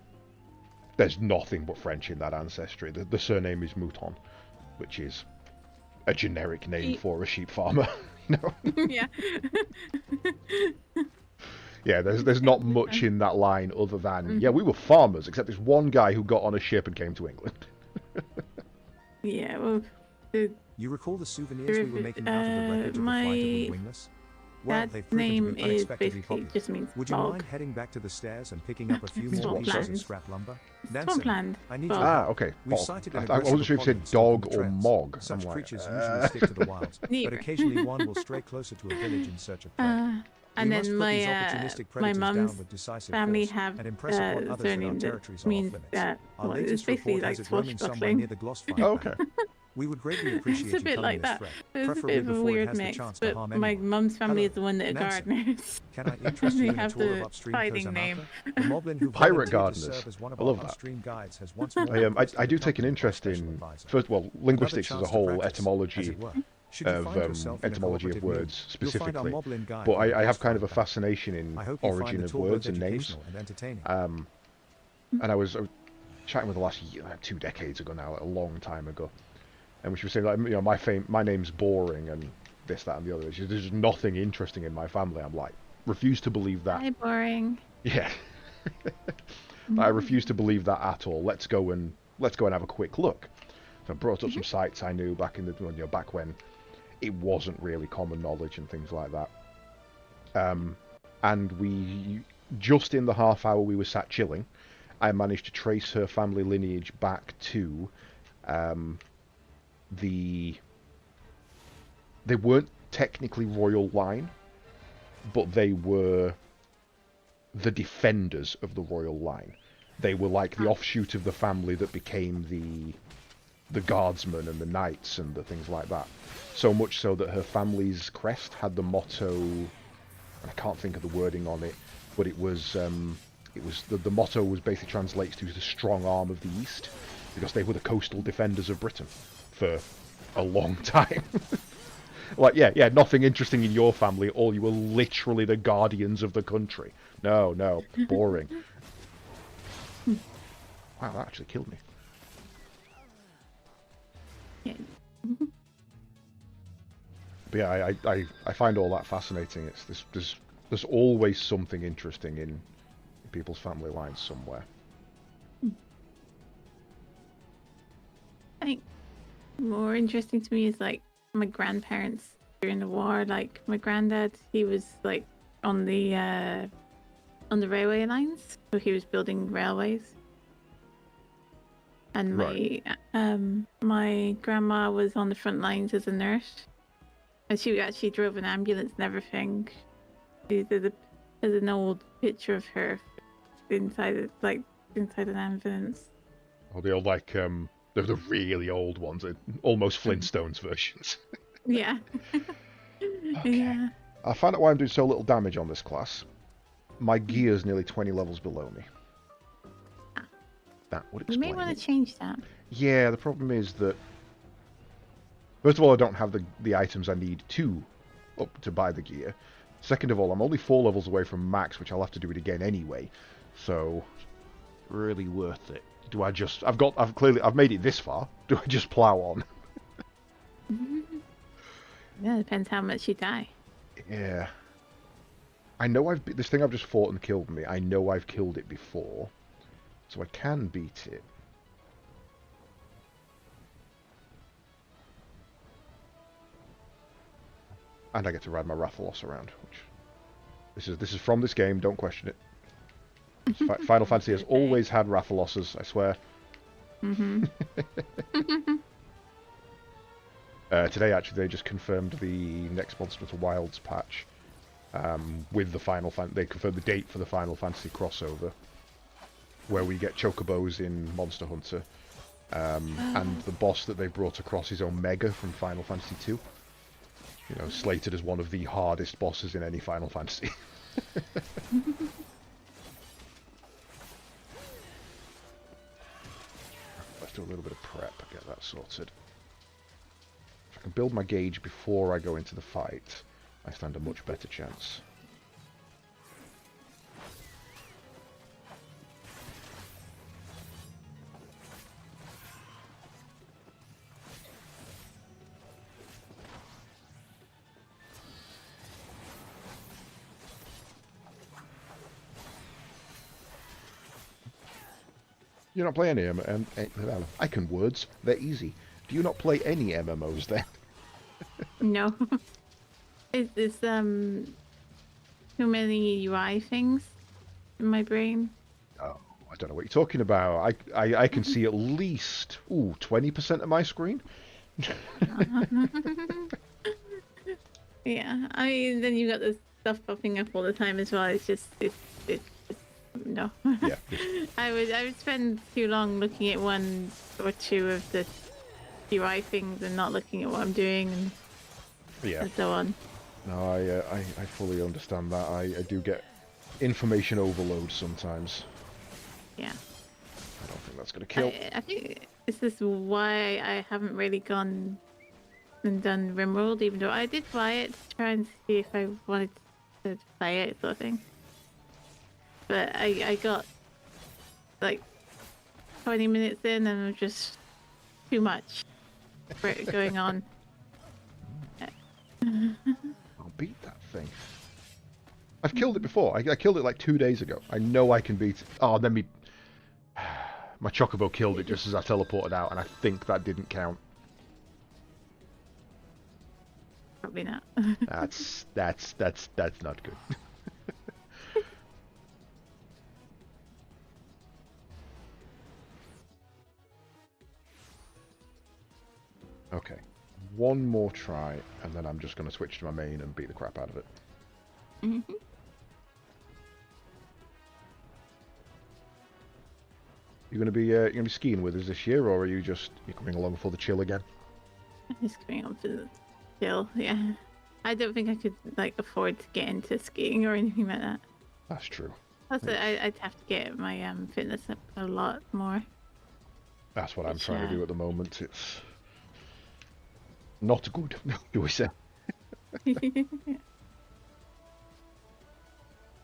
nothing but French in that ancestry. The surname is Mouton, which is a generic name for a sheep farmer. Yeah. Yeah, there's not much in that line other than yeah, we were farmers, except there's one guy who got on a ship and came to England. Yeah, well, the You recall the souvenirs we were making out of the wreckage of the flight of the wingless? Well, dad's they've proven to name be is unexpectedly basically popular. just means Would you bog. mind heading back to the stairs and picking up a few It's more not pieces of planned. scrap lumber? Swampland. I need Bog. your help. Okay. We've Bog. sighted an I aggressive wasn't sure if you said opponent stalking dog the or trails. mog. Such I'm like, creatures usually stick to the wild, but Neither. occasionally one will stray closer to a village in search of prey. And We must then put these my opportunistic my predators down mum's with decisive family force have and impress upon others that our surname territories that are means off limits. that Our well, it's latest basically report like has it roaming somewhere swashbuckling. near the Gloss fire Oh, okay. bank. We would greatly appreciate It's a you bit telling like this that. threat, It's a preferably bit of a before it weird has the mix, chance to but harm my anyone. mum's family Hello, is the one that are Nancy. gardeners. Can I interest They you in a have tour of the upstream fighting Kozanaka? name. The Moblin who Pirate volunteered to gardeners. serve as one of I our love that. upstream guides has once more I requested do the take an company of our interest special in advisor. first, well, linguistics as Another a chance to whole, practice, as etymology it were. Should you of find yourself in a etymology of cooperative mood, words you'll find our specifically. Moblin guide But on the I have Gloss kind of a fire bank. fascination in I hope you find origin the of tour both words and names. educational and entertaining. And I was chatting with her last year, 2 decades ago now, a long time ago, and she was saying, like, my name's boring and this, that, and the other. There's just nothing interesting in my family. I'm like, refuse to believe that. Hi, boring. Yeah, I refuse to believe that at all. Let's go and have a quick look. So I brought up some sites I knew back in the back when it wasn't really common knowledge and things like that. And we, just in the half hour we were sat chilling, I managed to trace her family lineage back to they weren't technically royal line, but they were the defenders of the royal line. They were like the offshoot of the family that became the guardsmen and the knights and the things like that. So much so that her family's crest had the motto, I can't think of the wording on it, but it was the motto was basically translates to the strong arm of the East, because they were the coastal defenders of Britain for a long time. Like, yeah, nothing interesting in your family, or you were literally the guardians of the country. No, boring. Wow, that actually killed me. Yeah. But yeah, I find all that fascinating. It's there's always something interesting in people's family lines somewhere. I think more interesting to me is like my grandparents during the war. Like my granddad, he was like on the railway lines, so he was building railways. And Right. my grandma was on the front lines as a nurse. And she actually drove an ambulance and everything. There's an old picture of her inside an ambulance. Or the old the really old ones, almost Flintstones versions. Yeah. Okay. Yeah. I find out why I'm doing so little damage on this class. My gear's nearly 20 levels below me. That would You explain may want it. to change that. Yeah, the problem is that first of all, I don't have the items I need to buy the gear. Second of all, I'm only 4 levels away from max, which I'll have to do it again anyway. So, really worth it. Do I just? I've made it this far. Do I just plow on? Yeah, depends how much you die. Yeah. I know this thing I've just fought and killed me. I know I've killed it before, so I can beat it. And I get to ride my Rathalos around, which this is from this game. Don't question it. Final Fantasy has always had Rathaloses, I swear. Today, actually, they just confirmed the next Monster Hunter Wilds patch with the Final Fantasy. They confirmed the date for the Final Fantasy crossover, where we get Chocobos in Monster Hunter, and the boss that they brought across is Omega from Final Fantasy II. You know, slated as one of the hardest bosses in any Final Fantasy. Let's do a little bit of prep, get that sorted. If I can build my gauge before I go into the fight, I stand a much better chance. You don't play any I can words. They're easy. Do you not play any MMOs then? No. It's too many UI things in my brain. Oh, I don't know what you're talking about. I can see at least 20% of my screen. Yeah, I mean, then you got this stuff popping up all the time as well. It's just no. Yeah. I would spend too long looking at one or two of the UI things and not looking at what I'm doing and so on. No, I fully understand that. I do get information overload sometimes. Yeah. I don't think that's gonna kill. I think this is why I haven't really gone and done Rimworld, even though I did buy it to try and see if I wanted to play it, sort of thing. But I got like 20 minutes in and it was just too much for it going on. I'll beat that thing. I've killed it before. I killed it like 2 days ago. I know I can beat it. Oh, then my Chocobo killed it just as I teleported out, and I think that didn't count. Probably not. That's not good. Okay, one more try, and then I'm just going to switch to my main and beat the crap out of it. Mm-hmm. You're gonna be skiing with us this year, or are you coming along for the chill again? Just coming on for the chill, yeah. I don't think I could afford to get into skiing or anything like that. That's true. Plus, I'd have to get my fitness up a lot more. That's what I'm trying to do at the moment. It's not good, do we say?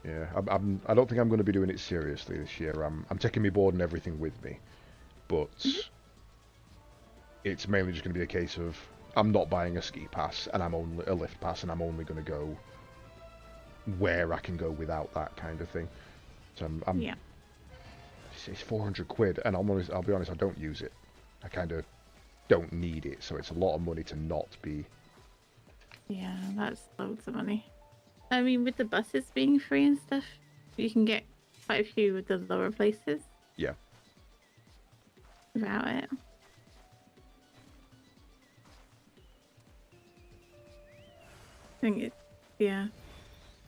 Yeah, I don't think I'm going to be doing it seriously this year. I'm taking my board and everything with me, but it's mainly just going to be a case of I'm not buying a ski pass and I'm only a lift pass, and I'm only going to go where I can go without that kind of thing. So yeah. It's 400 quid, and I'll be honest, I don't use it. I kind of don't need it, so it's a lot of money to not be. Yeah, that's loads of money. I mean, with the buses being free and stuff, you can get quite a few of the lower places. Yeah. Without it. think it's yeah.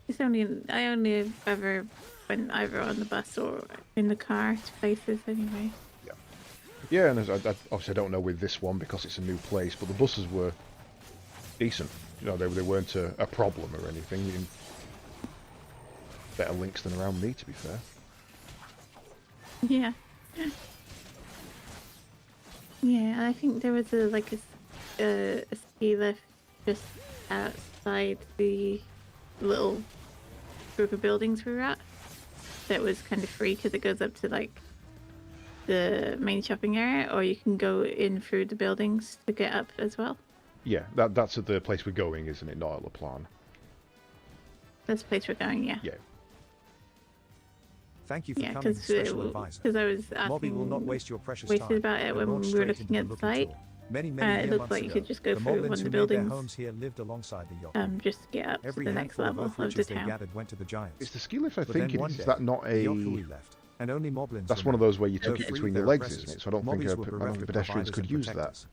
It's I only ever went either on the bus or in the car to places anyway. Yeah, and obviously I don't know with this one because it's a new place, but the buses were decent. You know, they weren't a problem or anything. Better links than around me, to be fair. Yeah. Yeah, I think there was a ski lift just outside the little group of buildings we were at. That was kind of free because it goes up to like the main shopping area, or you can go in through the buildings to get up as well. Yeah, that's at the place we're going, isn't it? Not at La Plan. That's the place we're going, yeah. Yeah. Thank you for Yeah, coming, because special advisor. I was Mobby will not asking waste your precious wasted time. about it They when launched we were straight looking into at the the looking site. tour. Many It year looked months like you ago, could just go the through one Moblins of the who made their buildings, homes here lived alongside the yacht. just to get up Every to the next handful level of of oak the ridges they town. gathered went to the giants. It's the ski lift I But think then it one is. day, Is that not the a... Yokui left, and only Moblins That's one of remained. those where you Though took it free between of your their legs, oppressors, isn't it? So I don't think Mobbies were bereft of pedestrians providers could and use that. protectors.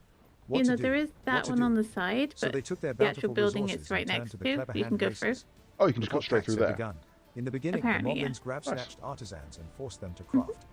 What You to know, do? there is What that to one do? on the side, So but they took their the actual bountiful building resources it's right and turned next to the to, clever you can hand go through. races. Oh, you can The just go straight contacts through had there. begun. In the beginning, Apparently, the yeah. Moblins grabbed Nice. snatched artisans and forced them to craft.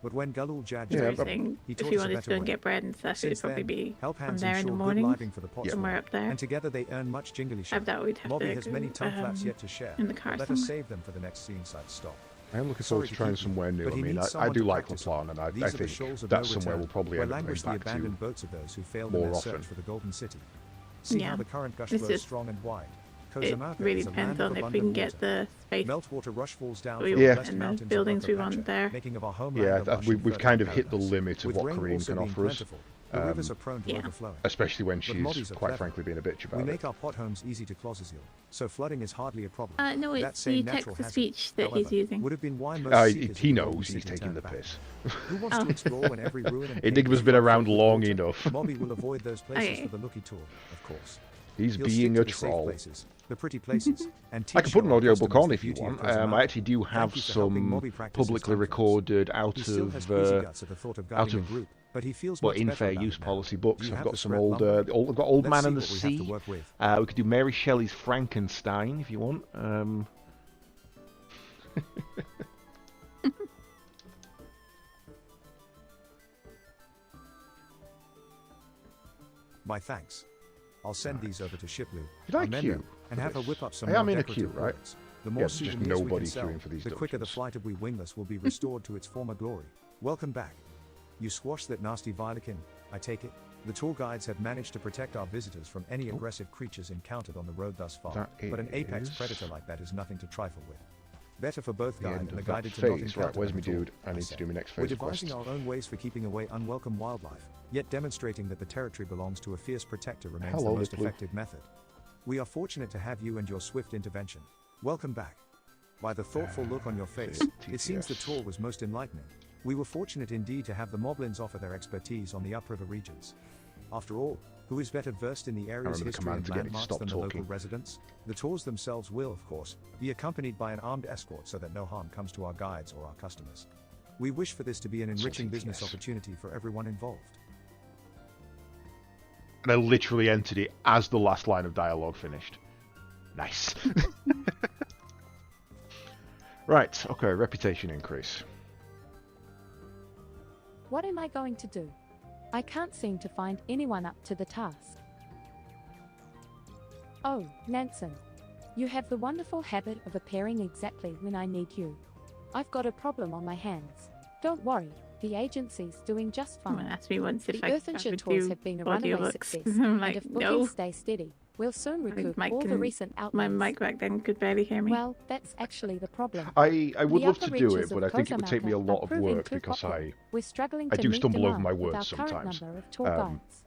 But when Galul Jad Yeah, joined, but- Saying he if taught you us a wanted to better go and way. get bread and stuff, it would Since probably then, be help from hands there in the ensure good morning, living for the pots somewhere up there. and together they earn much jingly I share. doubt we'd have Mobby to has many go, tongue flaps yet to share. in the car Let us somewhere. save them for the next scene site stop. I am looking forward Sorry to to trying keep you, somewhere new. but I he mean, needs I someone do to like La practice Plan, and These I are the think shoals of that's no somewhere return, we'll probably where end up going languish the back to abandoned boats of those who failed more in their often. search for the Golden City. See Yeah. how the current gush It's flows just- strong and wide. It Kozamaka really is a depends land of on if we can abundant get water. the space Meltwater rush falls down we from Yeah. the want west and the mountains of buildings we Upper want Pacha, there. making of our homeland Yeah, a lush and we've fertile kind of hit the paradise. limit of With what rain Korean also can being offer us, plentiful, the rivers are prone to Yeah. overflowing. especially when But Mobbies she's are quite clever. frankly being a bitch We about it. make our pot homes easy to closesil, so flooding is hardly a problem. No, That it's same the natural hazard, text-to-speech that however, he's using. would have been why most seekers He of the Golden knows he's City taking the turned back. piss. Who wants to explore when every ruin and Enigma's cave been is around filled with long water? enough. Mobby will avoid those places Okay. for the looky tour, of course. He's He'll being stick a to the safe troll. places, the pretty places, and I teach can put an your audiobook customers on the if you beauty of want. I Kozamaka. actually do have Thank you for helping some Mobby practice his publicly tongue flaps. recorded He still has queasy guts at the thought of guiding a of- group, but he feels well, much in better fair about use it now. policy books. You I've have got the some spread old, lumber. I've got Old Let's Man see and the what we have to Sea. work with. We could do Mary Shelley's Frankenstein if you want. My thanks. I'll send these over to Shiplu, Did I our mender, queue and for have her this? whip up some I more am in a decorative queue, right? words. The more Yeah, there's just souvenirs we nobody can sell, queuing for these the quicker the dungeons. flight of we wingless will be restored to its former glory. Welcome back. You squashed that nasty Vilekin, I take it? The tour guides have managed to protect our visitors from any aggressive creatures encountered on the road thus far, That but an apex is- predator like that is nothing to trifle with. Better for both The guide end and the of that guided to not phase. encounter Right, where's them my at all, dude? I need to say. do my next We're phase of devising quest. our own ways for keeping away unwelcome wildlife, yet demonstrating that the territory belongs to a fierce protector remains Hello, the most Blue. effective method. We are fortunate to have you and your swift intervention. Welcome back. By the thoughtful look on your face, it seems the TTS. tour was most enlightening. We were fortunate indeed to have the Moblins offer their expertise on the upriver regions. After all, who is better versed in the area's remember the history command and to get it to landmarks stop than the talking. local residents? The tours themselves will, of course, be accompanied by an armed escort so that no harm comes to our guides or our customers. We wish for this to be an enriching business TTS. opportunity for everyone involved. And I literally entered it as the last line of dialogue finished. Nice. Right, okay, reputation increase. What am I going to do? I can't seem to find anyone up to the task. Oh, Nansen. You have the wonderful habit of appearing exactly when I need you. I've got a problem on my hands. Don't worry, the agency's doing just Someone fine. asked me once if The I Earthenshire could tours do have been a runaway audiobooks. success, I'm and like, if bookings no. stay steady, we'll soon I think recoup Mike all the can- recent My outlays. mic back then could barely hear me. Well, that's actually the problem. I would The love upper to do reaches it, of but I think it would take me a Kozamaka lot are of proving work too because popular. We're struggling I to do meet stumble over demand my with words our current sometimes. number of tour Um, guides.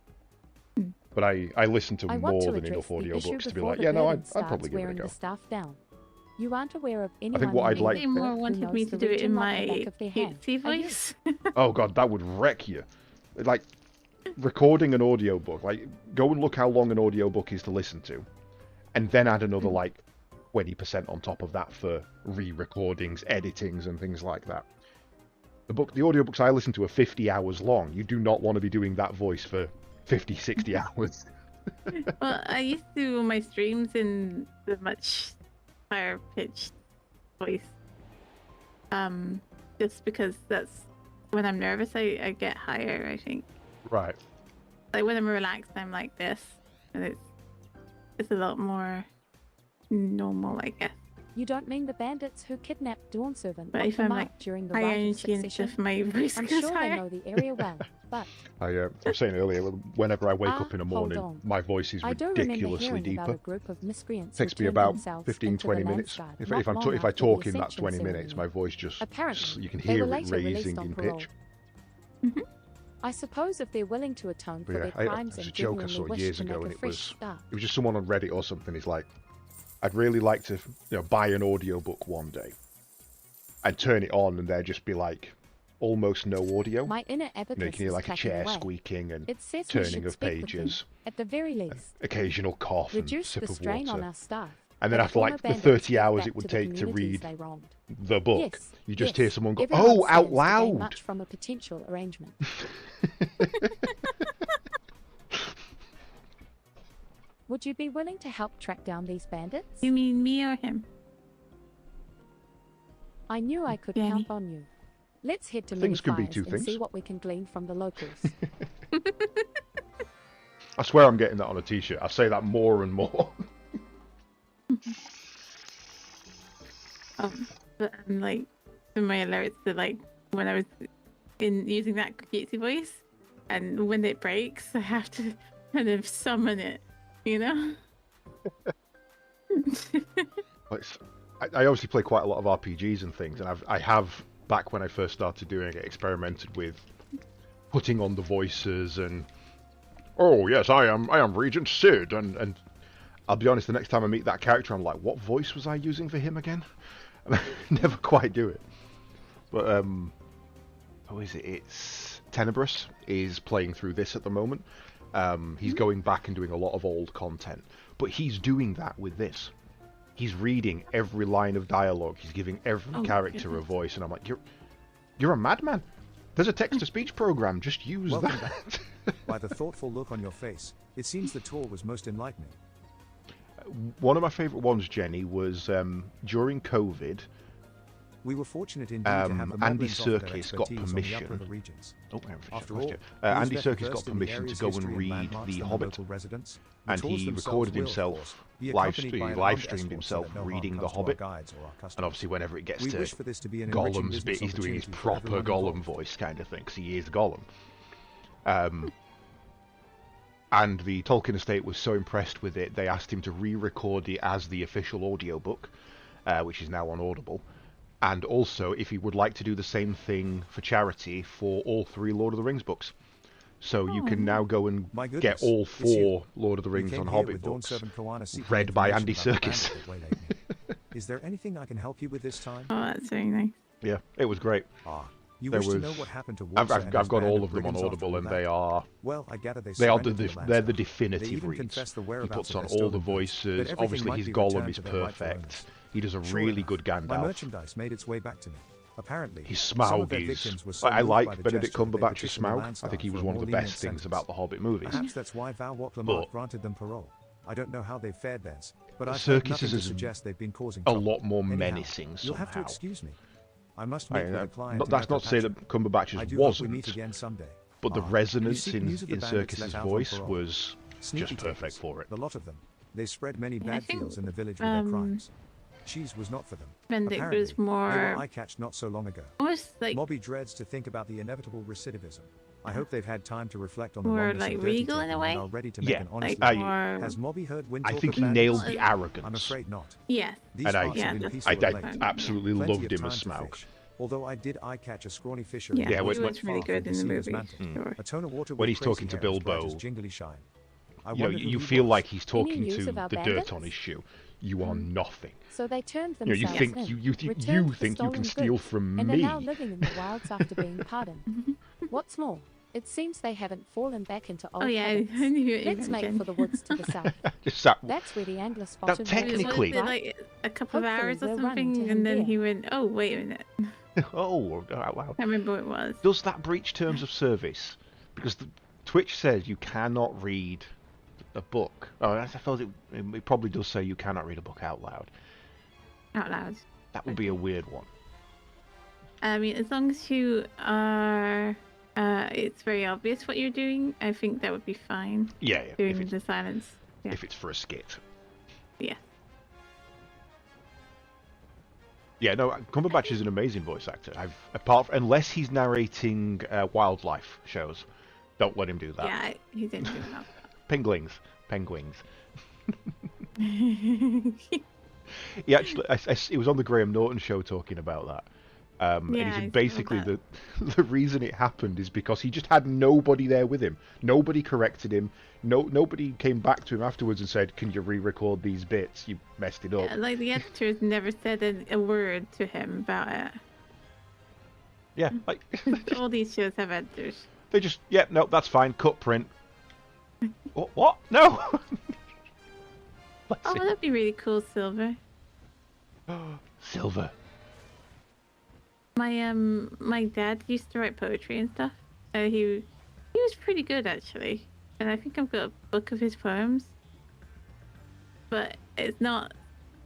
But I listen to I want more to than address enough the issue audiobooks to be before like, the yeah, no, burden I'd starts probably give it a wearing go. the staff down. You aren't aware of anyone what in I'd the like- They more who wanted knows me the to do it region in like the my back of their hand. cutesy Are you? voice. Oh god, that would wreck you. Like, recording an audiobook, like, go and look how long an audiobook is to listen to, and then add another, like, 20% on top of that for re-recordings, editings, and things like that. The audiobooks I listen to are 50 hours long. You do not want to be doing that voice for 50, 60 hours. Well, I used to do all my streams in the much higher pitched voice. Just because that's when I'm nervous, I get higher, I think. Right. Like when I'm relaxed, I'm like this, and it's a lot more normal, I guess. You don't mean the bandits who kidnapped Dawn Servant But off if the I'm mark like during the high Rite of energy and Succession? stuff, my voice I'm goes sure they higher. know the area well, but I was saying earlier, whenever I wake up in the hold morning, on. my voice is I do remember ridiculously hearing about a deeper. group of miscreants Takes who me turned about themselves 15, into 20 the minutes. Landsguard If not I long if I after the talk in that Ascension 20 minutes, ceremony. my voice just Apparently, you can they hear were it later released raising on in parole. pitch. I suppose if they're willing to atone for But their yeah, crimes there's a and joke I genuinely saw wish years to ago, make and a it fresh was start. just someone on Reddit or something. He's like, I'd really like to, buy an audiobook one day and turn it on, and there just be like almost no audio. My inner You abacus can hear is like a clacking chair away. squeaking and It says we turning should of speak with them, pages, at the very least. occasional cough and Reduce sip the of strain on water. our staff. And then that after former like the bandits 30 give hours back it would to the take to communities read they wronged. the book, Yes, you just yes, hear someone go, everyone "Oh, out stands to gain loud!" much from a potential arrangement. Would you be willing to help track down these bandits? You mean me or him? I knew I could Danny. count on you. Let's head to Things can be Many two Fires and see things. what we can glean from the locals. I swear I'm getting that on a t-shirt. I say that more and more. But I'm like, in my alerts to like when I was using that cutesy voice, and when it breaks, I have to kind of summon it, you know? I obviously play quite a lot of RPGs and things, and I have back when I first started doing it, experimented with putting on the voices and oh yes, I am Regent Sid, and I'll be honest, the next time I meet that character, I'm like, what voice was I using for him again? And I never quite do it. But who is it? It's Tenebrous is playing through this at the moment. He's going back and doing a lot of old content, but he's doing that with this. He's reading every line of dialogue. He's giving every character a voice, and I'm like, you're a madman. There's a text-to-speech program. Just use Welcome that. back. By the thoughtful look on your face, it seems the tour was most enlightening. One of my favourite ones, Jenny, was during COVID. We were fortunate indeed to have the Andy Moblins offer their Serkis got expertise on the permission. upriver regions. Oh, I haven't finished After that all, question. he was Andy better Serkis got versed in the permission to area's go history and and read landmarks The than Hobbit, local residents. The and tours he themselves recorded will, of himself, course, be live accompanied by an streamed armed himself escort so that no harm reading The comes to our Hobbit. guides or our customers. And obviously, whenever it gets We to wish for this to be an enriching Gollum's bit, business he's doing his opportunity for proper everyone Gollum involved. voice kind of thing, because he is Gollum. And the Tolkien estate was so impressed with it, they asked him to re-record it as the official audiobook, which is now on Audible. And also, if he would like to do the same thing for charity for all 3 Lord of the Rings books. So you can now go and My get goodness, all it's 4 you. Lord of the You Rings came on here Hobbit with Dawn books, Servant Koana seeking read by Andy information about the Serkis. bandit that waylaid me. Is there anything I can help you with this time? Oh, that's very nice. Yeah, it was great. You There wish to was- know what happened to I've Walter and his got band all of them on brigands after Audible, all and that? they are Well, I gather they they're surrendered the to the they're the Landsguard. They definitive even reads. confessed the He whereabouts puts of on their all the stolen goods, voices. that everything Obviously, might his be Gollum returned is to their rightful perfect. owners. He does a Sure really enough, good My Gandalf. merchandise made its way back to me. Apparently, His some of their Smaug is. victims were so I moved by like the Benedict gesture that they Cumberbatch's petitioned the Smaug. I Landsguard think he for was a one of more the lenient best things sentence. about the Hobbit movies. Perhaps that's why Val Lamar But- granted them parole. I don't know how they've fared theirs, but I've Serkis heard nothing is to suggest they've been causing a trouble. lot more Anyhow, menacing You'll have to somehow. excuse me. I must I meet mean, with a client. in that's not to say Appalachia. that Cumberbatch's I do hope we wasn't, meet again someday. but the You resonance seek in news of the bandits Serkis's let out on voice parole. was Sneaky just perfect takers, for it. the lot of them. They spread many I bad think, feels in the village with their crimes. Cheese was not for them. Benedict Apparently, was they more were eye-catched not so long ago. almost like Mobby dreads to think about the inevitable recidivism. I hope they've had time to reflect on the more wrongness like of dirty regal in a taking way. and are ready to Yeah, make an honest like I- living. more. Has Mobby heard wind I talk think of he bandits? nailed the Well, arrogance. I'm afraid not. Yeah. These And I- parts Yeah, have been that's peaceful I of late. absolutely Plenty loved of him time as to Smaug. fish. Although I did eye-catch a scrawny fisher. Yeah, Yeah, he when- was really good in the movie. Sure. A tone of water When with he's talking crazy to hair as bright Bilbo, as jingly shine. I You know, wonder who you he feel was. like he's talking news to about the dirt bandits? on his shoe. You are nothing. So they turned You know, you themselves think in, you returned you the think you stolen can steal goods, from and me. are now living in the wilds after being pardoned. What's more, it seems they haven't fallen back into old Oh yeah, habits. I knew it. Let's make for the woods to the south. Just that. That's where the angler spotted technically- Was it like a couple of Hopefully hours or we'll run something, into him and then there. he went, "Oh, wait a minute." I Oh, wow. can't remember what it was. Does that breach terms of service? Because Twitch says you cannot read a book. Oh, I suppose it probably does say you cannot read a book out loud. Out loud. That would be a weird one. I mean, as long as you are, it's very obvious what you're doing. I think that would be fine. Yeah, yeah. Doing the silence. Yeah. If it's for a skit. Yeah. Yeah, no, Cumberbatch is an amazing voice actor. Unless he's narrating wildlife shows, don't let him do that. Yeah, he didn't do enough. Penguins. He actually, it was on the Graham Norton show talking about that. And he Yeah, I said saw basically that. the reason it happened is because he just had nobody there with him. Nobody corrected him. Nobody came back to him afterwards and said, "Can you re-record these bits? You messed it up." Yeah, like the editors never said a word to him about it. Yeah, like All these shows have editors. they just, yeah, no, that's fine. Cut print. What? No. Let's Oh, see. that'd be really cool, Silver. Silver. My dad used to write poetry and stuff. So he was pretty good actually. And I think I've got a book of his poems. But it's not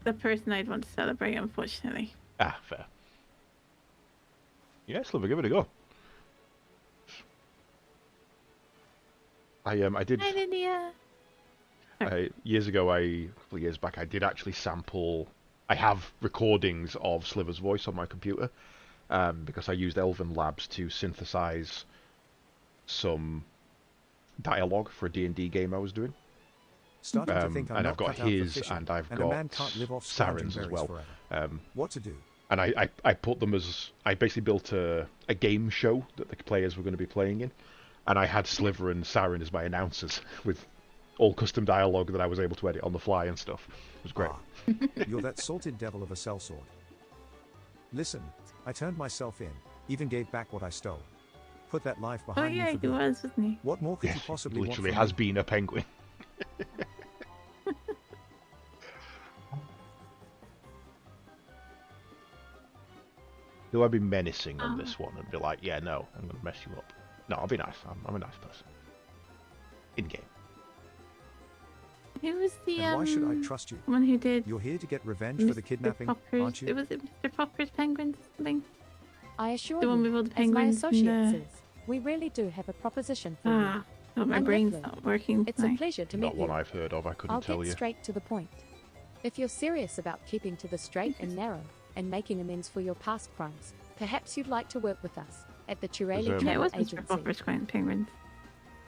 the person I'd want to celebrate, unfortunately. Ah, fair. Yeah, Silver, give it a go. I did Hi, Lydia. years ago. A couple of years back, I did actually sample. I have recordings of Sliver's voice on my computer because I used Elven Labs to synthesize some dialogue for a D&D game I was doing. Starting to think I'm and not I've got cut out for his, fishing, and I've a got man can't live off scrounging Saren's as berries well. forever. What to do? And I put them as... I basically built a game show that the players were going to be playing in. And I had Sliver and Saren as my announcers with all custom dialogue that I was able to edit on the fly and stuff. It was great. You're that salted devil of a sellsword. Listen, I turned myself in, even gave back what I stole. Put that life Oh behind yeah, me he for good. was, wasn't he? What more could Yeah, you possibly want literally from has me? been a penguin. Do I be menacing on this one and be like, yeah, no, I'm going to mess you up? No, I'll be nice. I'm a nice person. In game. Who was the And why should I trust you? one who did You're here to get revenge for the Mr. kidnapping, Popper's, aren't you? Was it Mr. Popper's penguins or something? I assure The one you, with all the as my penguins associate and says, we really do have a proposition for Ah, oh, my I'm brain's Nicola. not working. you. It's a tonight. pleasure to Not meet one you. I've heard of, I couldn't I'll tell get you. straight to the point. If you're serious about keeping to the straight and narrow and making amends for your past crimes, perhaps you'd like to work with us at the Tureli There's, Yeah, it Travel was Mr. Agency. Popper's penguins.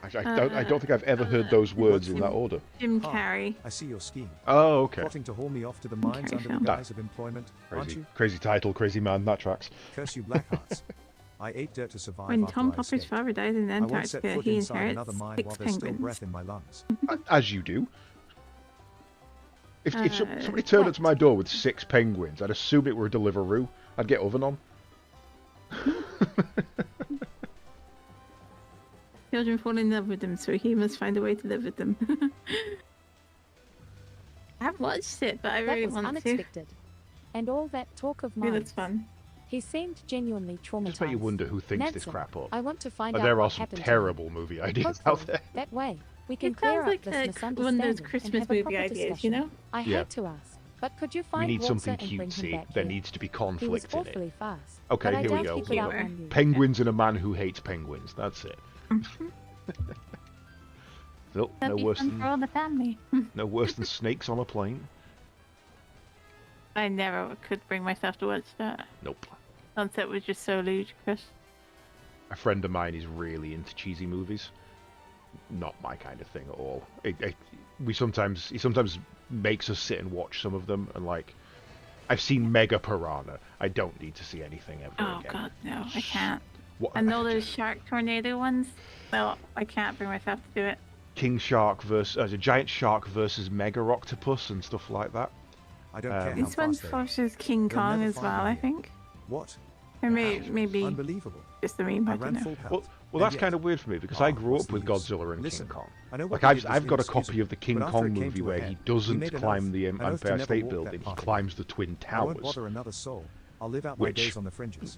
I don't think I've ever heard those words in that order. Jim Ah, Carrey. I see your scheme. Oh, okay. Plotting to haul me off to the mines Okay, under Phil. the guise of employment, aren't Crazy, you? crazy title, crazy man, that tracks. Curse you blackhearts. I ate dirt to survive When after Tom I Popper's escaped. father died in I won't set Antarctica, foot he inside another inherits mine 6 while there's still penguins. breath in my lungs. As you do. If somebody turned up right. to my door with 6 penguins, I'd assume it were a Deliveroo. I'd get oven on. Children fall in love with them, so he must find a way to live with them. I haven't watched it, but I That really was want to. unexpected. And all that talk of Yeah, mine. that's fun. He seemed genuinely traumatized. Just make you wonder who thinks this Nansen, crap up. I want to find But out there are what some happened to him. terrible movie ideas out Hopefully, there. that way, we can It clear sounds up like this one of misunderstanding those and Christmas have a movie proper ideas, you discussion. know? I Yeah. hate to ask, but could you We find need Walter something and bring him cutesy. back There here? needs to be He was conflict in it. awfully fast. Okay, but I here we doubt go. He could Here we go. outrun you. Penguins and a man who hates penguins. That's it. No, That'd no be worse fun for than all the family. no worse than snakes on a plane. I never could bring myself to watch that. Nope. Concept was just so ludicrous. A friend of mine is really into cheesy movies. Not my kind of thing at all. He sometimes makes us sit and watch some of them, and like, I've seen Mega Piranha. I don't need to see anything ever Oh again. god, no, I can't. What, And all those shark tornado ones. Well, I can't bring myself to do it. King Shark versus a giant shark versus Mega Octopus and stuff like that. I don't care how This one fast they are. forces King They'll Kong never as find well, me I here. think. What? Or maybe Unbelievable. just the meme, I I don't ran know. full pelt. Well, And that's yet- kind of weird for me because I grew what's up with the use? Godzilla and Listen, King Kong. I know what Like you I've did was I've got a copy inexcusable, of the King but after Kong it came movie to a where head, he we doesn't made an climb oath. the An oath to Empire never State walk Building. that He path climbs the Twin I won't Towers. bother another soul. I'll live out my Which- days on the fringes.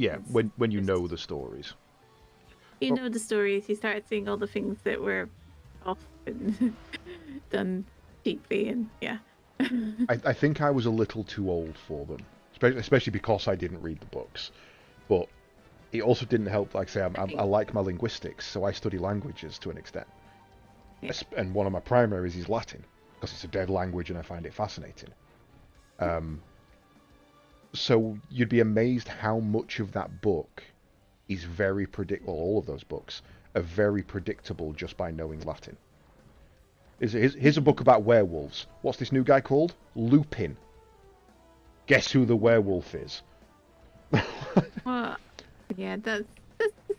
Yeah, when you know the stories. You know the stories, you start seeing all the things that were off and done cheaply, and yeah. I think I was a little too old for them, especially because I didn't read the books. But it also didn't help. Like I say, I like my linguistics, so I study languages to an extent. Yeah. And one of my primaries is Latin because it's a dead language, and I find it fascinating. So you'd be amazed how much of that book is very predictable. All of those books are very predictable just by knowing Latin. Here's a book about werewolves. What's this new guy called? Lupin. Guess who the werewolf is? Well, yeah, that's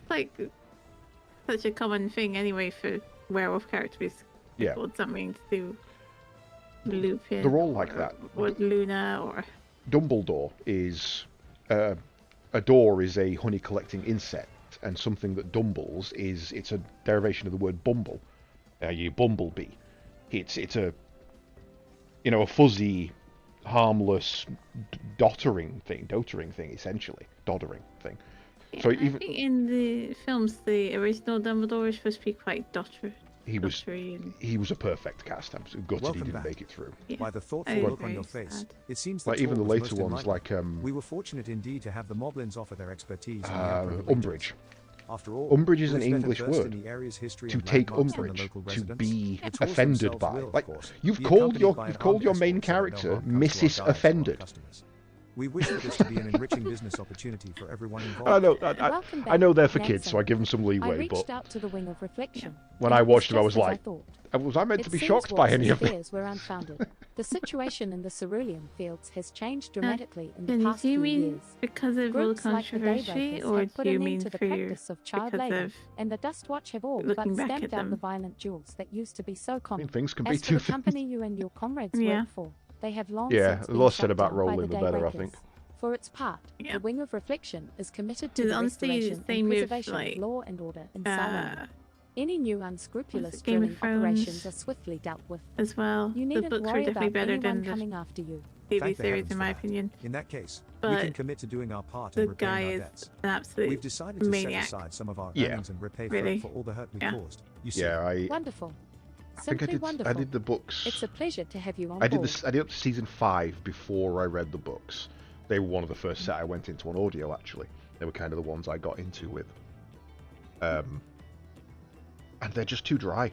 like such a common thing anyway for werewolf characters. Yeah. Called something to do Lupin. They're all like that. Or Luna, or Dumbledore is a door is a honey collecting insect, and something that dumbles it's a derivation of the word bumble. You bumblebee. It's a a fuzzy, harmless, doddering thing essentially, doddering thing. yeah, So I even think in the films, the original Dumbledore is supposed to be quite dottery. he was And, he was a perfect cast. I'm gutted he Welcome didn't back. make it through. yeah, By the I thoughtful was look on very your face, sad. it seems Like the even the tour was later most ones, enlightening. like We were fortunate indeed to have the Moblins offer their expertise in the upper regions. Umbridge. After all, Umbrage is an who better English versed word. in the area's history To and take landmarks than the umbrage, local to residents? be The tours offended themselves by. will, of Like course, you've be called accompanied by an armed your main escort so that no character harm comes to our Mrs. guides or our Offended. customers. We wish for this to be an enriching business opportunity for everyone involved. I know Welcome I know back, they're for kids, so I Nansen. give them some I leeway. reached But out to the Wing of Reflection. when and I it was watched it, I just was as like, thought. was I meant to It be seems shocked by any Watson's of it? fears were unfounded. The situation in the cerulean fields has changed dramatically in Then the do past you few mean years. because of all the Groups like the controversy, Daybreakers or have put do you an mean end to the for practice of child because labour, of and the Dustwatch have all but looking back stamped at out them? the violent duels that used to be so I common. mean, things can be As for two the things. company you and your comrades Yeah. work for, they have long Yeah, since the been less shut said about down by rolling, the the better, I Daybreakers. think. For its part, Yeah. the Wing of Reflection is committed to Because the honestly, restoration same and with, preservation like, of law and order in Salem. Any new unscrupulous Game of drilling operations Thrones are swiftly dealt with. as well. You The needn't books are worry definitely about better anyone than the coming after you. TV Thank the series, heavens in for my that. opinion. In that case, we But can commit to doing our part The in repaying guy our is debts. an absolute We've decided to maniac. set aside some of our Yeah. earnings and repay Really? for all the hurt we Yeah. caused. You see, Yeah, I Wonderful. think I Simply did. wonderful. I did the books. It's a pleasure to have you on I did board. this. I did up to season 5 before I read the books. They were one of the first set I went into on audio. Actually, they were kind of the ones I got into with. And they're just too dry.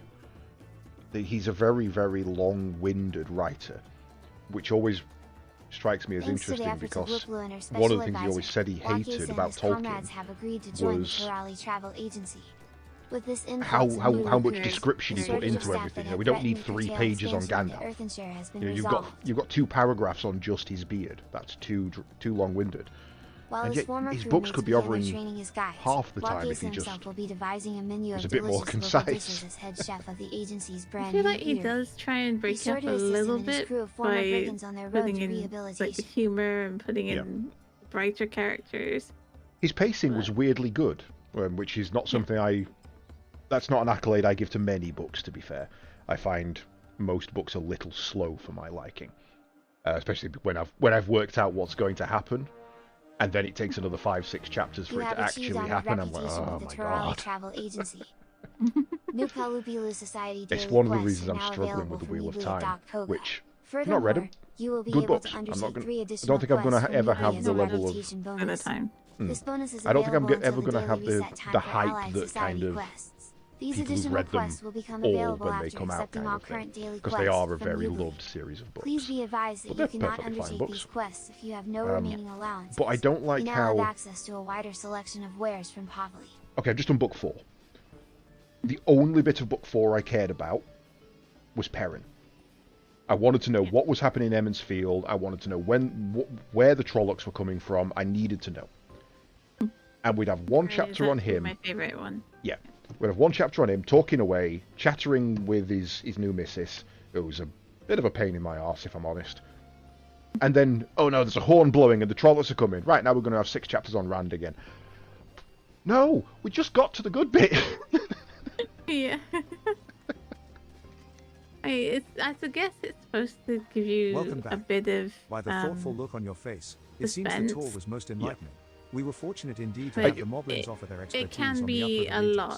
He's a very, very long-winded writer, which always strikes me as Thanks to the interesting efforts of because Luplo and her one special of the things he advisor, always said he Waukesha hated and about his Tolkien comrades have agreed to join was the Ferali Travel Agency. With this how influx of how, new how much recruits, description the you put shortage of into staff everything. that had We don't need threatened 3 curtail pages on expansion Gandalf. into Earthenshire has been You've resolved. got 2 paragraphs on just his beard. That's too long-winded. While and his yet former his crewmates books could be began covering training his guides, half the time if Waukesha he himself just will be devising a menu was of a bit more delicious local concise. dishes as head chef of the agency's I brand feel new like he eatery. does try and Be break sure up to a assist little him and his bit crew of former by brigands on their road putting to in like the rehabilitation. humor and putting Yeah. in brighter characters. His pacing was weirdly good, which is not something that's not an accolade I give to many books, to be fair. I find most books a little slow for my liking, especially when I've worked out what's going to happen, and then it takes another 5-6 chapters for You it have to achieved actually honored happen. I'm like, reputation oh with my the Terali god. Travel Agency. New Palupilu Society daily It's one of the quests reasons are I'm now struggling available with the from Wheel of Weebly Time, Doc Poga. which Furthermore, I've not read 'em. you will be Good able books. to I'm undertake not gonna- 3 I additional don't think I'm gonna quests from ever Weebly have as the a level of- reputation At the bonus. time. This bonus is I don't think I'm available ever until gonna the have daily the reset time the for hype Allied that Society kind of quests. These people who've additional read them quests will become all available when they after come out, accepting kind all of thing, current daily because quests they are a from very Weebly. loved series of books. Please be advised But that you they're cannot perfectly fine undertake books. these quests if you have no remaining allowances. But I don't like you now how. have access to a wider selection of wares from Pavli. Okay, I've just done book 4. The only bit of book 4 I cared about was Perrin. I wanted to know what was happening in Emmons Field. I wanted to know where the Trollocs were coming from. I needed to know. And we'd have one That is chapter on actually him. My favorite one. Yeah, we'd have one chapter on him talking away, chattering with his new missus, who was a bit of a pain in my arse, if I'm honest. And then, oh no, there's a horn blowing and the Trollocs are coming. Right, now we're going to have 6 chapters on Rand again. No, we just got to the good bit. Yeah. I guess it's supposed to give you Welcome a back. bit of by the thoughtful look on your face, it seems the tour suspense. was most enlightening. We were fortunate indeed to But have the Moblins offer their expertise it can on the be upland a regions. lot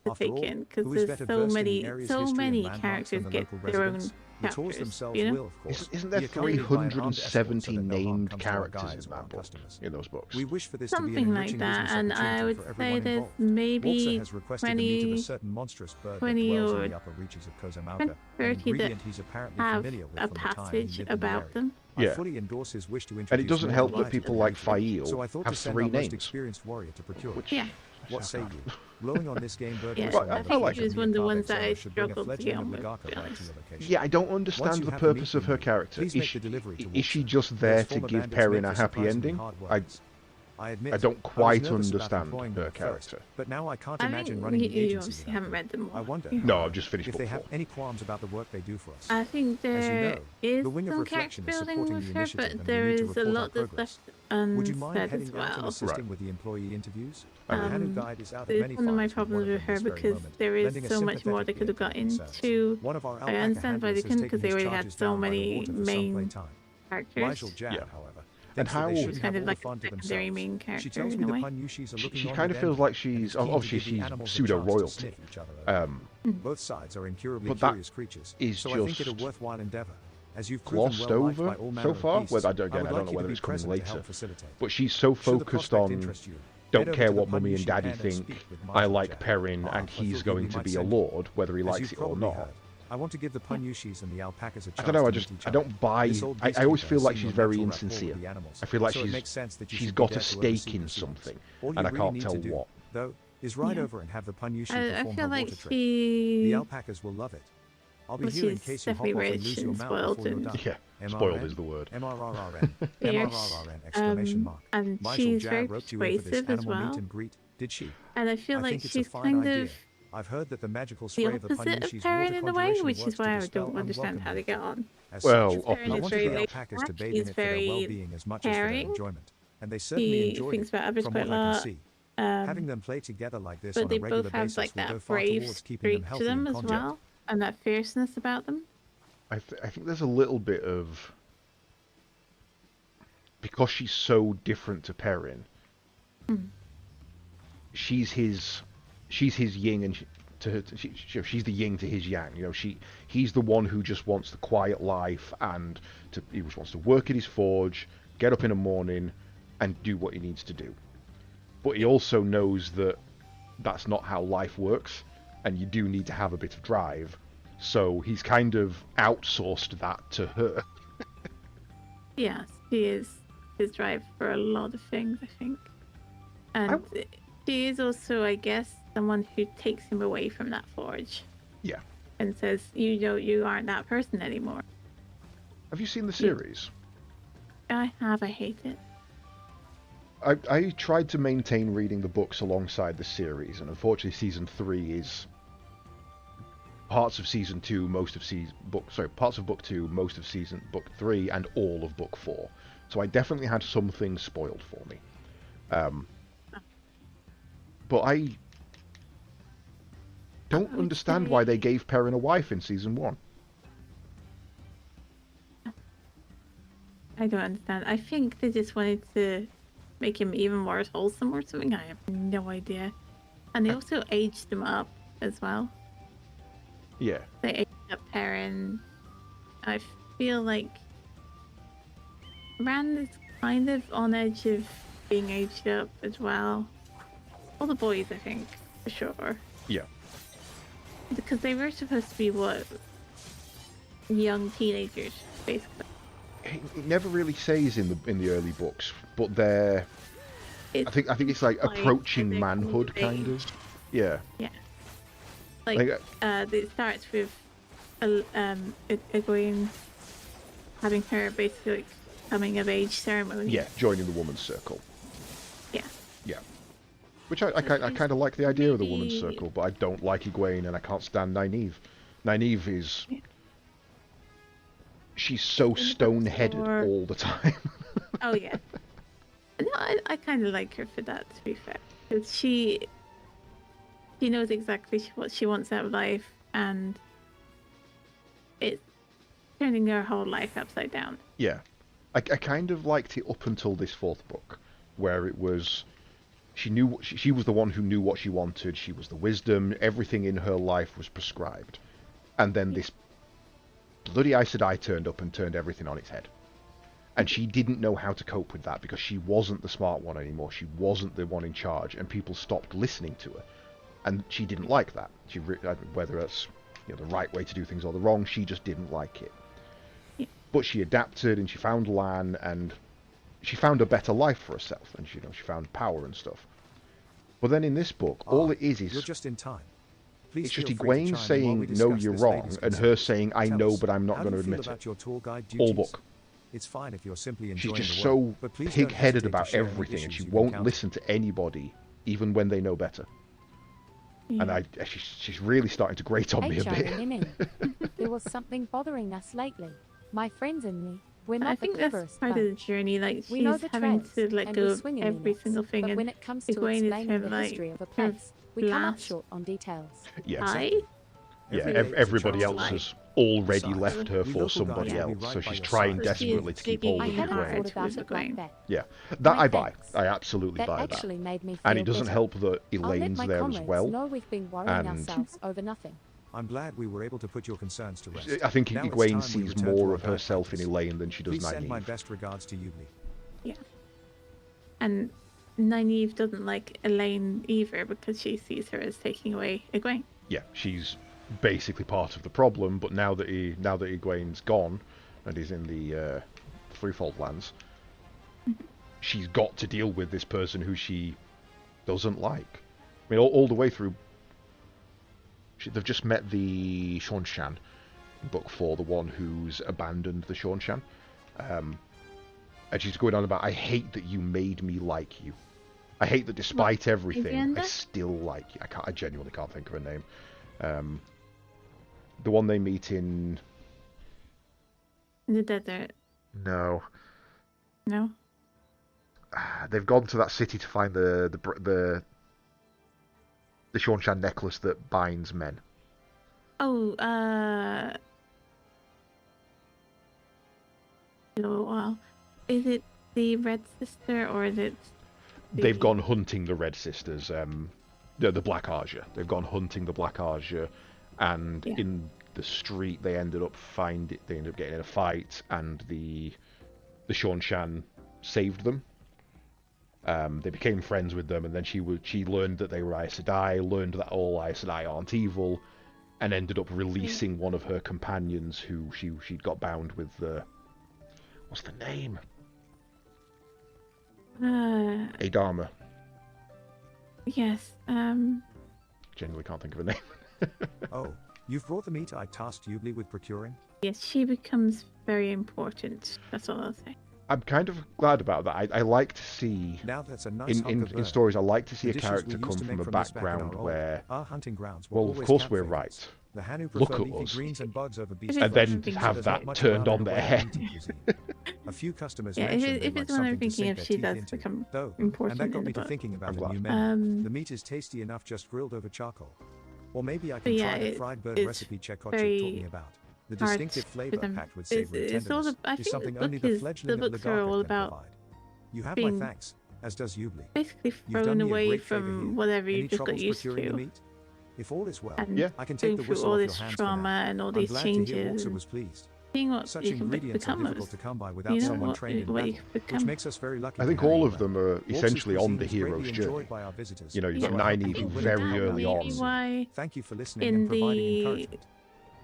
to After take all, in because who is there's better so versed in the many, area's so history and many landmarks characters than the get local their own residents? The tours chapters. themselves You know? will, of course, Isn't there be accompanied by an armed escort so 370 that no harm named comes to our characters guides in or our that book? customers. In those books. We wish for this to be an Something like enriching that, business and I opportunity would for say everyone there's involved. maybe Walter has requested the meat of a 20 certain monstrous bird that 20 dwells or in the upper reaches of Kozamauka, an 30 that ingredient he's apparently have familiar with a from the time he passage lived in the about area. them. I Yeah. fully endorse his wish to And introduce it doesn't more help that variety people to like the region, Fail so I thought have to send 3 our most names. experienced warrior to procure it. Which, Yeah. What say you? Blowing on this game bird Yeah, whistle Well, on I the feel like flash it was of one of the Yakave ones that I Exile should bring a struggled to fledgling get of on with, Lagaka to be back to honest. your location. Yeah, I don't Once understand you the have the meat purpose of you her need, character. please make the delivery to Is she Walter. just there Those to former give bandits Perrin make a for happy surprisingly ending? hard I workers. I admit, I don't I was quite nervous about understand employing her them at first, character. but now I can't I imagine think running the you agency obviously without haven't them. read them all. I wonder, Yeah. No, I've just finished if book they have 4. any qualms about the work they do for us. I think As you there know, is the Wing of some Reflection character is building supporting with the her, initiative, but and we there need to is a report lot our that's progress. left Would you mind unsaid heading as out and well. assisting Right. with the employee interviews? I The will. Hanu Guide is out at It's many one of my farms with one problems of them with her this very because moment, there is lending a so much more they sympathetic could have ear got to concerns. into. One of our I alpaca understand why they handlers has couldn't taken because they his already charges had so down by the many water for some main playtime. characters. Nigel Jabb, Yeah. however, And thinks that how- they She's shouldn't kind have of all like the fun to a secondary themselves. main She character tells in me a the way. Panyushis are looking She on kind with of feels envy like and she's keen to obviously give the she's animals a pseudo chance to royalty. sniff each other over. Both sides are incurably But that curious creatures, is so I think it a just worthwhile endeavor. As you've proven glossed well liked over by all manner so of far. beasts, Well, I don't would know like you to whether be it's coming present to later. help facilitate. But she's so Should the focused prospect on interest you, don't head over care to the what mummy and Panyushi daddy Inn and think. speak with I Nigel like Jabb. Perrin, Ah, and I he's thought going you to might be a send lord, whether he As likes you've it or probably not. heard, I want to give the Panyushis and the alpacas a I chance don't know. to I meet just each I other. don't buy. This old I always beekeeper feel has like seen she's your very natural rapport with insincere. the animals, I feel like so it makes sense that you she's should be got there a to stake oversee in proceedings. something, All you and I really can't need tell to do, what. though, is ride Yeah. over and have the Panyushi I perform feel her like water trick. she. The alpacas will love it. I'll be Well, here in she's case you hop definitely off and rich lose your and mount spoiled before you're and- done. Yeah, spoiled is the word. MRRRN. Fierce. MRRRN! Exclamation mark. And Nigel she's Jabb very roped you in for this persuasive as animal meet well. and greet, did she? And I feel I like think it's she's a fine kind idea. of I've heard that the magical the spray of the opposite of Panyushi's Perrin water in a way, conjuration which works is to why I dispel don't understand how they unwelcome get on. As Well, such, Perrin I is wanted very the like alpacas to bathe she's in it for their very well-being as much as for their caring. enjoyment, and they certainly She enjoyed thinks it, about others from quite what a I can lot. see. Having them play together like this But on they a regular both have basis like will go that far brave towards keeping them streak healthy to them and as content. well, and that fierceness about them. I think there's a little bit of, because she's so different to Perrin. She's his yin, and she's the yin to his yang. You know, he's the one who just wants the quiet life, and he just wants to work at his forge, get up in the morning, and do what he needs to do. But he also knows that that's not how life works, and you do need to have a bit of drive. So he's kind of outsourced that to her. Yes, she is his drive for a lot of things, I think. And she is also, I guess, someone who takes him away from that forge. Yeah. And says, you aren't that person anymore. Have you seen the series? I hate it. I tried to maintain reading the books alongside the series, and unfortunately season 3 is parts of season 2, parts of book 2, most of season book 3, and all of book 4. So I definitely had some things spoiled for me. But I don't understand why they gave Perrin a wife in season 1. I don't understand. I think they just wanted to make him even more wholesome or something. I have no idea. And they also aged him up as well. Yeah. They aged up Perrin. I feel like Rand is kind of on edge of being aged up as well. All the boys, I think, for sure. Yeah. Because they were supposed to be, what, young teenagers, basically. It never really says in the early books, but they're. I think it's like approaching they're manhood, kind of. Yeah. Yeah. Like, it starts with Egwene having her basically like coming of age ceremony. Yeah, joining the woman's circle. Yeah. Yeah. Which I kind of like the idea of the woman's circle, but I don't like Egwene, and I can't stand Nynaeve. Nynaeve is. Yeah. She's so stone-headed all the time. Oh yeah. No, I kind of like her for that, to be fair, because she knows exactly what she wants out of life, and it's turning her whole life upside down. Yeah, I kind of liked it up until this 4th book, where it was she was the one who knew what she wanted. She was the wisdom. Everything in her life was prescribed, and then this bloody Aes Sedai turned up and turned everything on its head. And she didn't know how to cope with that because she wasn't the smart one anymore. She wasn't the one in charge, and people stopped listening to her. And she didn't like that. Whether that's the right way to do things or the wrong, she just didn't like it. Yeah. But she adapted, and she found Lan, and she found a better life for herself, and she found power and stuff. But then in this book, all it is You're just in time. Please it's just feel free to Egwene chime in while saying, we "No, discuss you're this wrong," lady's and her concerns. saying, "I Tell know, us, but I'm not how going do to you feel admit about it." your tour guide All duties? book. It's fine if you're simply She's enjoying just the so work, but please don't pig-headed hesitate to about share any everything, and issues she you won't encounter. listen to anybody, even when they know better. And she's really starting to grate on me a bit. HRMN. There was something bothering us lately. My friends and me. We're not I the think that's cleverest part of the bunch. journey. Like We know she's the having traits, to let and go we of swing in every the single nets, thing, but and when it comes to Egwene is explaining kind the of like history of a her place, we come up blast. short on details. Yeah, Hi. yeah. Every day is a Everybody chance to else learn. has already Besides, left her we for local somebody guys will be else, right so by she's your trying side. So she is desperately to keep digging hold I of hadn't hard Egwene. thought about with it like Egwene. that. Yeah, that My I buy. thanks. I absolutely That buy that. actually made me feel And it doesn't better. help that I'll let Elaine's my there as comrades well. know we've been worrying and- ourselves over nothing. I'm glad we were able to put your concerns to rest. I think Now it's Egwene time we sees return to more our of guide herself in practice. Elaine than she does Please send my Nynaeve. best regards to Yugli. Yeah. And Nynaeve doesn't like Elaine either because she sees her as taking away Egwene. Yeah, she's basically part of the problem. But now that Egwene's gone and is in the Threefold Lands, she's got to deal with this person who she doesn't like. I mean, all the way through. They've just met the Seanchan in Book 4, the one who's abandoned the Seanchan. And she's going on about, "I hate that you made me like you. I hate that despite everything, I Avienda? still like you." I genuinely can't think of her name. The one they meet in... In the desert. No. No? They've gone to that city to find the Seanchan necklace that binds men. Oh, well, is it the Red Sister or is it They've gone hunting the Red Sisters, the Black Arja. They've gone hunting the Black Arja, and Yeah. in the street they ended up getting in a fight, and the Seanchan saved them. They became friends with them, and then she learned that they were Aes Sedai, learned that all Aes Sedai aren't evil, and ended up releasing one of her companions who she'd got bound with the... What's the name? Adama. Yes, Genuinely can't think of a name. Oh, you've brought the meat I tasked Yugli with procuring? yes, she becomes very important. That's all I'll say. I'm kind of glad about that. I like to see... Now that's a nice hunk of In bird. stories, I like to see The a dishes character we come used to from make a this back in background our old- where... Our hunting grounds were Well, of always course camp we're favorites. right. The Hanu Look prefer at leafy us. greens and bugs over beef. And then Something have she's that much turned around on in the their way of head. eating cuisine. A few customers Yeah, mentioned if they'd like it's what I'm something to thinking sink of, their she teeth does into. become Though, important and that got in me the to book. thinking about I'm a glad. new menu. The Um, meat is tasty enough just grilled over charcoal. Or maybe I But can yeah, try the it- fried bird it's recipe Chekhov taught very me about. The hard distinctive for flavor them. packed with It's- savory it's all tenderness I is think something the only book the is- fledgling the of books are all Lagarca can about provide. You have being my thanks, as does Yugli. basically You've done thrown me a away great favor from here. whatever you Any just got troubles used procuring the to. meat? If all is well, And Yeah. I can take going the through whistle all off your this hands trauma for now. and all I'm these glad to hear changes Walkser and was pleased. seeing what Such you can ingredients are become difficult of, to come by without you know, someone what, trained in what you battle, can which become. makes us very lucky. I to think have all you of around. them are Walkser's essentially on cuisine the is greatly hero's enjoyed journey. by our visitors. You know, you've Yeah. got So I hope Nynaeve you will very enjoy early your on. Maybe visit. why Thank you for listening in and providing the encouragement.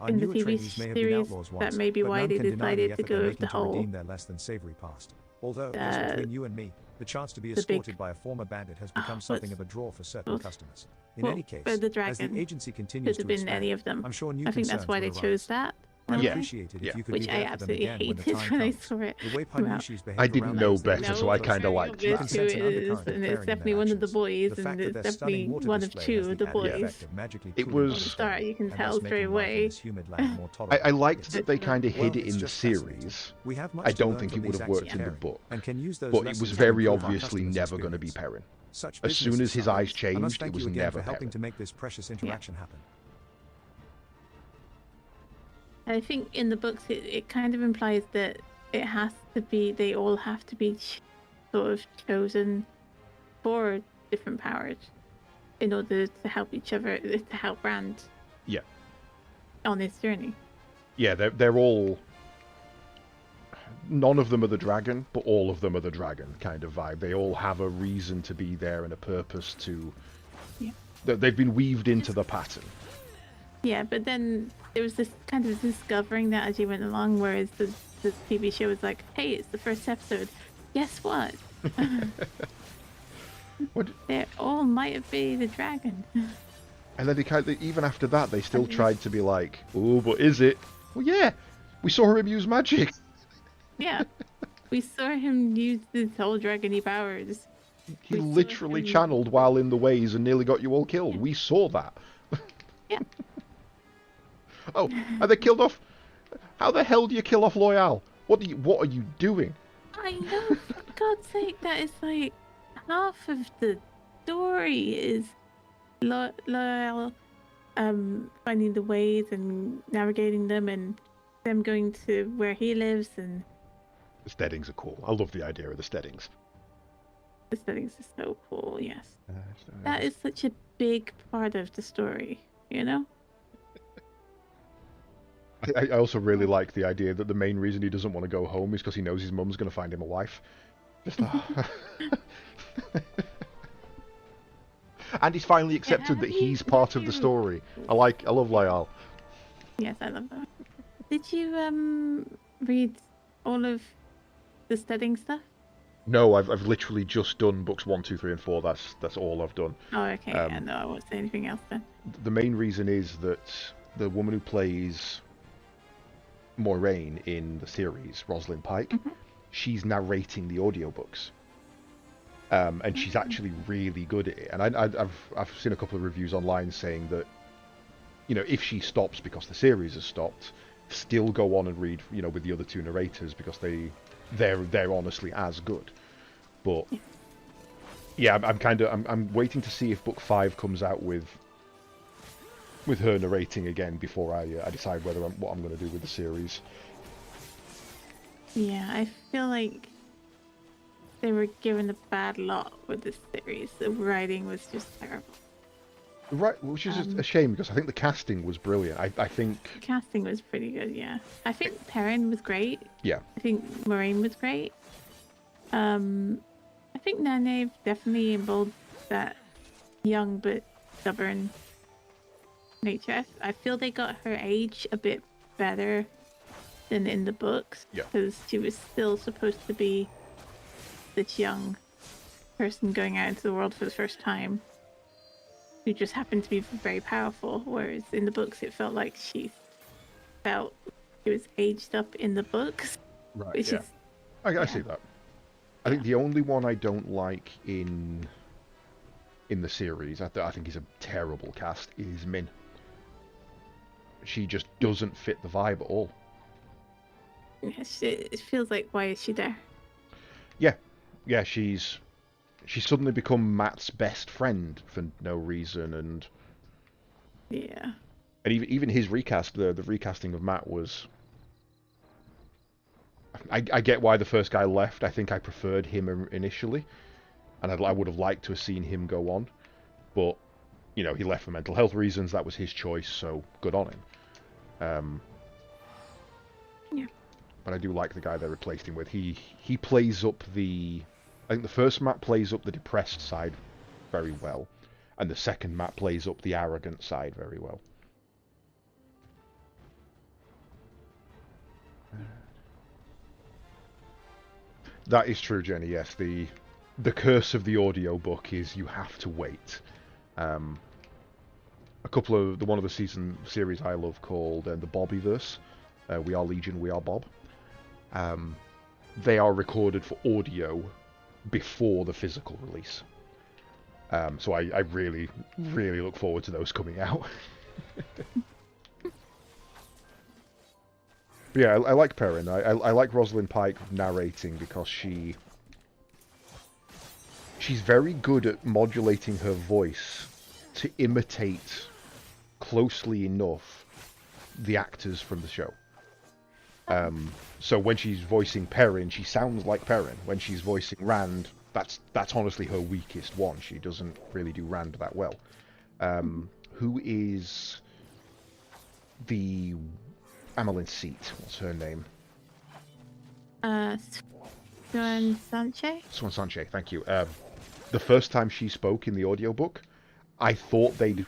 Our in the newer TV trainees may have been series outlaws that once, may be but why none they can deny the decided to effort go they're with making the to whole redeem their less than savory past. Although, just uh, between you and me, the chance to be the big- escorted by a former bandit has become something of a draw for certain what's- customers. In well, any case, the as the dragon agency could continues have to been expand, any of them. I'm sure new I think that's concerns why they will chose arise. that. I'd Yeah. appreciate it Yeah. if you could Which be I there for them absolutely again when the hated time when I comes. saw it. The way come out. Panushis behave I didn't around know us, they better, make so it I close. kinda very liked obvious that. You can who sense it an is, undercurrent of and daring it's in their definitely one of the actions. boys, The and fact that it's their definitely stunning water one of display two has of the the added boys. effect of magically It cooling was- down From the the start, stone, you can and tell thus straight making life in away. this humid land more tolerable. I liked It's- that they kind of hid Well, it it's in the just fascinating. series. We have much I to don't learn think from it would these have acts worked of in the caring, book. and can use those But it lessons was to very improve our obviously customers' never going to be experience. Perrin. Such As soon business as his aside, eyes I must changed, thank it was you again never for helping Perrin. to make this precious interaction happen. I think in the books it kind of implies that it has to be, they all have to be sort of chosen for different powers in order to help each other, to help Rand Yeah. on his journey. Yeah, they're all... None of them are the dragon, but all of them are the dragon kind of vibe. They all have a reason to be there and a purpose to... Yeah. They've been weaved into the pattern. Yeah, but then there was this kind of discovering that as you went along, whereas the TV show was like, hey, it's the first episode. Guess what? What? They all might have been the dragon. And then even after that, they still tried to be like, oh, but is it? Well, yeah, we saw him use magic. Yeah. We saw him use his whole dragony powers. He literally channeled while in the ways and nearly got you all killed. Yeah. We saw that. Yeah. Oh, and they killed off... How the hell do you kill off Loyal? What are you doing? I know, for God's sake, that is like half of the story is Loyal finding the ways and navigating them and them going to where he lives, and The steadings are cool. I love the idea of the steadings. the settings are so cool, yes. That is such big part of the story, you know? I also really like the idea that the main reason he doesn't want to go home is because he knows his mum's going to find him a wife. Just and he's finally accepted that he's part of the story. I love Lyall. Yes, I love that. Did you read all of the studying stuff? No, I've literally just done books 1, 2, 3, and 4. That's all I've done. Oh, okay. Yeah, no, I won't say anything else then. The main reason is that the woman who plays Moiraine in the series, Rosalind Pike, she's narrating the audiobooks. And she's actually really good at it. And I've seen a couple of reviews online saying that, you know, if she stops because the series has stopped, still go on and read, you know, with the other two narrators because they're honestly as good. But yeah, I'm waiting to see if book 5 comes out with her narrating again before I decide what I'm going to do with the series. Yeah, I feel like they were given a bad lot with this series. The writing was just terrible. Right, which is a shame because I think the casting was brilliant. I think The casting was pretty good, yeah. I think Perrin was great. yeah, I think Moraine was great. I think Nane definitely embodied that young but stubborn nature. I feel they got her age a bit better than in the books. Yeah. Because she was still supposed to be this young person going out into the world for the first time who just happened to be very powerful, whereas in the books it felt like she was aged up in the books. right, Which yeah. is I see that. I think the only one I don't like in the series, I think is a terrible cast, is Min. She just doesn't fit the vibe at all. it feels like, why is she there? Yeah, she's suddenly become Matt's best friend for no reason, and Yeah. even his recast, the recasting of Matt was. I get why the first guy left. I think I preferred him initially, and I would have liked to have seen him go on, but you know, he left for mental health reasons. That was his choice, so good on him. Yeah. But I do like the guy they replaced him with. He plays up the. I think the first Matt plays up the depressed side very well, and the second Matt plays up the arrogant side very well. That is true, Jenny. Yes, the curse of the audiobook is you have to wait. A couple of one of the series I love called the Bobbyverse. We Are Legion, We Are Bob. They are recorded for audio before the physical release. So I really, really look forward to those coming out. But yeah, I like Perrin. I like Rosalind Pike narrating because she's very good at modulating her voice to imitate closely enough the actors from the show. So when she's voicing Perrin, she sounds like Perrin. When she's voicing Rand, that's honestly her weakest one. She doesn't really do Rand that well. Who is the Amelin Seat? What's her name? Swan Sanche? Swan Sanche, thank you. The first time she spoke in the audiobook, I thought they'd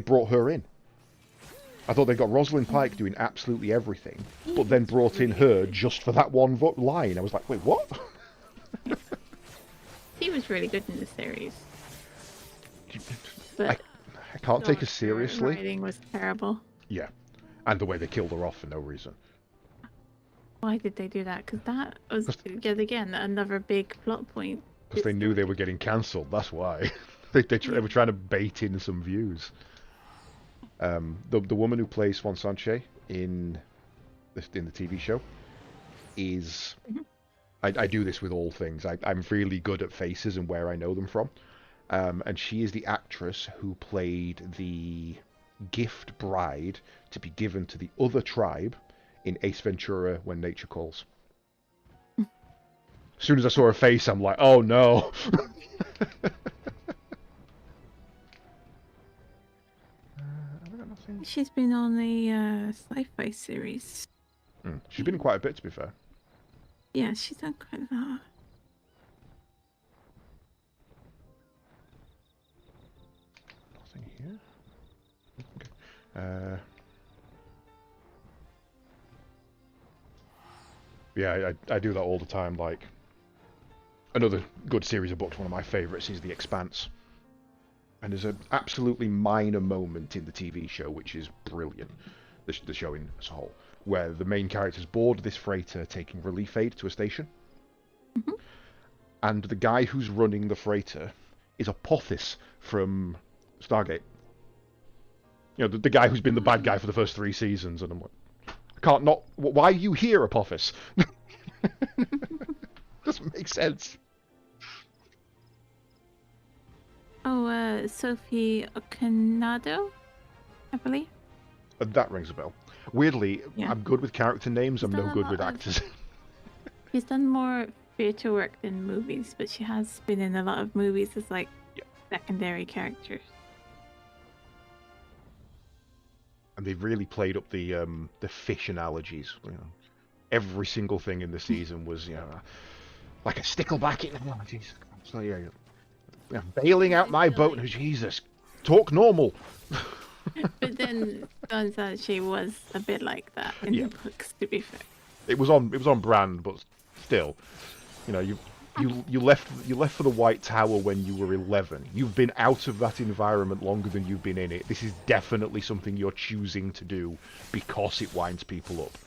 brought her in. I thought they got Rosalind Pike doing absolutely everything, but then brought in her just for that one line. I was like, wait, what? She was really good in the series. But I can't take her seriously. Writing was terrible. Yeah, and the way they killed her off for no reason. Why did they do that? Because that was, yet again, another big plot point. Because they knew they were getting cancelled, that's why. they were trying to bait in some views. The woman who plays Swan Sanche in the TV show is... I do this with all things. I'm really good at faces and where I know them from. And she is the actress who played the gift bride to be given to the other tribe in Ace Ventura: When Nature Calls. As soon as I saw her face, I'm like, oh no! She's been on the sci-fi series. She's been in quite a bit, to be fair. Yeah, she's done quite a lot. Nothing here. Okay. Yeah, I do that all the time. Like, another good series of books, one of my favourites, is The Expanse. And there's an absolutely minor moment in the TV show which is brilliant, the show as a whole, where the main characters board this freighter taking relief aid to a station. And the guy who's running the freighter is Apophis from Stargate. You know, the guy who's been the bad guy for the first 3 seasons, and I'm like, I can't not... Why are you here, Apophis? Doesn't make sense. Oh, Sophie Okanado, I believe. That rings a bell. Weirdly, Yeah. I'm good with character names, I'm She's no done a good lot with of- actors. She's done more theatre work than movies, but she has been in a lot of movies as like secondary characters. And they've really played up the fish analogies. You know, every single thing in the season was, you know, like a stickleback in... Oh, Jesus. So, yeah, bailing out my boat. Jesus, talk normal. But then Don Sanche was a bit like that in Yeah. the books, to be fair. It was on brand, but still, you know, you left for the White Tower when you were 11. You've been out of that environment longer than you've been in it. This is definitely something you're choosing to do because it winds people up.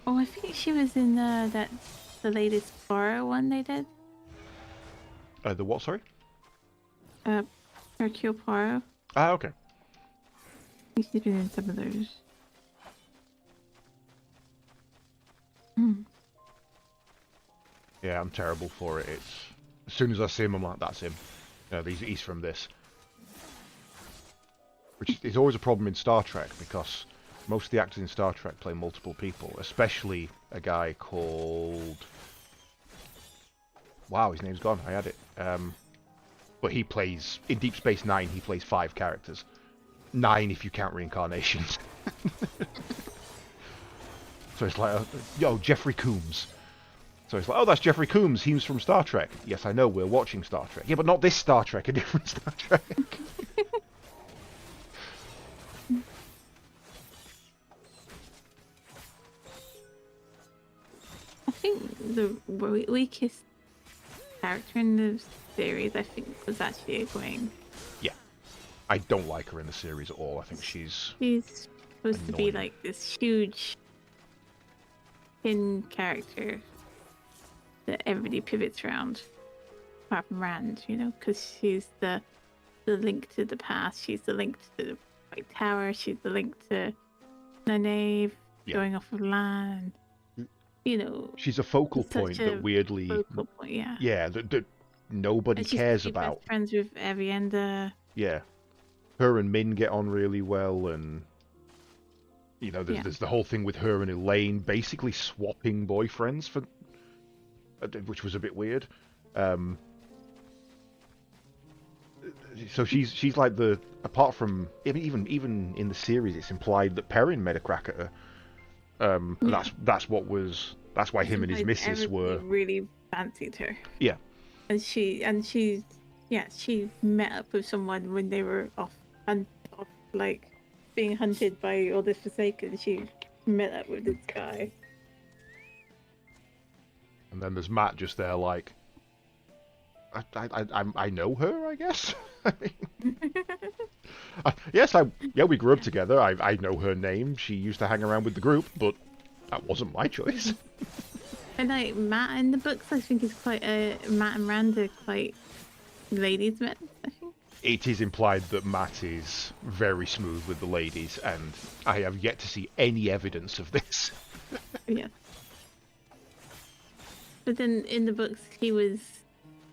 Oh, I think she was in the latest horror one they did. The what? Sorry. Hercule Poirot. Ah, okay. I think she's been in some of those. Yeah, I'm terrible for it. It's as soon as I see him, I'm like, that's him. You know, he's from this. Which is always a problem in Star Trek, because most of the actors in Star Trek play multiple people, especially a guy called... Wow, his name's gone. I had it. But he plays... In Deep Space Nine, he plays 5 characters. 9 if you count reincarnations. So it's like, yo, Jeffrey Combs. So it's like, oh, that's Jeffrey Combs. He's from Star Trek. Yes, I know, we're watching Star Trek. Yeah, but not this Star Trek, a different Star Trek. I think the weakest character in the series, I think, was actually Egwene. Yeah. I don't like her in the series at all. I think she's supposed to be annoying. like this huge thin character that everybody pivots around, apart from Rand, you know, because she's the link to the past. She's the link to the White Tower. She's the link to Nynaeve going off of land. You know, She's a focal such point a that weirdly... focal point, yeah. Yeah, that nobody And she's cares really about. best friends with Avienda. Yeah. Her and Min get on really well, and You know, there's, Yeah. there's the whole thing with her and Elaine basically swapping boyfriends for, which was a bit weird. So she's like the, apart from, I mean, even in the series, it's implied that Perrin made a crack at her. And Yeah. that's why him and his Sometimes missus everybody were. really fancied her. Yeah. And she met up with someone when they were off like being hunted by all the Forsaken. She met up with this guy. And then there's Matt just there like, I know her, I guess. I mean, yes, we grew up together. I know her name. She used to hang around with the group, but that wasn't my choice. And like Matt in the books, I think is quite Matt and Rand are quite ladies' men. I think. It is implied that Matt is very smooth with the ladies, and I have yet to see any evidence of this. Yeah. But then in the books, he was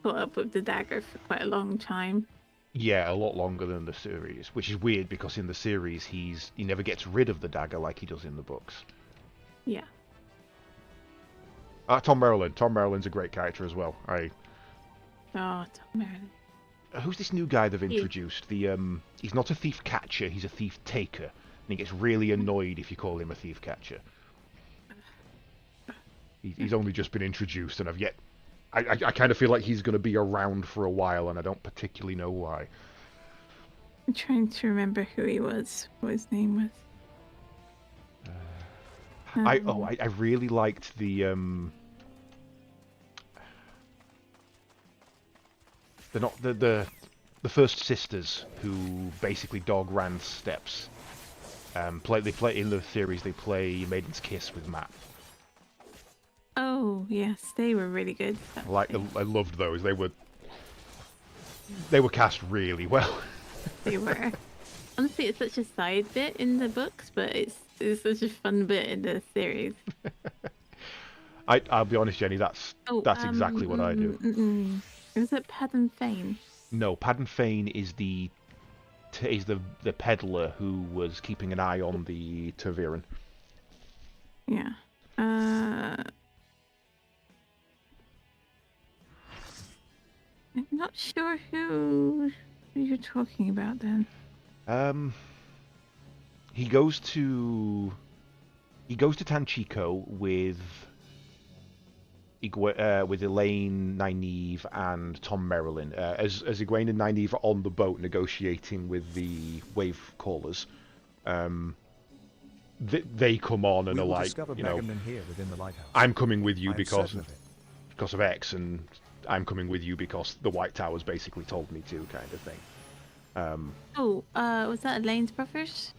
caught up with the dagger for quite a long time. Yeah, a lot longer than the series, which is weird because in the series he never gets rid of the dagger like he does in the books. Yeah. Tom Merrilin. Tom Merrilin's a great character as well. Oh, Tom Merrilin. Who's this new guy they've introduced? He's not a thief catcher, he's a thief taker. And he gets really annoyed if you call him a thief catcher. He's only just been introduced, and I kind of feel like he's going to be around for a while, and I don't particularly know why. I'm trying to remember who he was, what his name was. I really liked the first sisters who basically dog Rand's steps. They play in the series. They play Maiden's Kiss with Matt. Oh yes, they were really good. I loved those. They were cast really well. They were. Honestly, it's such a side bit in the books, but it's such a fun bit in the series. I'll be honest, Jenny. That's exactly what I do. Is it Padden Fane? No, Padden Fane is the peddler who was keeping an eye on the Terviran. Yeah. I'm not sure who you're talking about then. He goes to Tanchico with Elaine, Nynaeve, and Tom Merrilin. As Egwene and Nynaeve are on the boat negotiating with the wave callers, they come on and are like, you know, here within the lighthouse. I'm coming with you I am because certain of it. of X, and I'm coming with you because the White Towers basically told me to, kind of thing. Was that Elaine's brothers?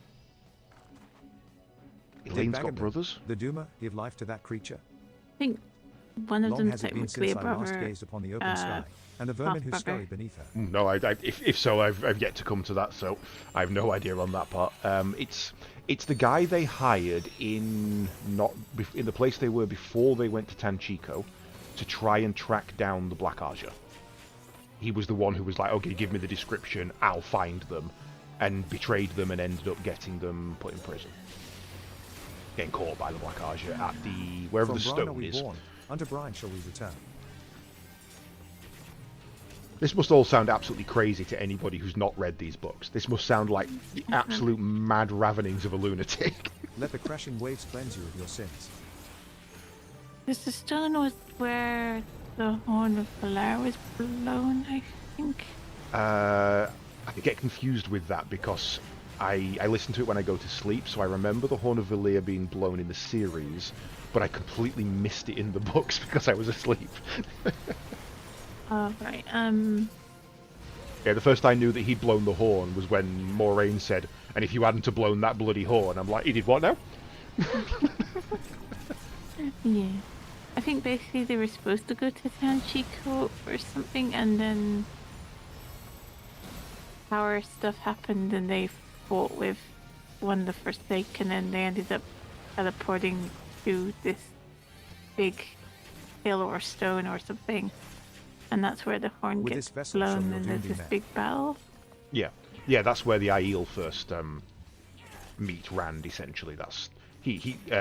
Elaine's got brothers? The Duma give life to that creature. I think one of Long them has it been technically a since I last brother. gazed upon the open sky, and the vermin who half-brother. scurry beneath her. No, if so, I've yet to come to that, so I have no idea on that part. It's the guy they hired in the place they were before they went to Tanchico to try and track down the Black Arja. He was the one who was like, okay, give me the description, I'll find them, and betrayed them and ended up getting them put in prison. Getting caught by the Black Arja at wherever From the Brine are stone we is. born, unto Brine shall we return. This must all sound absolutely crazy to anybody who's not read these books. This must sound like the absolute mad ravenings of a lunatic. Let the crashing waves cleanse you of your sins. Because the stone was where the Horn of Valar was blown, I think. I get confused with that because I listen to it when I go to sleep, so I remember the Horn of Valir being blown in the series, but I completely missed it in the books because I was asleep. Oh, right. Yeah, the first I knew that he'd blown the horn was when Moraine said, and if you hadn't have blown that bloody horn, I'm like, he did what now? Yeah. I think basically they were supposed to go to Tanchico or something, and then power stuff happened and they fought with one of the Forsaken, and they ended up teleporting to this big hill or stone or something. And that's where the horn With gets this vessel shall blown your and doom there's be this met. big battle. Yeah, that's where the Aiel first meet Rand. Essentially, that's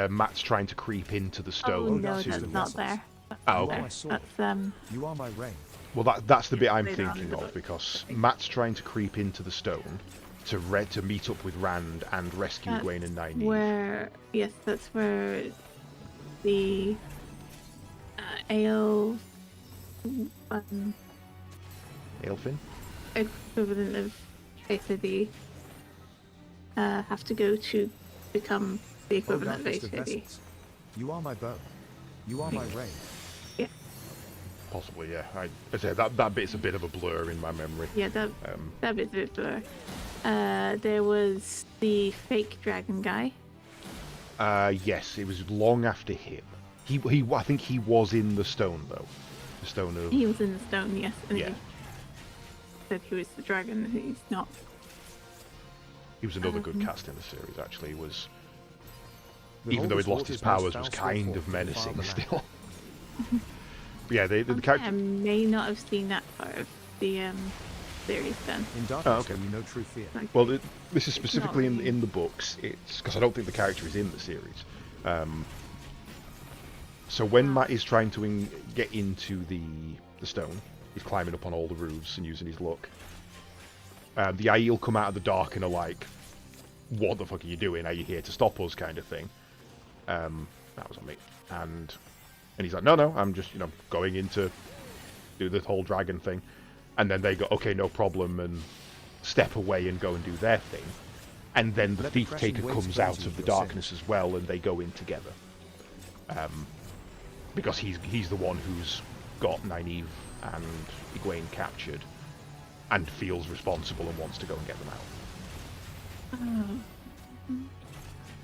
Matt's trying to creep into the Oh stone. no, to... that's not there. That's Oh, not okay. You are there. my sword. That's You are my rain. Well, that's the bit I'm later on in thinking the of book. because Matt's trying to creep into the stone to meet up with Rand and rescue That's Egwene and Nynaeve. where that's where the ale Aelfin? equivalent of ACD have to go to become the O equivalent of darkest of ACD. vessels. You are my bow. You are my rain. Possibly, yeah. I say that bit's a bit of a blur in my memory. Yeah, that bit's a bit blur. There was the fake dragon guy. Yes, it was long after him. I think he was in the stone though. The stone of. He was in the stone, yes. And Yeah. he said he was the dragon. He's not. He was another good cast in the series. Actually, he was. Even Behold, though this he'd lost water's his powers, most was foul kind sport of for the menacing fatherland. still. But yeah, the I character. may not have seen that part of the series then. In darkness, okay. there you know true fear. Like, Well, this is specifically really. in the books. It's because I don't think the character is in the series. So when Matt is trying to get into the stone, he's climbing up on all the roofs and using his luck. The Aiel come out of the dark and are like, "What the fuck are you doing? Are you here to stop us?" kind of thing. That was on me. And he's like, "No, I'm just going in to do the whole dragon thing." And then they go, "Okay, no problem," and step away and go and do their thing. And then the Let the thief crashing taker waves comes cleanse out you of the of your darkness as well, and they go in together. Because he's the one who's got Nynaeve and Egwene captured, and feels responsible and wants to go and get them out.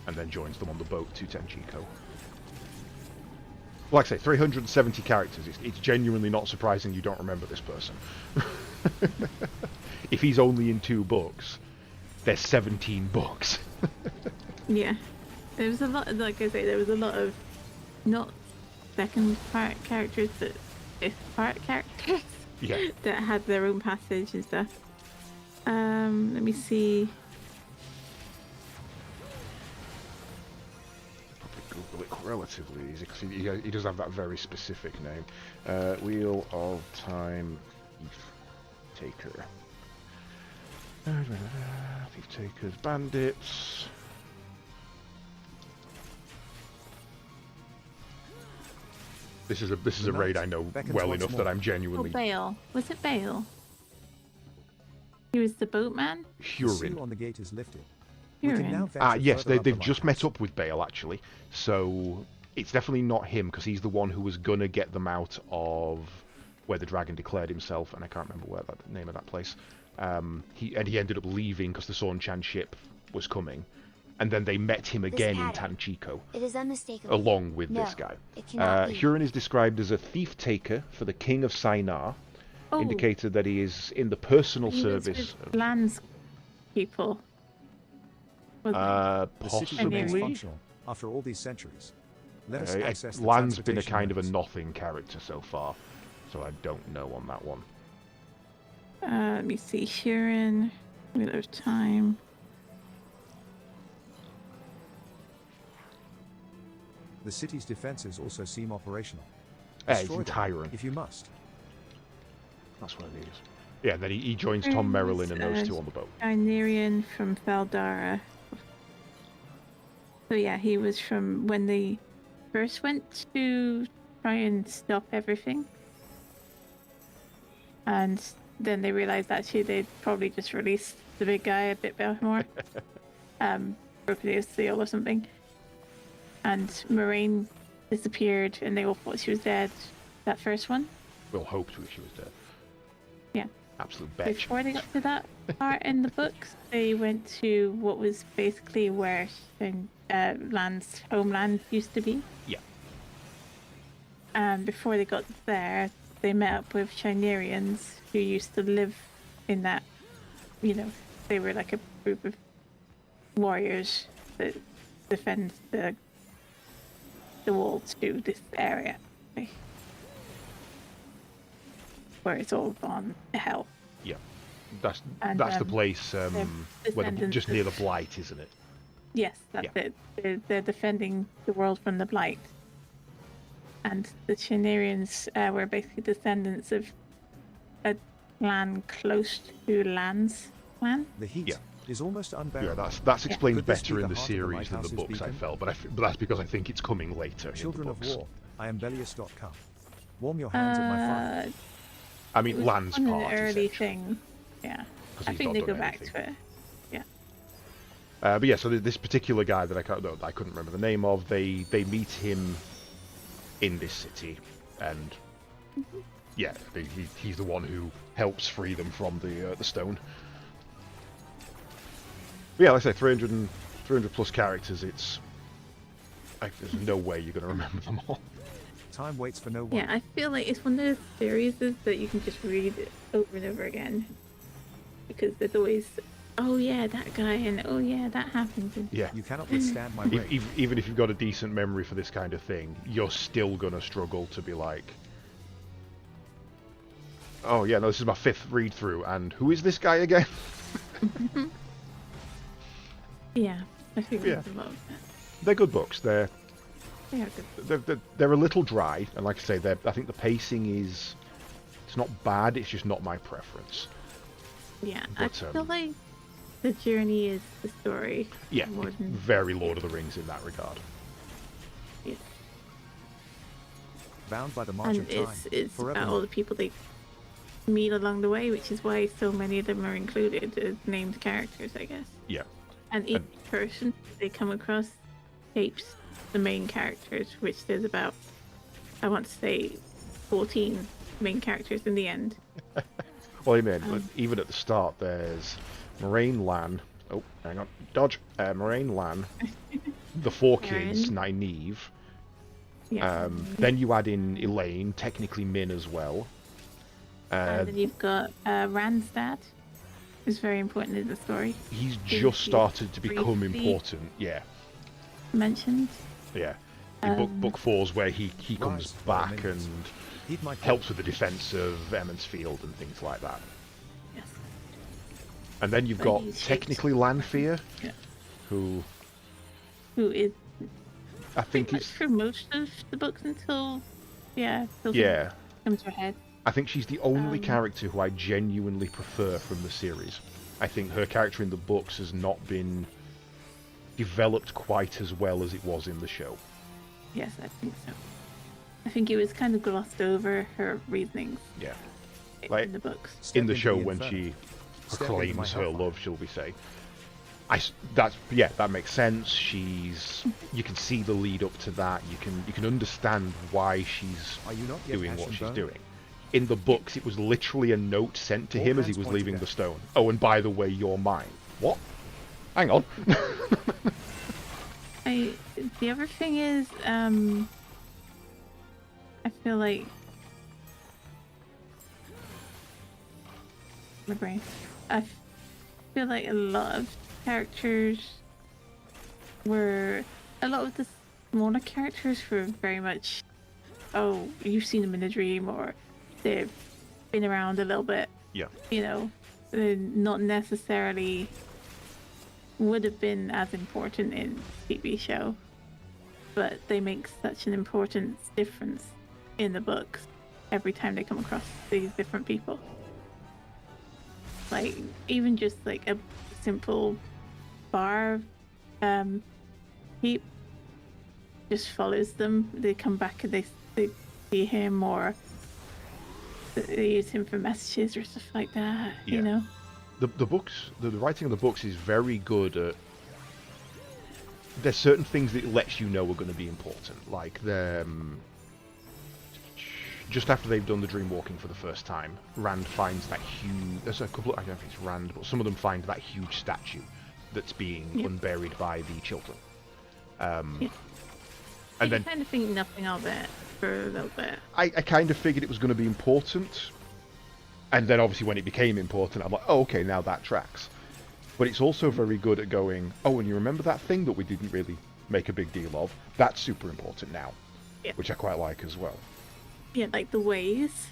And then joins them on the boat to Tenchiko. Like I say, 370 characters. It's genuinely not surprising you don't remember this person. If he's only in 2 books, there's 17 books. yeah, there was a lot. Like I say, there was a lot of not second part characters, but fifth part characters Yeah. that had their own passage and stuff. Let me see. Google it relatively easy because he does have that very specific name. Wheel of Time Thief Taker. Thief Takers, Bandits. This is a raid I know Beckons well once enough more. that I'm Oh, genuinely Bale. Was it Bale? He was the boatman. The Hurin. seal on the gate is lifted. We can now Hurin. venture Yes, further up they've the just met lighthouse. up with Bale actually, so it's definitely not him because he's the one who was gonna get them out of where the dragon declared himself, and I can't remember where the name of that place. He ended up leaving because the Sorn-chan ship was coming, and then they met him again in pattern. Tanchiko, It is unmistakable. along with No, this guy. it cannot be. Huron is described as a thief taker for the king of Sainar, Oh, indicated that he is in the personal he was service with of Lands people. Wasn't The city And remains Mary. functional after all these centuries. Let us access the Lan's been a transportation kind of a routes. nothing character so far, so I don't know on that one. Let me see. Huron. Wheel of Time. The city's defenses also seem operational. It's Destroy in them, Tyrant. if you must. That's what it is. Yeah, and then he joins Tom Merrilin and those two on the boat. Rhaenyra from Valdara. So yeah, he was from when they first went to try and stop everything. And then they realized actually they'd probably just released the big guy a bit more. Broken his seal or something. And Moraine disappeared and they all thought she was dead. That first one. We'll hope she was dead. Yeah. Absolute bitch. Before they got to that part in the books, they went to what was basically where Land's homeland used to be. Yeah. And before they got there, they met up with Chinerians who used to live in that, they were like a group of warriors that defend the wall to this area. Where it's all gone to hell. Yeah. That's And, the place where descendants just near the of- Blight, isn't it? Yes, that's it. They're defending the world from the blight. And the Chinarians were basically descendants of a clan close to Lan's clan. The heat Yeah. is almost unbearable. Yeah, that's explained Could this better be in the the heart of the series than the lighthouse's books, I beacon? felt, but that's because I think it's coming later Children in the of books. War, I am Belius.com. Warm your hands at my fire. I It mean, was Land's on part, an early essentially, thing. Yeah. 'cause I he's think not they done go back anything. to it. Yeah. But yeah, so this particular guy that I couldn't remember the name of, they meet him in this city, and yeah, he's the one who helps free them from the stone. But yeah, like I say, 300 plus characters. It's like there's no way you're gonna remember them all. Time waits for no one. Yeah, I feel like it's one of those series that you can just read over and over again. Because there's always, oh yeah, that guy, and oh yeah, that happens. And Yeah. You cannot withstand my rage. Even if you've got a decent memory for this kind of thing, you're still gonna struggle to be like, oh yeah, no, this is my 5th read through, and who is this guy again? yeah, I think Yeah. there's a lot of that. They're good books. They're Yeah, good. they're a little dry, and like I say, I think the pacing is, it's not bad. It's just not my preference. Yeah, But, I feel like the journey is the story. Yeah, More it's than very Lord of the Rings in that regard. yeah. Bound by the march And of time. it's forever. about all the people they meet along the way, which is why so many of them are included as named characters, I guess. Yeah, And each person they come across shapes the main characters, which there's about, I want to say, 14 main characters in the end. well, I mean, even at the start, there's Moraine Lan. Oh, hang on, dodge. Moraine Lan, the 4 kids, Nynaeve. Yeah. Then you add in Elaine, technically Min as well. And then you've got Rand's dad, who's very important in the story. He's He's just started to become briefly important. Yeah, mentioned. yeah. In book 4's where he comes Rise, back minions. and Heed my call. helps with the defense of Emmonsfield and things like that. Yes. And then you've But got he's shaped- technically Lanfear, Yeah. who Who is I think pretty much is for most of the books until till yeah. comes to a head. I think she's the only character who I genuinely prefer from the series. I think her character in the books has not been developed quite as well as it was in the show. Yes, I think so. I think it was kind of glossed over her reasonings Yeah. Like, in the books. in Step the into show the when inferno. she Step into proclaims my her hellfire. love, shall we say. That makes sense. You can see the lead up to that. You can understand why she's Are you not yet doing ash what and she's bone? doing. In the books, it was literally a note sent to All him as he hands was point leaving to the death. stone. Oh, and by the way, you're mine. What? Hang on. The other thing is, I feel like my brain. I feel like a lot of characters were a lot of the smaller characters were very much, oh, you've seen them in a dream, or they've been around a little bit. Yeah. You know, they're not necessarily would have been as important in TV show, but they make such an important difference in the books every time they come across these different people. Like even just like a simple bar heap just follows them. They come back and they see him, or they use him for messages or stuff like that. Yeah. You know. The books, the writing of the books is very good at. There's certain things that it lets you know are going to be important, like the. Just after they've done the dream walking for the first time, Rand finds that huge. There's a couple. I don't know if it's Rand, but some of them find that huge statue that's being unburied by the children. Yeah. And You then kind of think nothing of it for a little bit. I kind of figured it was going to be important, and then obviously when it became important, I'm like, oh, okay, now that tracks. But it's also very good at going, oh, and you remember that thing that we didn't really make a big deal of? That's super important now, Yeah. which I quite like as well. Yeah, like the ways.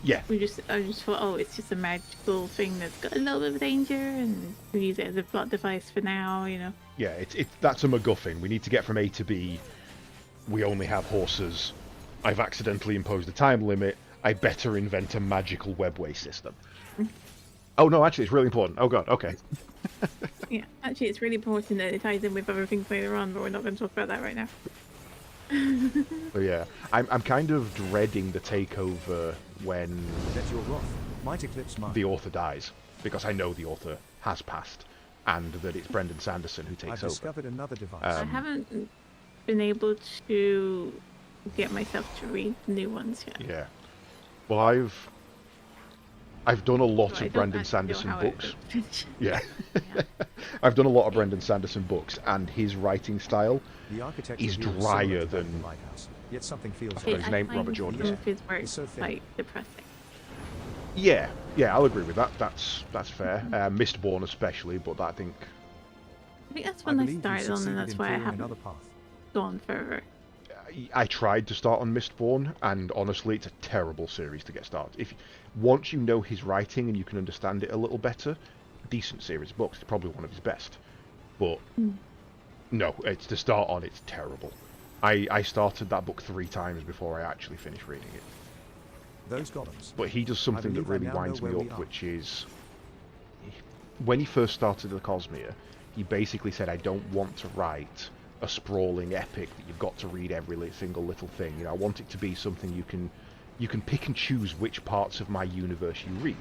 Yeah. I just thought, oh, it's just a magical thing that's got a little bit of danger, and we use it as a plot device for now, you know. Yeah, that's a MacGuffin. We need to get from A to B. We only have horses. I've accidentally imposed a time limit. I better invent a magical webway system. Oh no, actually, it's really important. Oh god, okay. Yeah, actually, it's really important that it ties in with other things later on, but we're not going to talk about that right now. So yeah, I'm kind of dreading the takeover when Let your wrath might eclipse mine. the author dies, because I know the author has passed, and that it's Brendan Sanderson who I've takes over. discovered another device. I haven't been able to get myself to read the new ones yet. Yeah. Well, I've done a lot So I of don't Brendan actually know Sanderson how it books. finishes. Yeah. Yeah. I've done a lot of Brendan Sanderson books, and his writing style The architecture is here drier similar to that than- of the lighthouse, yet something feels forgot his I name, find Robert Jordan. some of his work It's so thin. quite depressing. Yeah, I'll agree with that. That's fair. Mistborn especially, but I think I think that's when I believe you started on, and succeeded that's in why I clearing haven't another path. gone further. I tried to start on Mistborn, and honestly, it's a terrible series to get started. Once you know his writing and you can understand it a little better, decent series of books. It's probably one of his best. But no, it's to start on. It's terrible. I started that book 3 times before I actually finished reading it. Those golems. But he does something that believe I really now know winds me where we up, are. which is when he first started the Cosmere, he basically said, "I don't want to write a sprawling epic that you've got to read every single little thing. You know, I want it to be something you can pick and choose which parts of my universe you read."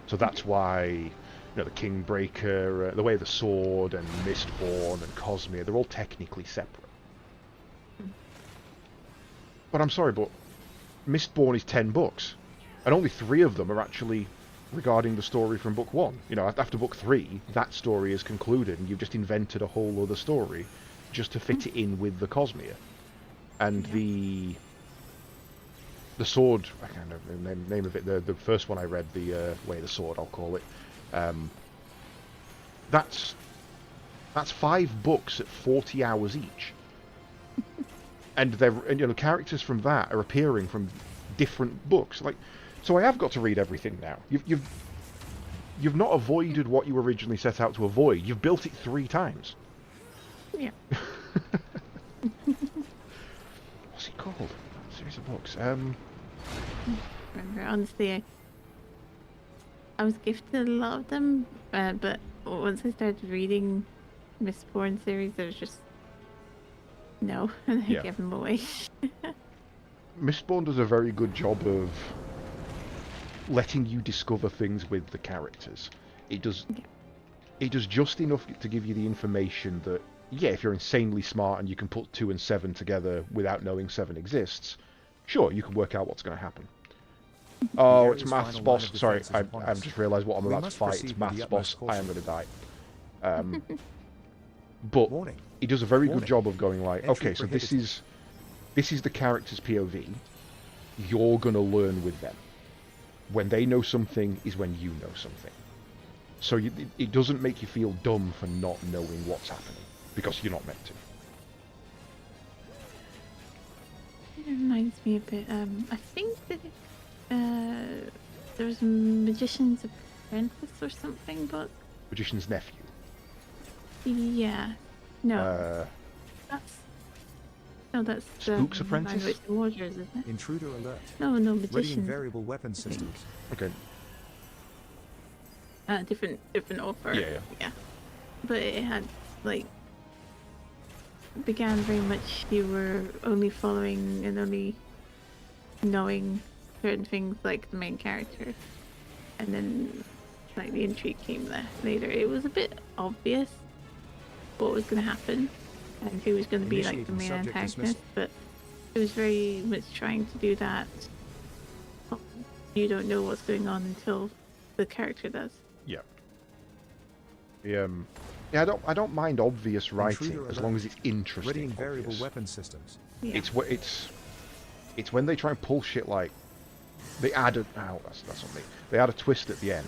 So that's why, you know, the Kingbreaker, the Way of the Sword, and Mistborn and Cosmere, they're all technically separate. But I'm sorry, but Mistborn is 10 books, and only 3 of them are actually regarding the story from book 1. You know, after book 3, that story is concluded, and you've just invented a whole other story just to fit it in with the Cosmere. And the sword, I can't remember the name of it, the first one I read, the Way of the Sword, I'll call it. That's 5 books at 40 hours each. And you know, characters from that are appearing from different books. Like, so I have got to read everything now. You've not avoided what you originally set out to avoid. You've built it 3 times. Yeah. What's it called? Series of books. Remember, honestly, I was gifted a lot of them, but once I started reading Mistborn series, I was just no, and I Yeah. gave them away. Mistborn does a very good job of letting you discover things with the characters. It does just enough to give you the information that, yeah, if you're insanely smart and you can put 2 and 7 together without knowing 7 exists, sure, you can work out what's going to happen. Oh, it's area's Maths final line boss. of Sorry, defense is upon I've us. just realised what I'm We about to must fight. proceed It's with the Maths utmost boss. I am going caution. to die. But Warning. he does a very good Warning. job of going like, Entry okay, so this prohibited. is the character's POV. You're gonna learn with them. When they know something is when you know something. So it doesn't make you feel dumb for not knowing what's happening, because you're not meant to. It reminds me a bit. I think that there was a Magician's Apprentice or something book. Magician's Nephew. Yeah. No, that's Spook's Apprentice? Land of the Warriors, isn't it? Intruder alert. No, Readying Magician. variable weapon systems. Okay. Different author. Yeah. But it had like began very much you were only following and only knowing certain things like the main character, and then like the intrigue came later. It was a bit obvious what was going to happen and who was going to be like the Initiating main subject antagonist, dismissal. but it was very much trying to do that. You don't know what's going on until the character does. Yeah. Yeah, I don't mind obvious writing Intruder as alert. long as it's interesting. Readying variable obvious. weapon systems. Yeah. It's when they try and pull shit like they add that's on me. They add a twist at the end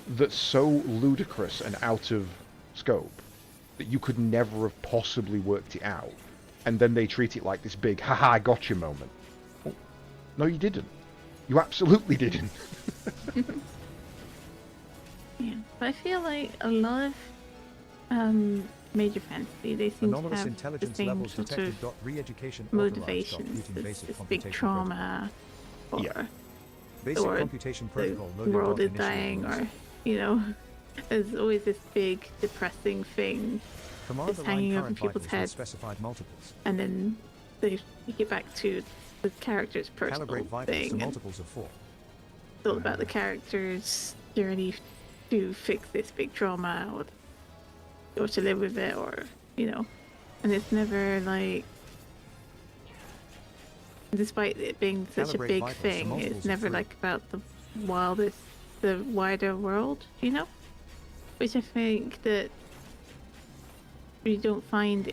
that's so ludicrous and out of scope that you could never have possibly worked it out, and then they treat it like this big haha I gotcha moment. Well, no, you didn't. You absolutely didn't. Yeah, but I feel like a lot of major fantasy, they seem to Anomalous have the intelligence same levels sort detected. of Re-education motivations. authorized. This Basic big computation trauma, or Yeah. Basic or computation the protocol loaded. world is Initiate dying, rules. or you know, there's always this big depressing thing, Command it's align hanging over current people's vitals with heads. specified multiples. and then they get back to the character's personal Calibrate vitals thing, to and multiples of 4. it's all about the character's journey to fix this big trauma, or to live with it, or you know, and it's never like, despite it being such a Calibrate big vitals to thing, multiples it's of never 3. like about the wider world, you know, which I think that we don't find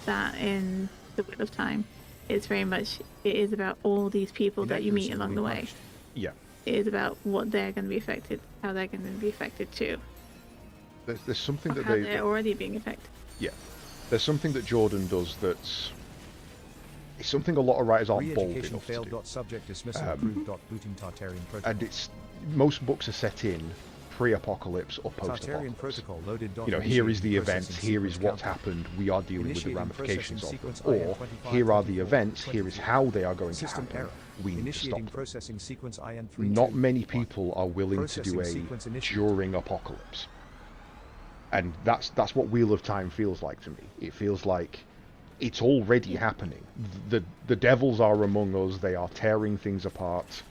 that in the Wheel of Time. It's very much, it is about all these people that you meet Inaccuracy will along be the way. punished. Yeah. It is about what they're going to be affected, how they're going to be affected too, There's something or that how they. they're already being affected. Yeah. There's something that Jordan does that's. It's something a lot of writers aren't bold Re-education enough to failed. do. Subject dismissal approved. Booting Tartarian protocol. And it's. Most books are set in pre-apocalypse or Tartarian post-apocalypse. protocol loaded. You know, here is the Initiating event, processing here is sequence what's countdown. happened, we are dealing with the Initiating ramifications processing of them. sequence Or, IN25, here are the 24, events, here is 22. how they are going to System happen, error. we need to Initiating stop them. processing sequence IN3. Not many people are willing to do Processing a sequence initiated. during apocalypse. And that's what Wheel of Time feels like to me. It feels like it's already happening. The devils are among us, they are tearing things apart.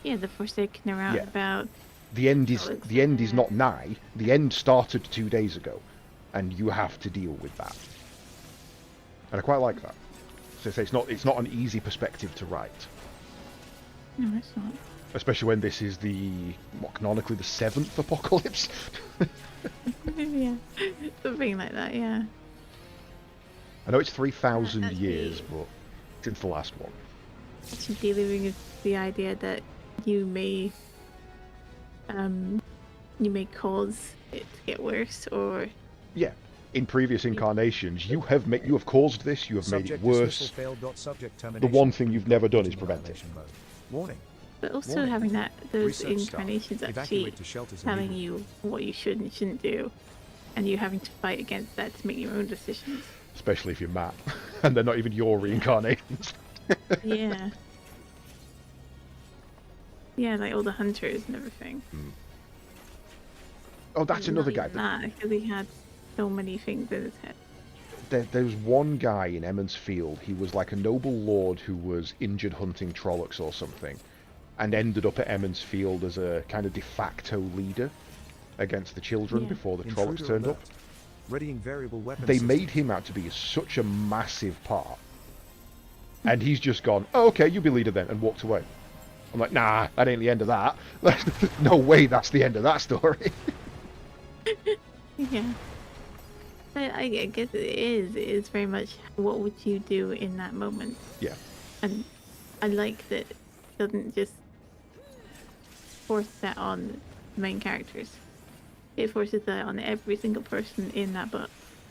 Yeah, the Forsaken are out Yeah. about. The end is Oh, it's the end is there. not nigh. The end started 2 days ago, and you have to deal with that. And I quite like that. So it's not an easy perspective to write, No, it's not. especially when this is canonically the 7th apocalypse. Yeah, something like that. Yeah. I know it's 3,000 Actually- years, but since the last one. Actually dealing with the idea that you may cause it to get worse, or Yeah, in previous incarnations, you have caused this. You have made it Subject worse. dismissal failed. Subject The termination one thing you've never done is booting prevent it. violation mode. Warning. but also Warning. having those Research staff. incarnations actually Evacuate to shelters telling immediately. you what you should and shouldn't do, and you having to fight against that to make your own decisions. Especially if you're Matt, and they're not even your reincarnations. Yeah. Yeah, like all the hunters and everything. Oh, that's Not another guy. even that, because he had so many things in his head. There was one guy in Emmons Field. He was like a noble lord who was injured hunting Trollocs or something, and ended up at Emmons Field as a kind of de facto leader against the children Yeah. before the Intruder Trollocs turned up. alert. Readying variable weapon They system. made him out to be such a massive part, and he's just gone, "Oh, okay, you be leader then," and walked away. I'm like, nah, that ain't the end of that. No way, that's the end of that story. Yeah. But I guess it is. It is very much what would you do in that moment. Yeah. And I like that it doesn't just force that on the main characters. It forces that on every single person in that book.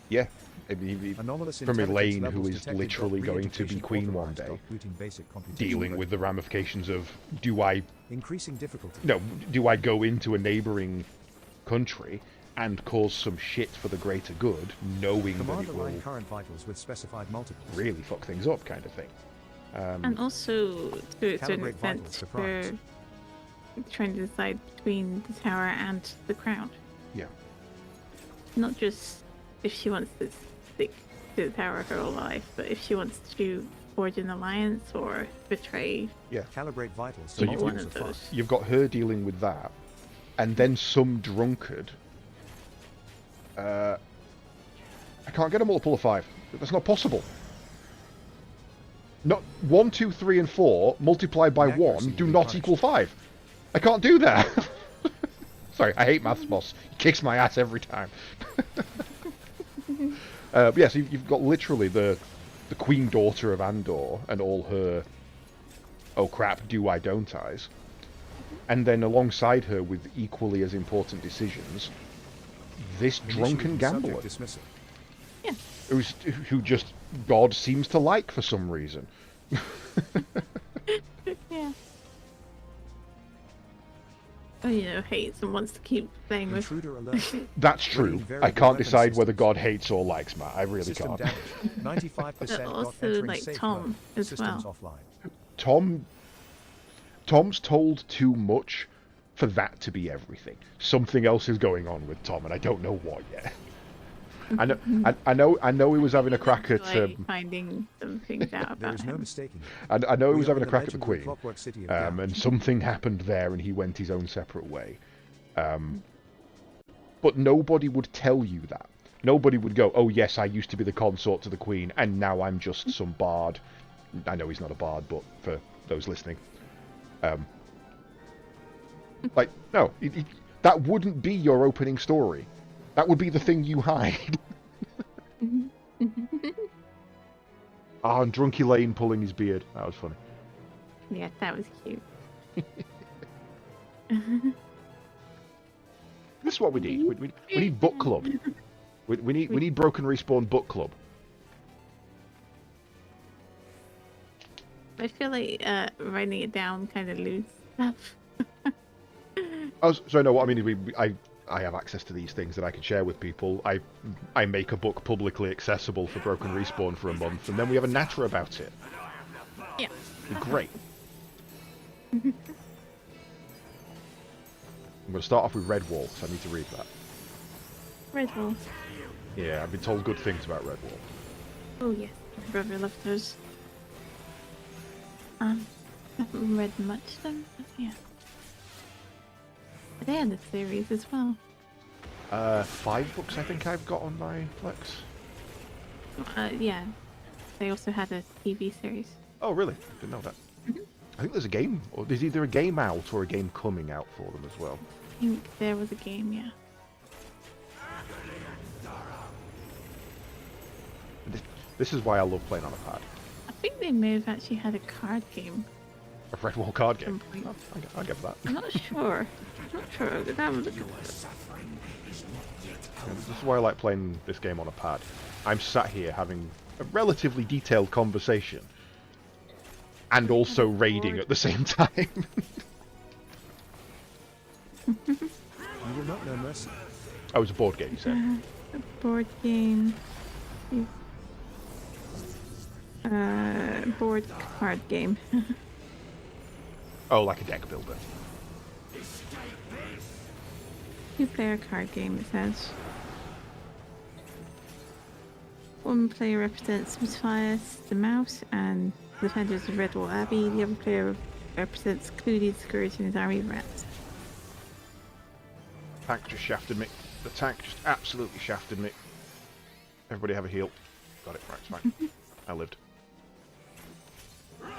Yeah. I mean, Anomalous from intelligence Elaine, who levels is detected. literally going to be Re-education queen one authorized. day, Booting basic computation dealing mode. with the ramifications of do I Increasing difficulty. go into a neighbouring country and cause some shit for the greater good, knowing that Command it will align current vitals with specified multiples. really fuck things up, kind of thing. And also, to a certain Calibrate extent, vitals to for primes. trying to decide between the tower and the crown. Yeah. Not just if she wants to stick to the tower her whole life, but if she wants to forge an alliance or betray. Calibrate vitals So to you- one multiples of of 5. those. You've got her dealing with that, and then some drunkard. I can't get a multiple of 5. That's not possible. Not 1, 2, 3, and 4 multiplied by Inaccuracy 1 do will be not punished. equal 5. I can't do that. Sorry, I hate maths boss. He kicks my ass every time. Yeah, so you've got literally the queen daughter of Andor and all her oh crap, do I, don't I's. And then alongside her with equally as important decisions, this drunken Initiating gambler subject dismissal. Yeah. who just God seems to like for some reason. Yeah. hates and wants to keep playing with. Intruder alert. That's true. Running I variable can't weapon decide whether systems. God hates or likes Matt. I really System can't. damage. 95% But got also, entering like, safe Tom mode. as Systems well. offline. Tom's told too much for that to be everything. Something else is going on with Tom, and I don't know what yet. I know he was having a crack at. Finding some things out There about is no him. mistaking it. I know he We was are having in a the crack at the legendary Queen, Clockwork City of Gouge. and something happened there, and he went his own separate way. But nobody would tell you that. Nobody would go, "Oh yes, I used to be the consort to the Queen, and now I'm just some bard." I know he's not a bard, but for those listening, like no, that wouldn't be your opening story. That would be the thing you hide. Ah, and Drunky Lane pulling his beard. That was funny. Yeah, that was cute. This is what we need. We need book club. We need Broken Respawn book club. I feel like writing it down kind of lose stuff. Oh, so no, what I mean is I have access to these things that I can share with people. I make a book publicly accessible for Broken Respawn for a month, and then we have a natter about it. Yeah. Great. I'm going to start off with Redwall, because I need to read that. Redwall. Yeah, I've been told good things about Redwall. Oh yes, my brother loved those. Haven't read much of them, but yeah. They had a series as well. 5 books I think I've got on my Plex. Yeah. They also had a TV series. Oh really? Didn't know that. I think there's a game, or there's either a game out or a game coming out for them as well. I think there was a game, yeah. This is why I love playing on a pad. I think they may have actually had a card game. A Redwall card At some game. point. I'll get that. I'm not sure. I'm not sure. That was a good one. This is why I like playing this game on a pad. I'm sat here having a relatively detailed conversation and also raiding at the same time. You will not know mercy. Oh, it was a board game, you said? A board game. Board card game. Oh, like a deck builder. 2-player card game, it says. One player represents Matthias the Mouse and the defenders of Redwall Abbey. The other player represents Clooney the Scourge and his army of rats. Tank just shafted me. The tank just absolutely shafted me. Everybody have a heal. Got it, right, it's fine. I lived.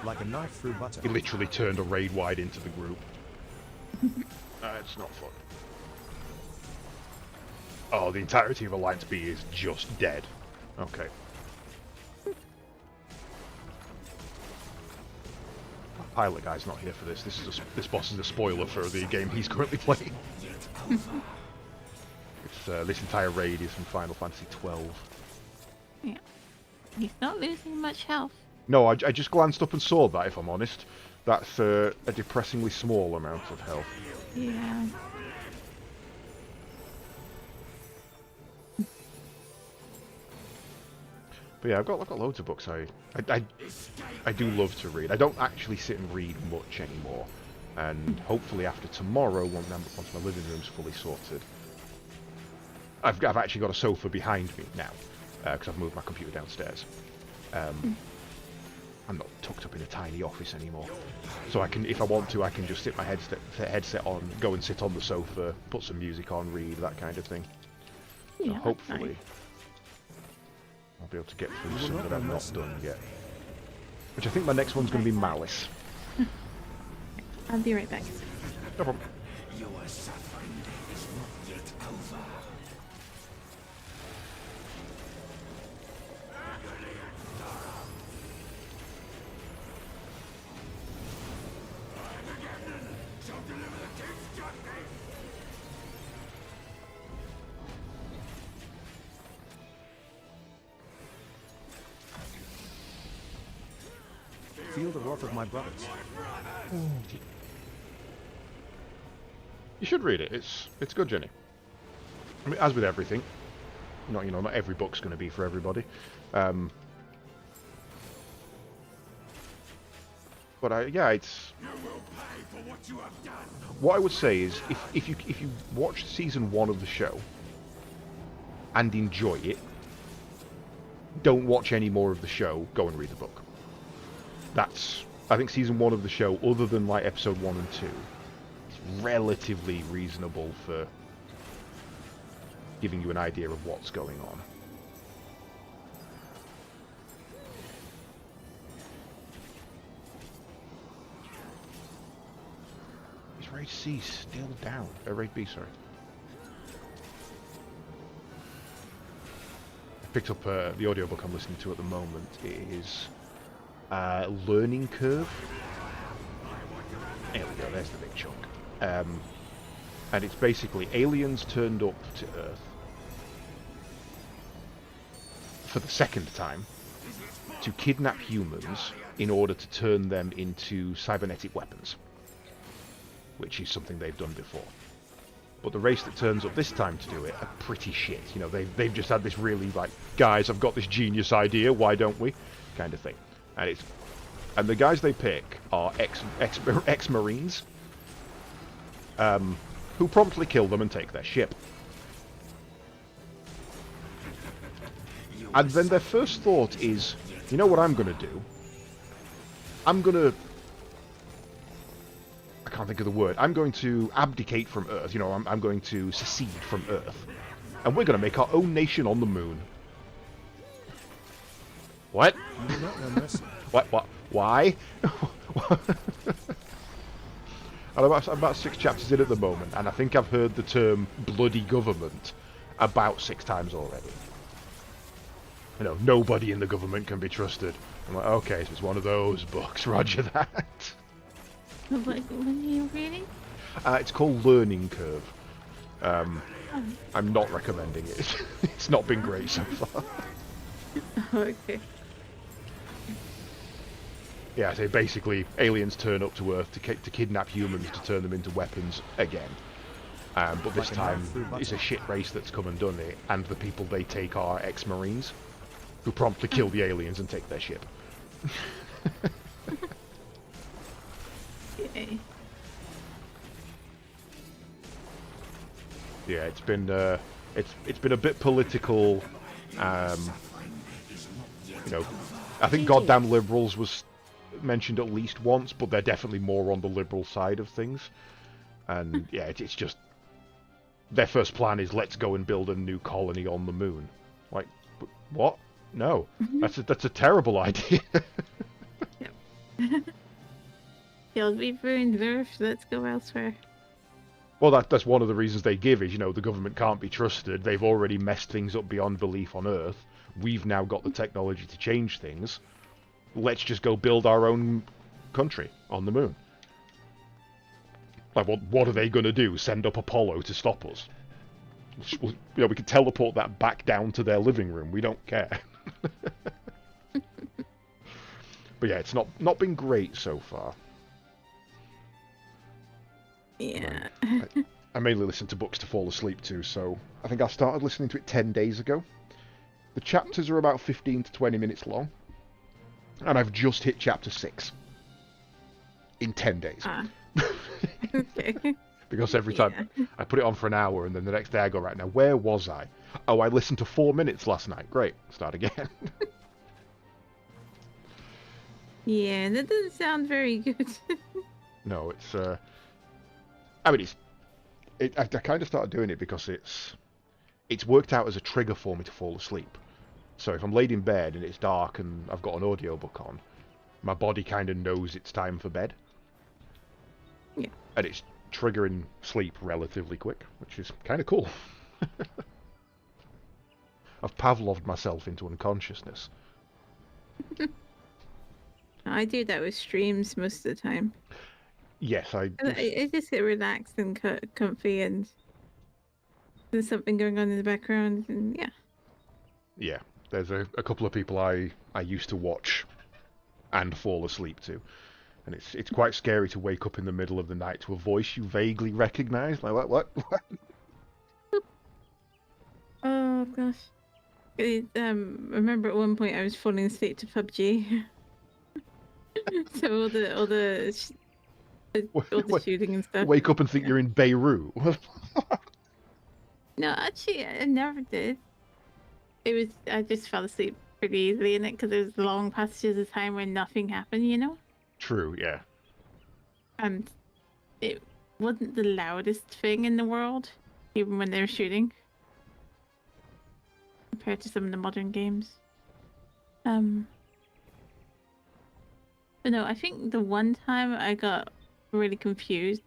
Like a knife through butter. He literally turned a raid wide into the group. It's not fun. Oh, the entirety of Alliance B is just dead. Okay. Pilot guy's not here for this. This boss is a spoiler for the game he's currently playing. This entire raid is from Final Fantasy XII. Yeah. He's not losing much health. No, I just glanced up and saw that, if I'm honest. That's a depressingly small amount of health. Yeah. But yeah, I've got loads of books I do love to read. I don't actually sit and read much anymore. And hopefully after tomorrow, once my living room's fully sorted, I've actually got a sofa behind me now, because I've moved my computer downstairs. I'm not tucked up in a tiny office anymore. So I can, if I want to, I can just sit my headset on, go and sit on the sofa, put some music on, read, that kind of thing. So Yeah, that's hopefully nice. I'll be able to get through some that I've not done yet. Which I think my next one's going to be Malice. I'll be right back. No problem. Feel the wrath of my brothers. You should read it. It's good, Jenny. I mean, as with everything, not every book's going to be for everybody. But yeah, it's. What I would say is, if you watch season 1 of the show and enjoy it, don't watch any more of the show. Go and read the book. I think season 1 of the show, other than like episode 1 and 2, is relatively reasonable for giving you an idea of what's going on. Is Raid C still down? Raid B, sorry. I picked up the audiobook I'm listening to at the moment. It is Learning Curve. There we go, there's the big chunk. And it's basically aliens turned up to Earth for the second time to kidnap humans in order to turn them into cybernetic weapons, which is something they've done before. But the race that turns up this time to do it are pretty shit. You know, they've just had this really, like, guys, I've got this genius idea, why don't we? Kind of thing. And the guys they pick are ex-Marines, who promptly kill them and take their ship. And then their first thought is, you know what I'm going to do? I can't think of the word. I'm going to abdicate from Earth. You know, I'm going to secede from Earth. And we're going to make our own nation on the moon. What? What? Why? I'm about 6 chapters in at the moment, and I think I've heard the term bloody government about 6 times already. You know, nobody in the government can be trusted. I'm like, okay, so it's one of those books, roger that. What are you reading? It's called Learning Curve. I'm not recommending it. It's not been great so far. Okay. Yeah, so basically aliens turn up to Earth to kidnap humans to turn them into weapons again. But this time it's a shit race that's come and done it, and the people they take are ex-Marines, who promptly kill the aliens and take their ship. Okay. Yeah, it's been a bit political. You know, I think goddamn liberals was mentioned at least once, but they're definitely more on the liberal side of things. And yeah, it's just their first plan is let's go and build a new colony on the moon. Like, what? No, that's a terrible idea. Yep. We've ruined Earth. Let's go elsewhere. Well, that's one of the reasons they give is, you know, the government can't be trusted. They've already messed things up beyond belief on Earth. We've now got the technology to change things. Let's just go build our own country on the moon. Like, what are they going to do? Send up Apollo to stop us? You know, we can teleport that back down to their living room. We don't care. But yeah, it's not been great so far. Yeah. I mainly listen to books to fall asleep to, so I think I started listening to it 10 days ago. The chapters are about 15 to 20 minutes long, and I've just hit chapter 6 in 10 days. Okay. Because every time I put it on for an hour, and then the next day I go, right, now where was I? Oh, I listened to 4 minutes last night. Great, start again. Yeah, that doesn't sound very good. No, it's I mean, I kind of started doing it because it's worked out as a trigger for me to fall asleep. So if I'm laid in bed and it's dark and I've got an audiobook on, my body kind of knows it's time for bed. Yeah. And it's triggering sleep relatively quick, which is kind of cool. I've Pavloved myself into unconsciousness. I do that with streams most of the time. Yes, I just get relaxed and comfy, and there's something going on in the background, and yeah. Yeah, there's a couple of people I used to watch and fall asleep to. And it's quite scary to wake up in the middle of the night to a voice you vaguely recognise. Like, what? Oh gosh. I remember at one point I was falling asleep to PUBG. So all the shooting and stuff. Wake up and think you're in Beirut. No, actually, I never did. I just fell asleep pretty easily in it because there was long passages of time where nothing happened, you know? True, yeah. And it wasn't the loudest thing in the world, even when they were shooting. Compared to some of the modern games. But no, I think the one time I got really confused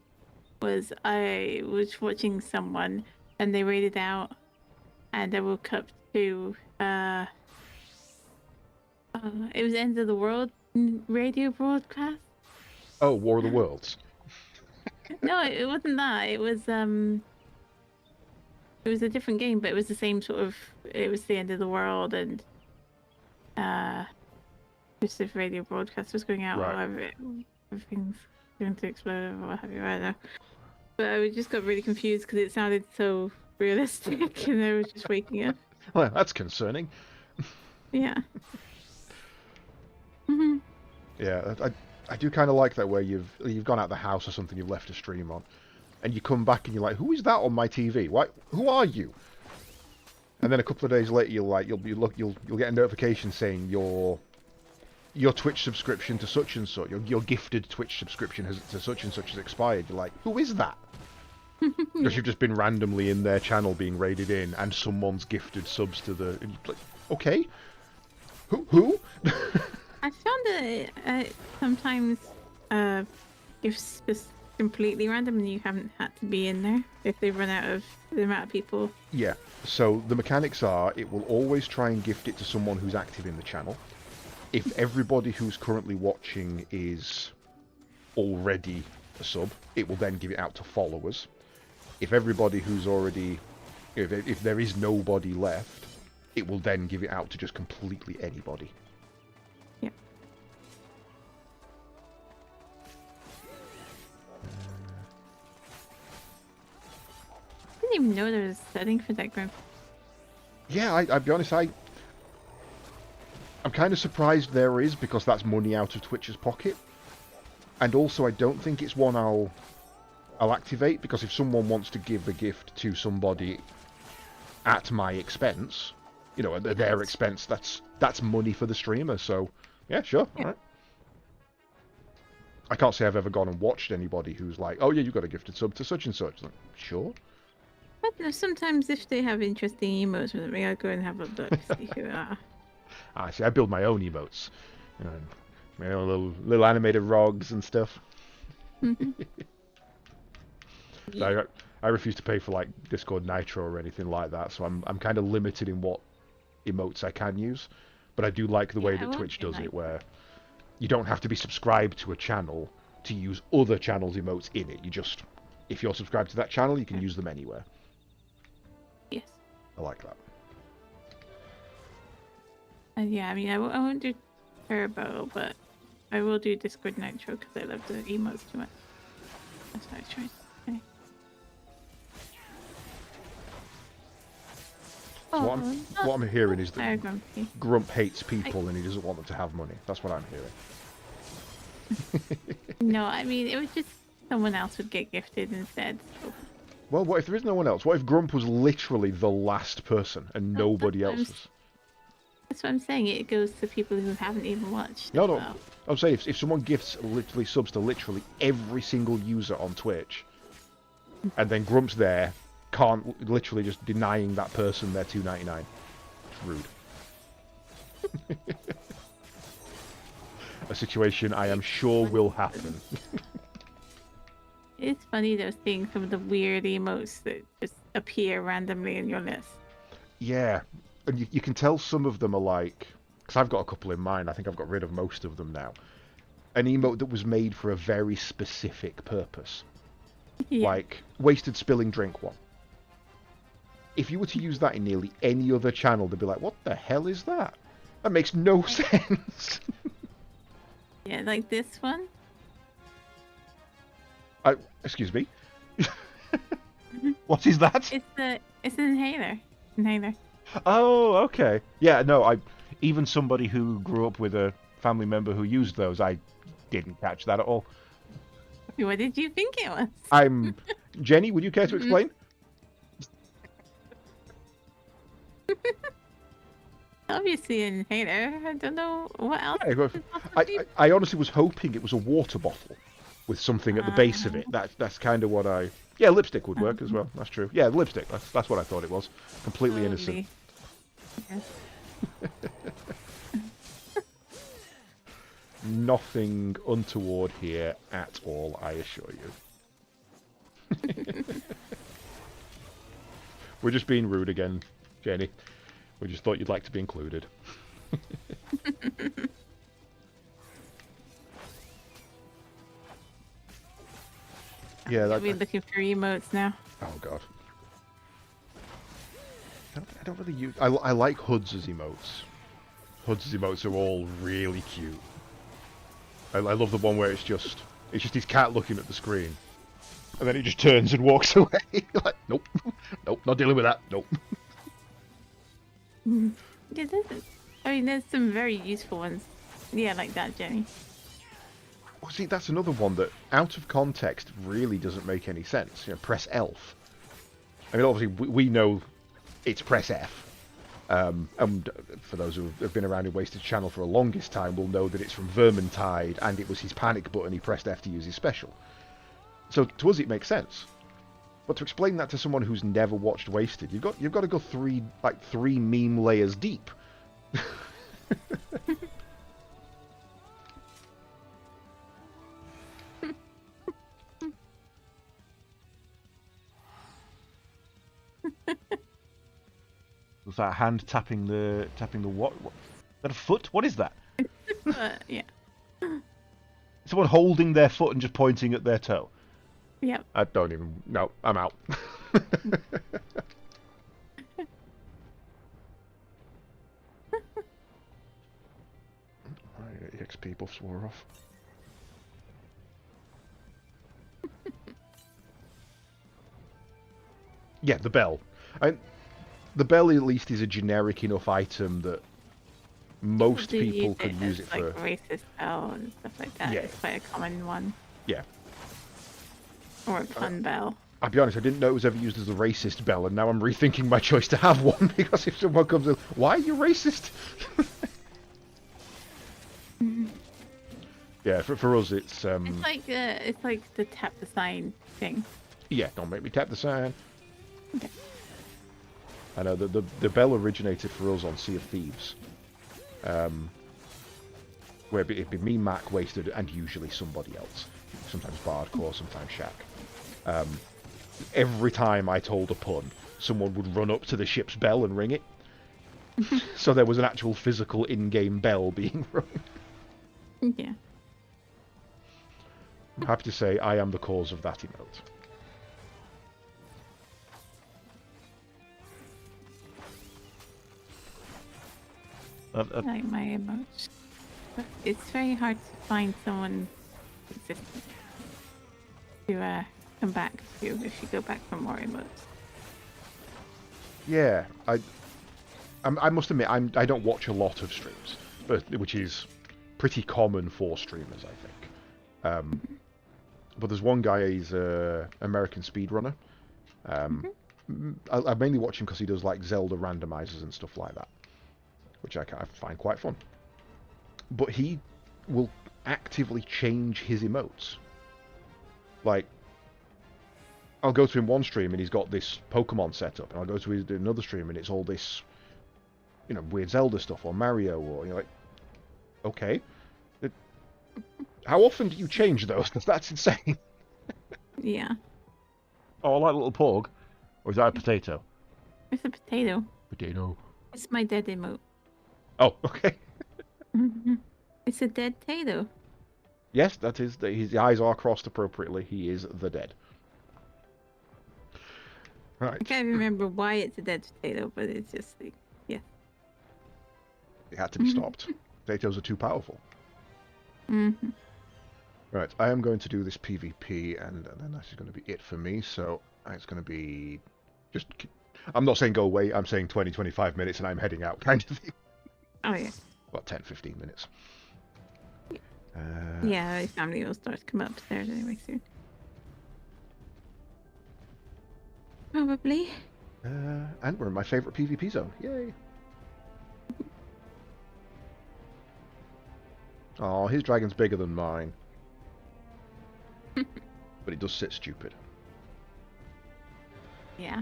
was I was watching someone and they raided out and I woke up to it was End of the World radio broadcast. Oh, War of the Worlds. No, it wasn't that. It was a different game, but it was the same sort of. It was the end of the world, and just the radio broadcast was going out. Right. Or everything's going to explode, or what have you. I don't know. But I just got really confused because it sounded so realistic, and I was just waking up. Well, that's concerning. Yeah. Hmm. Yeah, I do kind of like that where you've gone out the house or something, you've left a stream on, and you come back and you're like, who is that on my TV? Why? Who are you? And then a couple of days later, you'll get a notification saying your Twitch subscription to such and such, your gifted Twitch subscription to such and such has expired. You're like, who is that? Because you've just been randomly in their channel being raided in, and someone's gifted subs to the. And you're like, okay, who? I found that sometimes if it's completely random and you haven't had to be in there if they run out of the amount of people. Yeah. So the mechanics are, it will always try and gift it to someone who's active in the channel. If everybody who's currently watching is already a sub, it will then give it out to followers. If everybody who's already, if there is nobody left, it will then give it out to just completely anybody. Yeah. I didn't even know there was a setting for that group. Yeah, I'll be honest, I'm kind of surprised there is, because that's money out of Twitch's pocket. And also, I don't think it's one I'll activate, because if someone wants to give a gift to somebody at my expense, you know, at their expense, that's money for the streamer. So, yeah, sure, Yeah. all right. I can't say I've ever gone and watched anybody who's like, oh yeah, you got a gifted sub to such and such. Like, sure. But no, sometimes if they have interesting emotes or something, I'll go and have a look, see who they are. I see. I build my own emotes, you know, my own little animated rogs and stuff. So I refuse to pay for like Discord Nitro or anything like that, so I'm kind of limited in what emotes I can use. But I do like the way that Twitch does it, where you don't have to be subscribed to a channel to use other channels' emotes in it. You just, if you're subscribed to that channel, you can use them anywhere. Yes. I like that. Yeah, I mean, I won't do Turbo, but I will do Discord Nitro because I love the emotes too much. That's what I tried. Okay. So what I'm hearing is that Grumpy. Grump hates people and he doesn't want them to have money. That's what I'm hearing. No, I mean, it was just someone else would get gifted instead. So. Well, what if there is no one else? What if Grump was literally the last person and nobody else was? That's what I'm saying. It goes to people who haven't even watched. No. Well. I'm saying if someone gifts literally subs to literally every single user on Twitch, and then Grump's there, can't literally just denying that person their $2.99. It's rude. A situation I am sure will happen. It's funny though seeing some of the weird emotes that just appear randomly in your list. Yeah, and you can tell some of them are like, because I've got a couple in mind, I think I've got rid of most of them now. An emote that was made for a very specific purpose. Yeah. Like, wasted spilling drink one. If you were to use that in nearly any other channel, they'd be like, what the hell is that? That makes no sense. Yeah, like this one. Excuse me. What is that? It's an inhaler. Inhaler. Oh, okay. Yeah, no, even somebody who grew up with a family member who used those, I didn't catch that at all. What did you think it was? Jenny, would you care to explain? Obviously an inhaler. I don't know what else. I honestly was hoping it was a water bottle with something at the base of it. That's kind of what I... Yeah, lipstick would work as well. That's true. Yeah, lipstick. That's what I thought it was. Completely innocent. Yes. Nothing untoward here at all, I assure you. We're just being rude again, Jenny. We just thought you'd like to be included. Yeah, I'll be looking for emotes now. Oh god. I don't really use... I like Hoods as emotes. Hoods as emotes are all really cute. I love the one where it's just his cat looking at the screen. And then he just turns and walks away. Like, nope. Nope, not dealing with that. Nope. Yeah, there's some very useful ones. Yeah, like that, Jenny. Well, see, that's another one that, out of context, really doesn't make any sense. You know, press elf. I mean, obviously, we know it's press F. And for those who have been around in Wasted Channel for the longest time will know that it's from Vermintide, and it was his panic button. He pressed F to use his special. So to us, it makes sense. But to explain that to someone who's never watched Wasted, you've got to go three meme layers deep. Was that hand tapping the what? Is that a foot? What is that? Yeah. Someone holding their foot and just pointing at their toe. Yep. I don't even... No, I'm out. XP buffs wore off. Yeah, the bell. The bell at least is a generic enough item that most people could use it for. Like racist bell and stuff like that. Yeah. It's quite a common one. Yeah. Or a fun bell. I'll be honest, I didn't know it was ever used as a racist bell, and now I'm rethinking my choice to have one, because if someone comes in, why are you racist? Yeah, for us it's It's like the tap the sign thing. Yeah, don't make me tap the sign. Okay. I know the bell originated for us on Sea of Thieves, where it'd be me, Mac, Wasted, and usually somebody else. Sometimes Bardcore, sometimes Shaq. Every time I told a pun, someone would run up to the ship's bell and ring it. So there was an actual physical in-game bell being rung. Yeah. I'm happy to say I am the cause of that emote. I like my emotes. But it's very hard to find someone consistent to come back to if you go back for more emotes. Yeah, I must admit I don't watch a lot of streams, which is pretty common for streamers, I think. But there's one guy, he's an American speedrunner. I mainly watch him because he does like Zelda randomizers and stuff like that, which I find quite fun. But he will actively change his emotes. Like, I'll go to him one stream and he's got this Pokemon setup, and I'll go to another stream and it's all this, you know, weird Zelda stuff or Mario, or you're like, okay. How often do you change those? Because that's insane. Yeah. Oh, I like a little porg. Or is that a potato? It's a potato. Potato. It's my dead emote. Oh, okay. It's a dead potato. Yes, that is. His eyes are crossed appropriately. He is the dead. Right. I can't remember why it's a dead potato, but it's just like, yeah. It had to be stopped. Potatoes are too powerful. Right, I am going to do this PvP, and then that's going to be it for me. So it's going to be just. I'm not saying go away. I'm saying 20, 25 minutes, and I'm heading out, kind of thing. Oh yeah. About 10, 15 minutes. Yeah, my family will start to come upstairs anyway soon. Probably. And we're in my favorite PvP zone. Yay! Oh, his dragon's bigger than mine. But it does sit stupid. Yeah.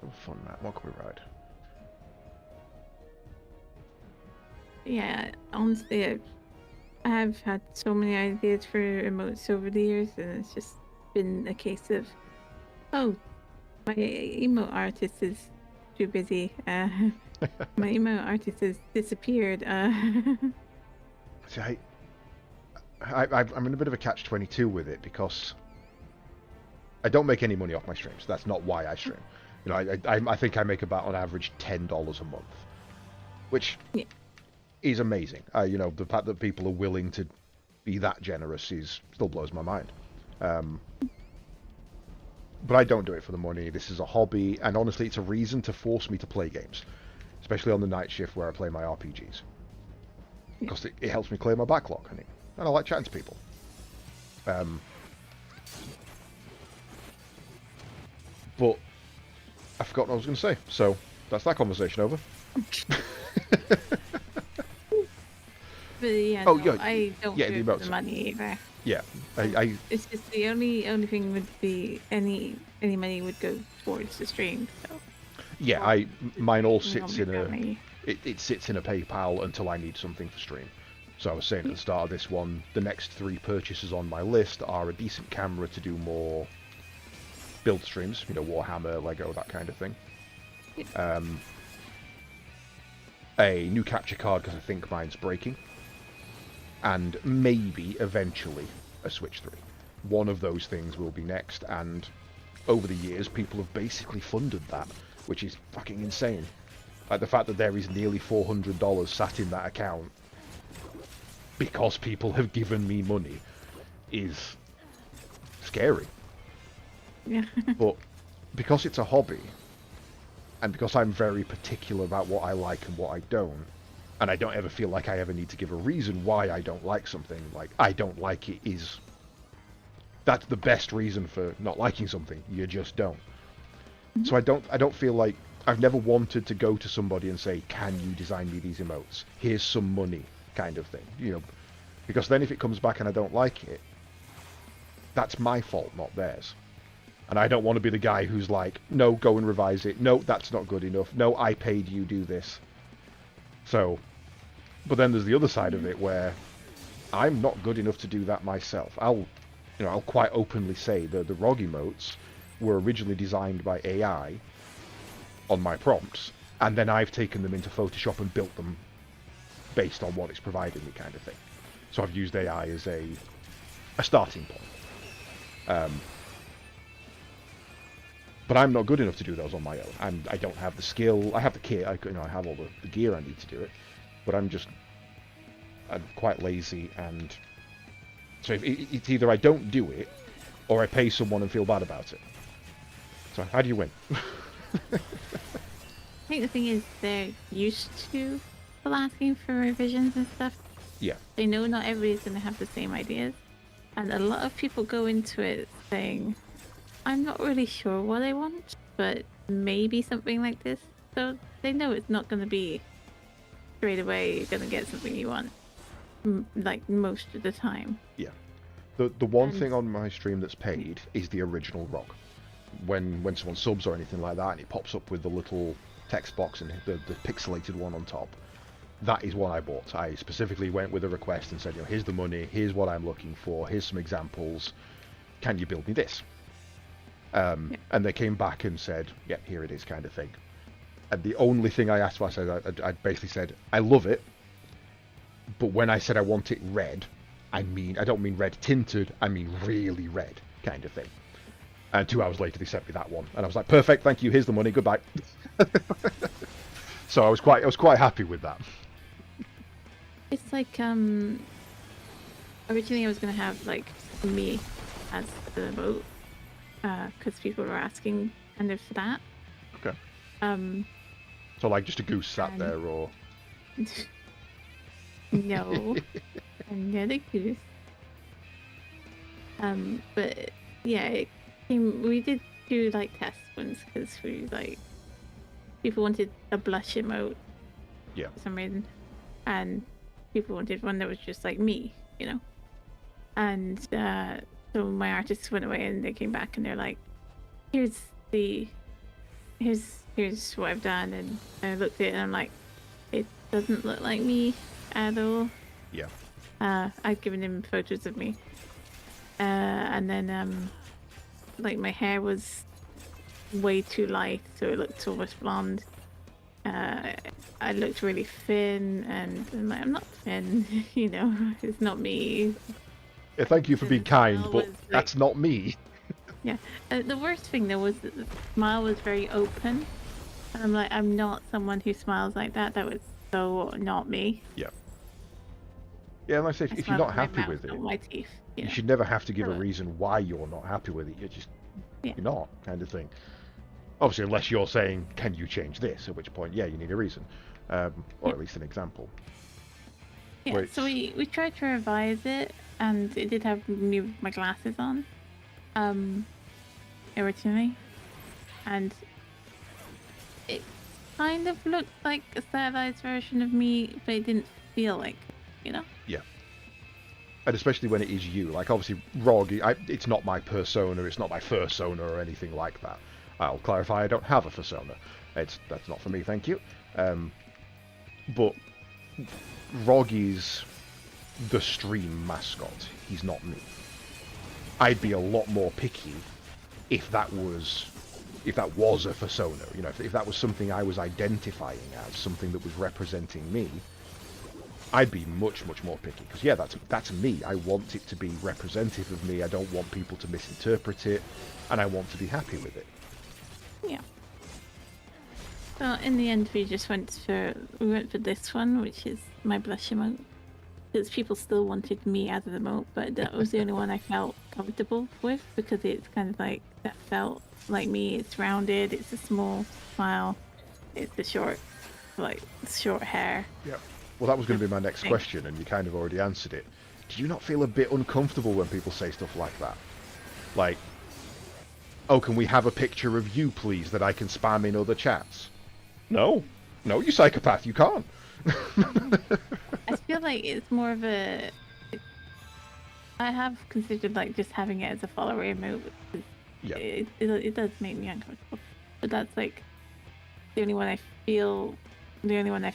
Some fun map. What can we ride? Yeah, honestly, I've had so many ideas for emotes over the years, and it's just been a case of, oh, my emote artist is too busy. My emote artist has disappeared. See, I'm in a bit of a catch-22 with it because I don't make any money off my streams. That's not why I stream. You know, I think I make about on average $10 a month, which is amazing. You know, the fact that people are willing to be that generous still blows my mind. But I don't do it for the money. This is a hobby, and honestly, it's a reason to force me to play games, especially on the night shift where I play my RPGs, because it helps me clear my backlog, and I like chatting to people. But I forgot what I was going to say, so that's that conversation over. But yeah, Oh, no, yeah, I don't yeah, do the it for emotes. the money either. Yeah, I It's just the only thing would be any money would go towards the stream. So yeah, mine all Well, sits in a normally. it sits in a PayPal until I need something for stream. So I was saying at the start of this one, the next 3 purchases on my list are a decent camera to do more build streams, you know, Warhammer, Lego, that kind of thing. A new capture card because I think mine's breaking, and maybe eventually a Switch 3. One of those things will be next, and over the years people have basically funded that, which is fucking insane. Like the fact that there is nearly $400 sat in that account because people have given me money is scary. Yeah. But because it's a hobby, and because I'm very particular about what I like and what I don't, and I don't ever feel like I ever need to give a reason why I don't like something, like I don't like it that's the best reason for not liking something. You just don't. So I don't feel like I've never wanted to go to somebody and say, can you design me these emotes? Here's some money, kind of thing. You know, because then if it comes back and I don't like it, that's my fault, not theirs. And I don't want to be the guy who's like, no, go and revise it. No, that's not good enough. No, I paid you, do this. So, but then there's the other side of it where I'm not good enough to do that myself. I'll quite openly say that the ROG emotes were originally designed by AI on my prompts, and then I've taken them into Photoshop and built them based on what it's provided me, kind of thing. So I've used AI as a starting point. But I'm not good enough to do those on my own. I don't have the skill. I have the kit. I have all the gear I need to do it. But I'm quite lazy, and so it's either I don't do it, or I pay someone and feel bad about it. So how do you win? I think the thing is they're used to people asking for revisions and stuff. Yeah. They know not everybody's going to have the same ideas. And a lot of people go into it saying, I'm not really sure what I want, but maybe something like this. So they know it's not going to be straight away you're going to get something you want, like most of the time. Yeah. The one thing on my stream that's paid is the original ROG. When someone subs or anything like that, and it pops up with the little text box and the pixelated one on top, that is what I bought. I specifically went with a request and said, you know, here's the money, here's what I'm looking for, here's some examples, can you build me this? And they came back and said, yeah, here it is, kind of thing. And the only thing I asked for, I basically said, I love it, but when I said I want it red, I don't mean red tinted, I mean really red, kind of thing. And 2 hours later, they sent me that one, and I was like, perfect, thank you, here's the money, goodbye. So I was quite happy with that. It's like originally I was gonna have like me as the vote, because people were asking kind of for that. Okay. Um, So like just a goose sat And- there, or no, I'm not a goose. But yeah, we did do like test ones because we like people wanted a blush emote. Yeah. For some reason, and people wanted one that was just like me, you know. And so my artists went away and they came back and they're like, here's what I've done, and I looked at it and I'm like, it doesn't look like me at all. yeah. I'd given him photos of me, and then like my hair was way too light, so it looked almost blonde. I looked really thin, and I'm like, I'm not thin, you know, it's not me. Yeah, thank you for being The kind, smile but was, like- that's not me. Yeah. The worst thing though was that the smile was very open, and I'm like, I'm not someone who smiles like that. That was so not me. Yeah. Yeah, like I say, I if smile you're not with my happy mouth, with it, not my teeth. You you know? should never have to give a Hello. reason why you're not happy with it. You're just Yeah. you're not, kind of thing. Obviously, unless you're saying, can you change this? At which point, yeah, you need a reason, or Yeah. at least an example. Yeah, Wait. so we tried to revise it, and it did have me with my glasses on, originally, and it kind of looked like a stylized version of me, but it didn't feel like, you know. Yeah. And especially when it is you. Like, obviously, ROG, it's not my persona, it's not my fursona or anything like that. I'll clarify, I don't have a fursona. That's not for me, thank you. But ROG is the stream mascot. He's not me. I'd be a lot more picky if that was a persona. You know, if that was something I was identifying as, something that was representing me, I'd be much more picky. Because yeah, that's me. I want it to be representative of me. I don't want people to misinterpret it, and I want to be happy with it. Yeah. So in the end, we went for this one, which is my blush emote, because people still wanted me as an emote, but that was the only one I felt comfortable with, because it's kind of like that felt like me. It's rounded. It's a small smile. It's the short hair. Yeah. Well, that was going to be my next question, and you kind of already answered it. Do you not feel a bit uncomfortable when people say stuff like that? Like, oh, can we have a picture of you, please, that I can spam in other chats? No, you psychopath, you can't. I feel like it's more of a. I have considered like just having it as a follower emote. Yeah. It does make me uncomfortable, but that's like the only one I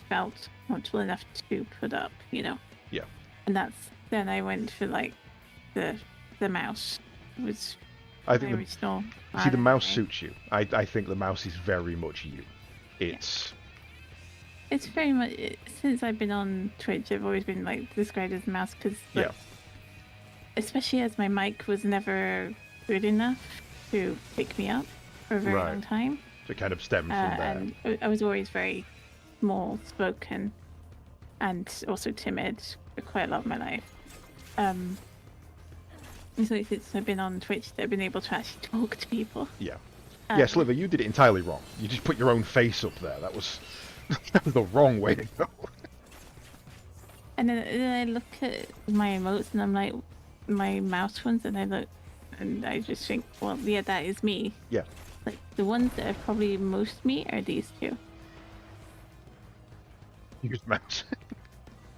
felt comfortable enough to put up, you know. Yeah. And then I went for like the mouse. It was I my think original. see, the mouse anime. suits you. I think the mouse is very much you. It's It's very much since I've been on Twitch. I've always been like described as a mouse because, yeah. especially as my mic was never good enough to pick me up for a very Right. long time. So it kind of stems from there. And I was always very small spoken and also timid for quite a lot of my life. So since I've been on Twitch, I've been able to actually talk to people. Yeah. Yeah, Sliver, you did it entirely wrong. You just put your own face up there. That was the wrong way to go. And then I look at my emotes and I'm like, my mouse ones, and I look and I just think, well, yeah, that is me. Yeah. Like the ones that are probably most me are these two. You just mouse.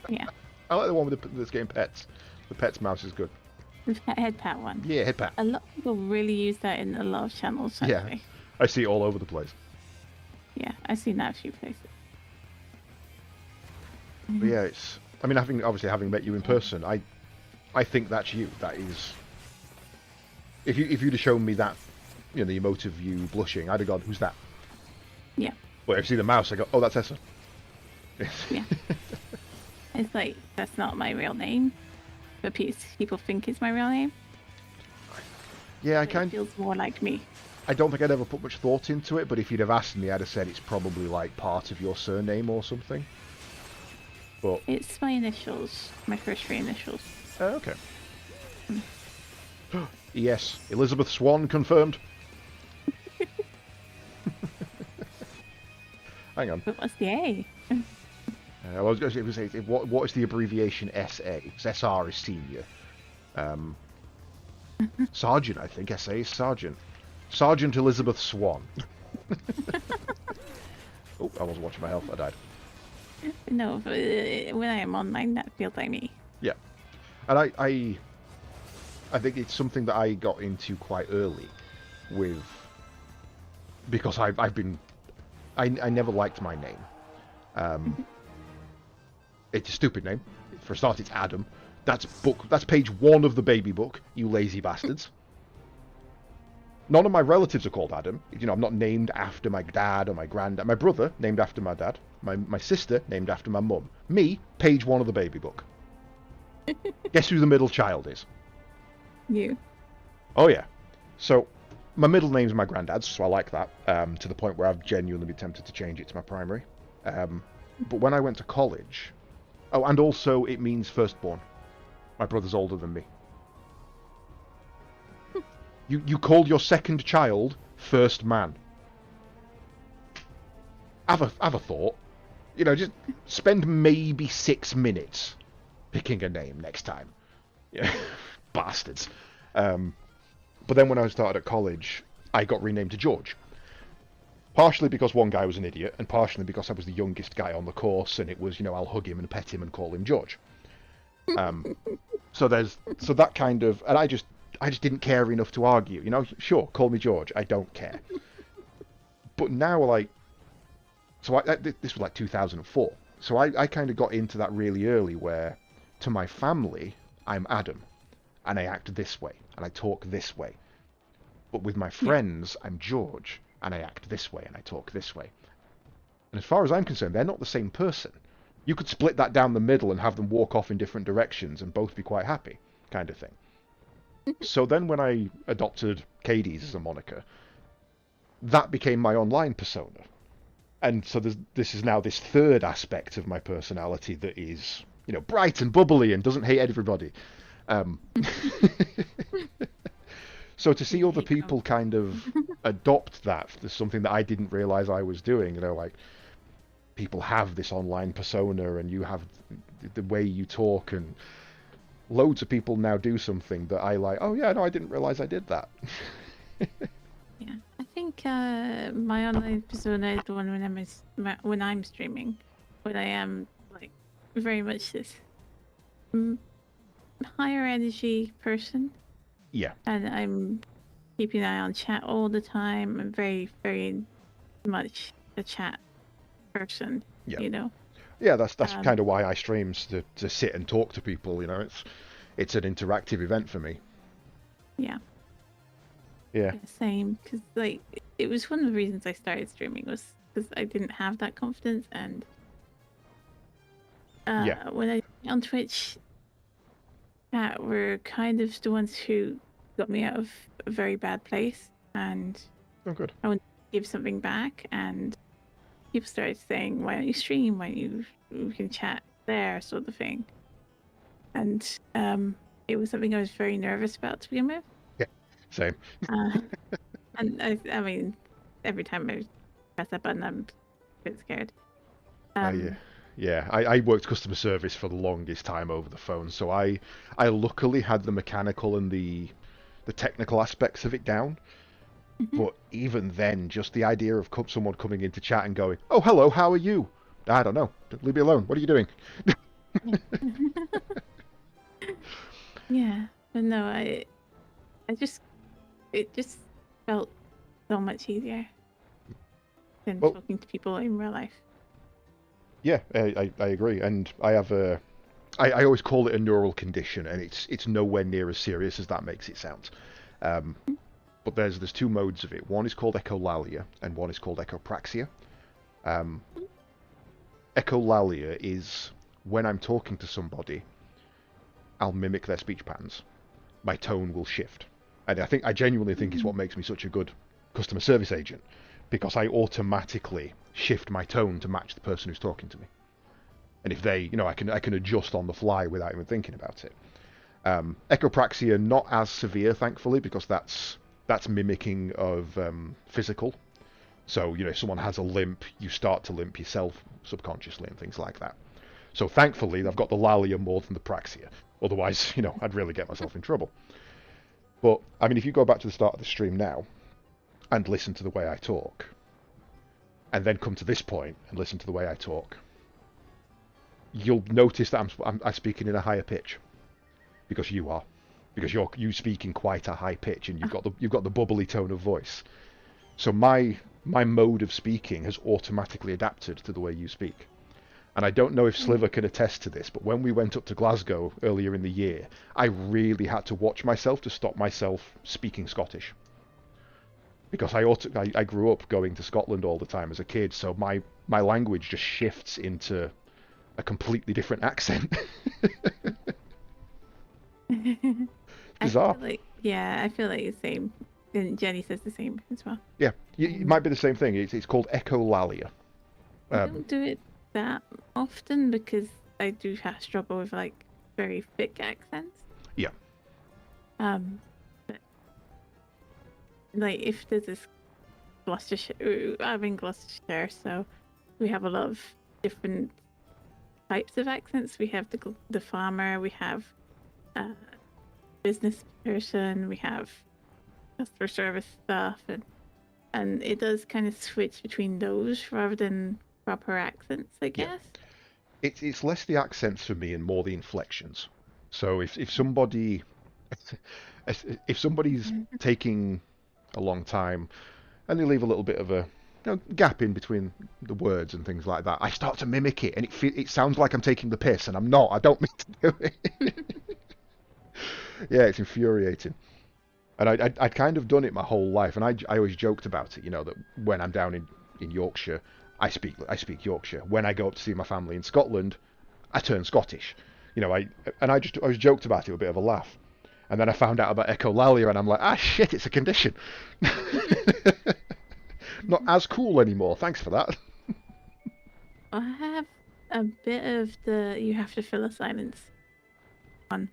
Yeah. I like the one with that's getting pets. The pets mouse is good. The head pat one. Yeah, head pat. A lot of people really use that in a lot of channels. Yeah. Actually. I see it all over the place. Yeah, I've seen that a few places. But yeah, it's. I mean, having met you in person, I think that's you. That is. If you'd have shown me that, you know, the emote of you blushing, I'd have gone, "Who's that?" Yeah. But if I see the mouse, I go, "Oh, that's Essa." Yeah. It's like, that's not my real name, but people think it's my real name. Yeah, It feels more like me. I don't think I'd ever put much thought into it, but if you'd have asked me, I'd have said it's probably like part of your surname or something. But It's my initials, my first three initials. okay. Yes, Elizabeth Swan confirmed. Hang on. But what's the A? I was going to say, what is the abbreviation SA? 'Cause SR is senior. Sergeant, I think. SA is Sergeant. Sergeant Elizabeth Swan. Oh, I wasn't watching my health. I died. No, but, when I am online, that feels like me. Yeah. And I think it's something that I got into quite early with... Because I've been... I never liked my name. It's a stupid name. For a start, it's Adam. That's page 1 of the baby book, you lazy bastards. None of my relatives are called Adam. You know, I'm not named after my dad or my granddad. My brother, named after my dad. My sister, named after my mum. Me, page 1 of the baby book. Guess who the middle child is? You. Oh, yeah. So, my middle name's my granddad's, so I like that, to the point where I've genuinely been tempted to change it to my primary. But when I went to college... Oh, and also it means firstborn. My brother's older than me. You called your second child first man. Have a thought. You know, just spend maybe 6 minutes picking a name next time. Yeah, bastards. But then when I started at college, I got renamed to George. Partially because one guy was an idiot, and partially because I was the youngest guy on the course, and it was, you know, I'll hug him and pet him and call him George. So that kind of, and I just didn't care enough to argue. You know, sure, call me George. I don't care. But now, like, so this was like 2004. So I kind of got into that really early, where to my family I'm Adam, and I act this way, and I talk this way. But with my friends, I'm George, and I act this way, and I talk this way. And as far as I'm concerned, they're not the same person. You could split that down the middle and have them walk off in different directions and both be quite happy, kind of thing. So then when I adopted Katie's as a moniker, that became my online persona. And so this is now this third aspect of my personality that is, you know, bright and bubbly and doesn't hate everybody. So to see other people kind of adopt that is something that I didn't realise I was doing. You know, like, people have this online persona and you have the way you talk, and loads of people now do something that I like, oh yeah, no, I didn't realise I did that. Yeah, I think my online persona is the one when I'm streaming, when I am like very much this higher energy person. Yeah. And I'm keeping an eye on chat all the time. I'm very, very much a chat person. Yeah. You know. Yeah, that's kind of why I streams, to sit and talk to people. You know, it's an interactive event for me. Yeah. Yeah. Same, because like it was one of the reasons I started streaming was because I didn't have that confidence, and when I on Twitch, chat were kind of the ones who got me out of a very bad place, and Oh, good. I wanted to give something back, and people started saying, "Why don't you stream? We can chat there," sort of thing. And it was something I was very nervous about to begin with. Same. And I mean, every time I press that button, I'm a bit scared. Yeah, I worked customer service for the longest time over the phone, so I luckily had the mechanical and the technical aspects of it down. But even then, just the idea of someone coming into chat and going, "Oh, hello, how are you?" I don't know. Leave me alone. What are you doing? Yeah, but no, it just felt so much easier than talking to people in real life. Yeah, I agree, and I have I always call it a neural condition, and it's nowhere near as serious as that makes it sound. But there's 2 modes of it. One is called echolalia, and one is called echopraxia. Echolalia is when I'm talking to somebody, I'll mimic their speech patterns. My tone will shift. And I genuinely think it's what makes me such a good customer service agent, because I automatically shift my tone to match the person who's talking to me. and if they, I can adjust on the fly without even thinking about it. Echopraxia, not as severe, thankfully, because that's mimicking of physical. So, if someone has a limp, you start to limp yourself subconsciously and things like that. So thankfully, I've got the lalia more than the praxia. Otherwise, I'd really get myself in trouble. But, I mean, if you go back to the start of the stream now and listen to the way I talk, and then come to this point and listen to the way I talk, you'll notice that I'm speaking in a higher pitch. Because you are. Because you speak in quite a high pitch, and you've got the bubbly tone of voice. So my mode of speaking has automatically adapted to the way you speak. And I don't know if Sliver can attest to this, but when we went up to Glasgow earlier in the year, I really had to watch myself to stop myself speaking Scottish. Because I grew up going to Scotland all the time as a kid, so my language just shifts into a completely different accent. Bizarre. I feel like the same. And Jenny says the same as well. Yeah, it might be the same thing. It's called echolalia. I don't do it that often because I do struggle with like very thick accents. Yeah. But, like if there's this Gloucestershire, I'm in Gloucestershire, so we have a lot of different types of accents. We have the farmer, we have business person, we have customer service stuff, and it does kind of switch between those rather than proper accents, I guess. Yeah. It's less the accents for me and more the inflections. So if somebody's taking a long time and they leave a little bit of a gap in between the words and things like that, I start to mimic it, and it sounds like I'm taking the piss, and I'm not. I don't mean to do it. Yeah, it's infuriating. And I'd kind of done it my whole life, and I always joked about it, that when I'm down in Yorkshire, I speak Yorkshire. When I go up to see my family in Scotland, I turn Scottish. I always joked about it with a bit of a laugh. And then I found out about echolalia, and I'm like, shit, it's a condition. Not as cool anymore. Thanks for that. I have a bit of you have to fill a silence on.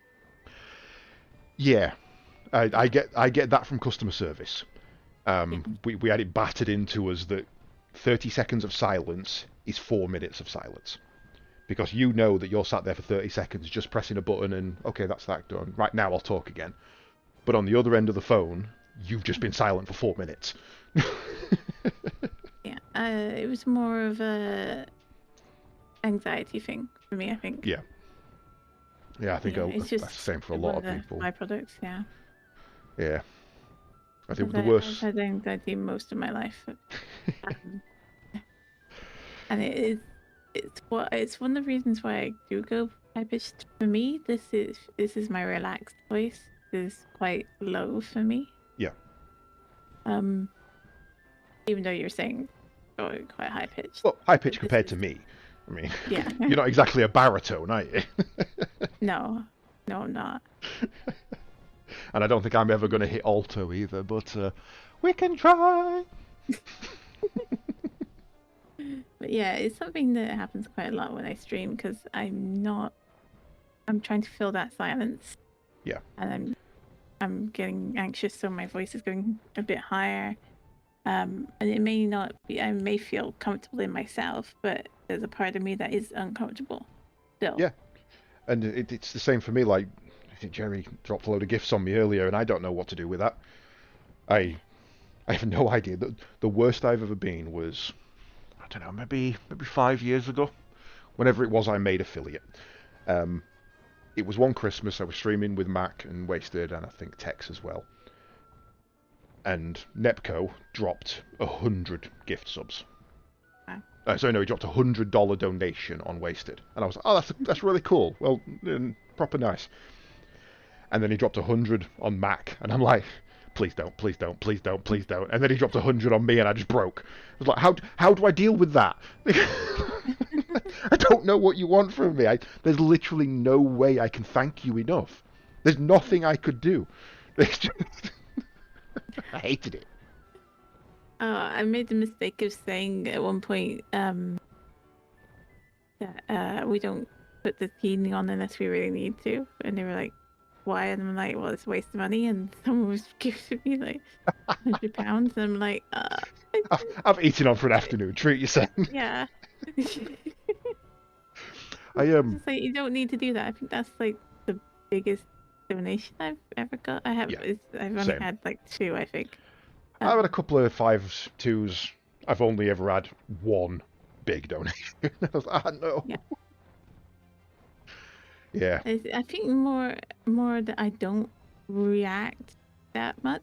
Yeah. I get that from customer service. We had it battered into us that 30 seconds of silence is 4 minutes of silence. Because you know that you're sat there for 30 seconds just pressing a button and, okay, that's that done. Right, now I'll talk again. But on the other end of the phone, you've just been silent for 4 minutes. Yeah, it was more of a anxiety thing for me, I think. Yeah. Yeah, I think that's the same for a lot of people. Byproducts, yeah. Yeah. I think the worst... I've had anxiety most of my life. And it's one of the reasons why I do go high pitched. For me, this is my relaxed voice. This is quite low for me. Yeah. Even though you're saying quite high pitched. Well, high pitched compared to me. I mean, yeah. You're not exactly a baritone, are you? No, I'm not. And I don't think I'm ever going to hit alto either, but we can try. But yeah, it's something that happens quite a lot when I stream because I'm trying to fill that silence. Yeah. And I'm getting anxious, so my voice is going a bit higher. And it may not be, I may feel comfortable in myself, but there's a part of me that is uncomfortable still. Yeah. And it's the same for me. Like, I think Jerry dropped a load of gifts on me earlier, and I don't know what to do with that. I have no idea. The worst I've ever been was, I don't know, maybe 5 years ago. Whenever it was, I made affiliate. It was one Christmas. I was streaming with Mac and Wasted, and I think Tex as well. And Nepco dropped 100 gift subs. Sorry, no, he dropped $100 donation on Wasted, and I was like, oh, that's really cool. Well, proper nice. And then he dropped 100 on Mac, and I'm like, please don't, please don't, please don't, please don't. And then he dropped 100 on me, and I just broke. I was like, how do I deal with that? I don't know what you want from me. There's literally no way I can thank you enough. There's nothing I could do. It's just... I hated it. I made the mistake of saying at one point that that we don't put the heating on unless we really need to. And they were like, why? And I'm like, well, it's a waste of money. And someone was giving me like £100. And I'm like, I've eaten on for an afternoon. Treat yourself. yeah. I It's like, you don't need to do that. I think that's like the biggest donation I've ever got. I've only same. had like 2, I think. I've had a couple of 5s, 2s. I've only ever had one big donation. I was like, no. Yeah. Yeah. I think more that I don't react that much.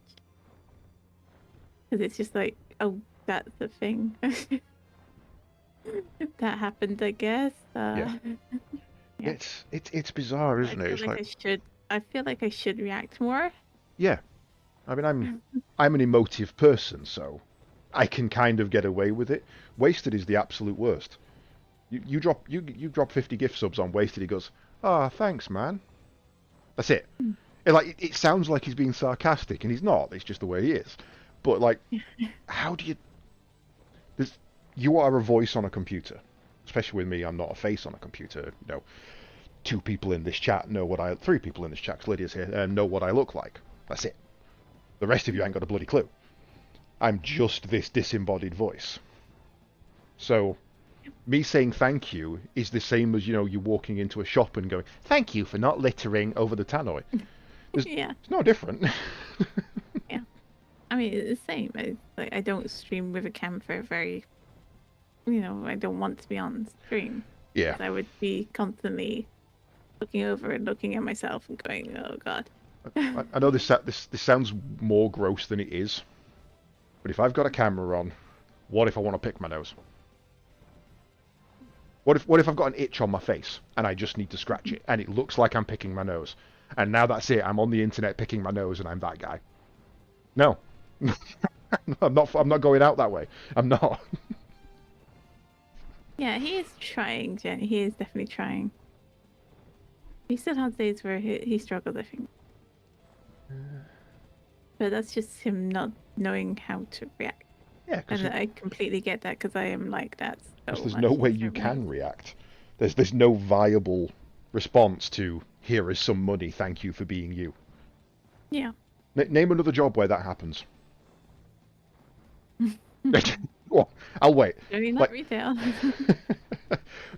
Because it's just like, oh, that's the thing. That happened, I guess. Yeah. Yeah. It's bizarre, isn't it? It's I feel like I should react more. yeah. I mean, I'm an emotive person, so I can kind of get away with it. Wasted is the absolute worst. You drop 50 gift subs on Wasted, he goes, "Ah, thanks, man." That's it. It sounds like he's being sarcastic, and he's not. It's just the way he is. But like, how do you? You are a voice on a computer, especially with me. I'm not a face on a computer. You know, 2 people in this chat know what 3 people in this chat, 'cause Lydia's here, know what I look like. That's it. The rest of you ain't got a bloody clue. I'm just this disembodied voice. So, me saying thank you is the same as, you walking into a shop and going, "Thank you for not littering over the tannoy." Yeah. It's no different. Yeah. I mean, it's the same. I don't stream with a cam for very... I don't want to be on stream. Yeah. I would be constantly looking over and looking at myself and going, oh, God. I know this sounds more gross than it is, but if I've got a camera on, what if I want to pick my nose? What if I've got an itch on my face and I just need to scratch it and it looks like I'm picking my nose, and now that's it, I'm on the internet picking my nose and I'm that guy? No. I'm not going out that way. I'm not. Yeah, he is trying, Jenny. He is definitely trying. He still has days where he struggles, I think. But that's just him not knowing how to react. Yeah, and I completely get that, because I am like that. So there's no way you can react. There's no viable response to, "Here is some money, thank you for being you." Yeah. Name another job where that happens. Well, I'll wait. I mean, not retail.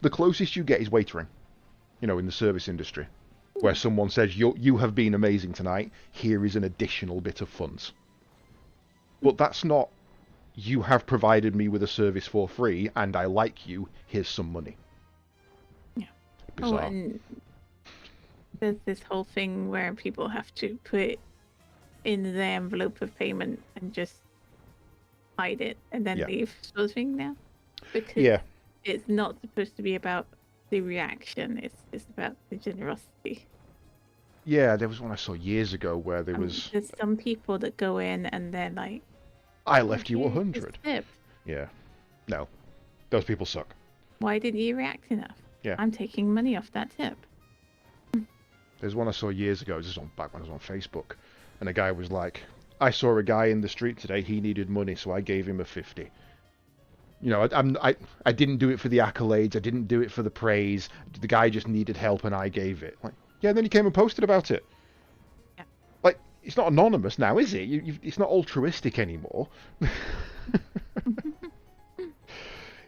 The closest you get is waitering, in the service industry, where someone says, you have been amazing tonight, here is an additional bit of funds. But that's not, you have provided me with a service for free and I like you, here's some money. Yeah. Bizarre. Oh, and there's this whole thing where people have to put in the envelope of payment and just hide it and then leave, sort of thing now. Because it's not supposed to be about the reaction, it's just about the generosity. Yeah, there was one I saw years ago where there's some people that go in and they're like, "I left you 100. Tip. Yeah. No. Those people suck. Why didn't you react enough? Yeah. I'm taking money off that tip. There's one I saw years ago, this was back when I was on Facebook, and a guy was like, "I saw a guy in the street today, he needed money, so I gave him a 50. I didn't do it for the accolades, I didn't do it for the praise, the guy just needed help and I gave it." Like, yeah, then he came and posted about it. Yeah. Like, it's not anonymous now, is it? It's not altruistic anymore.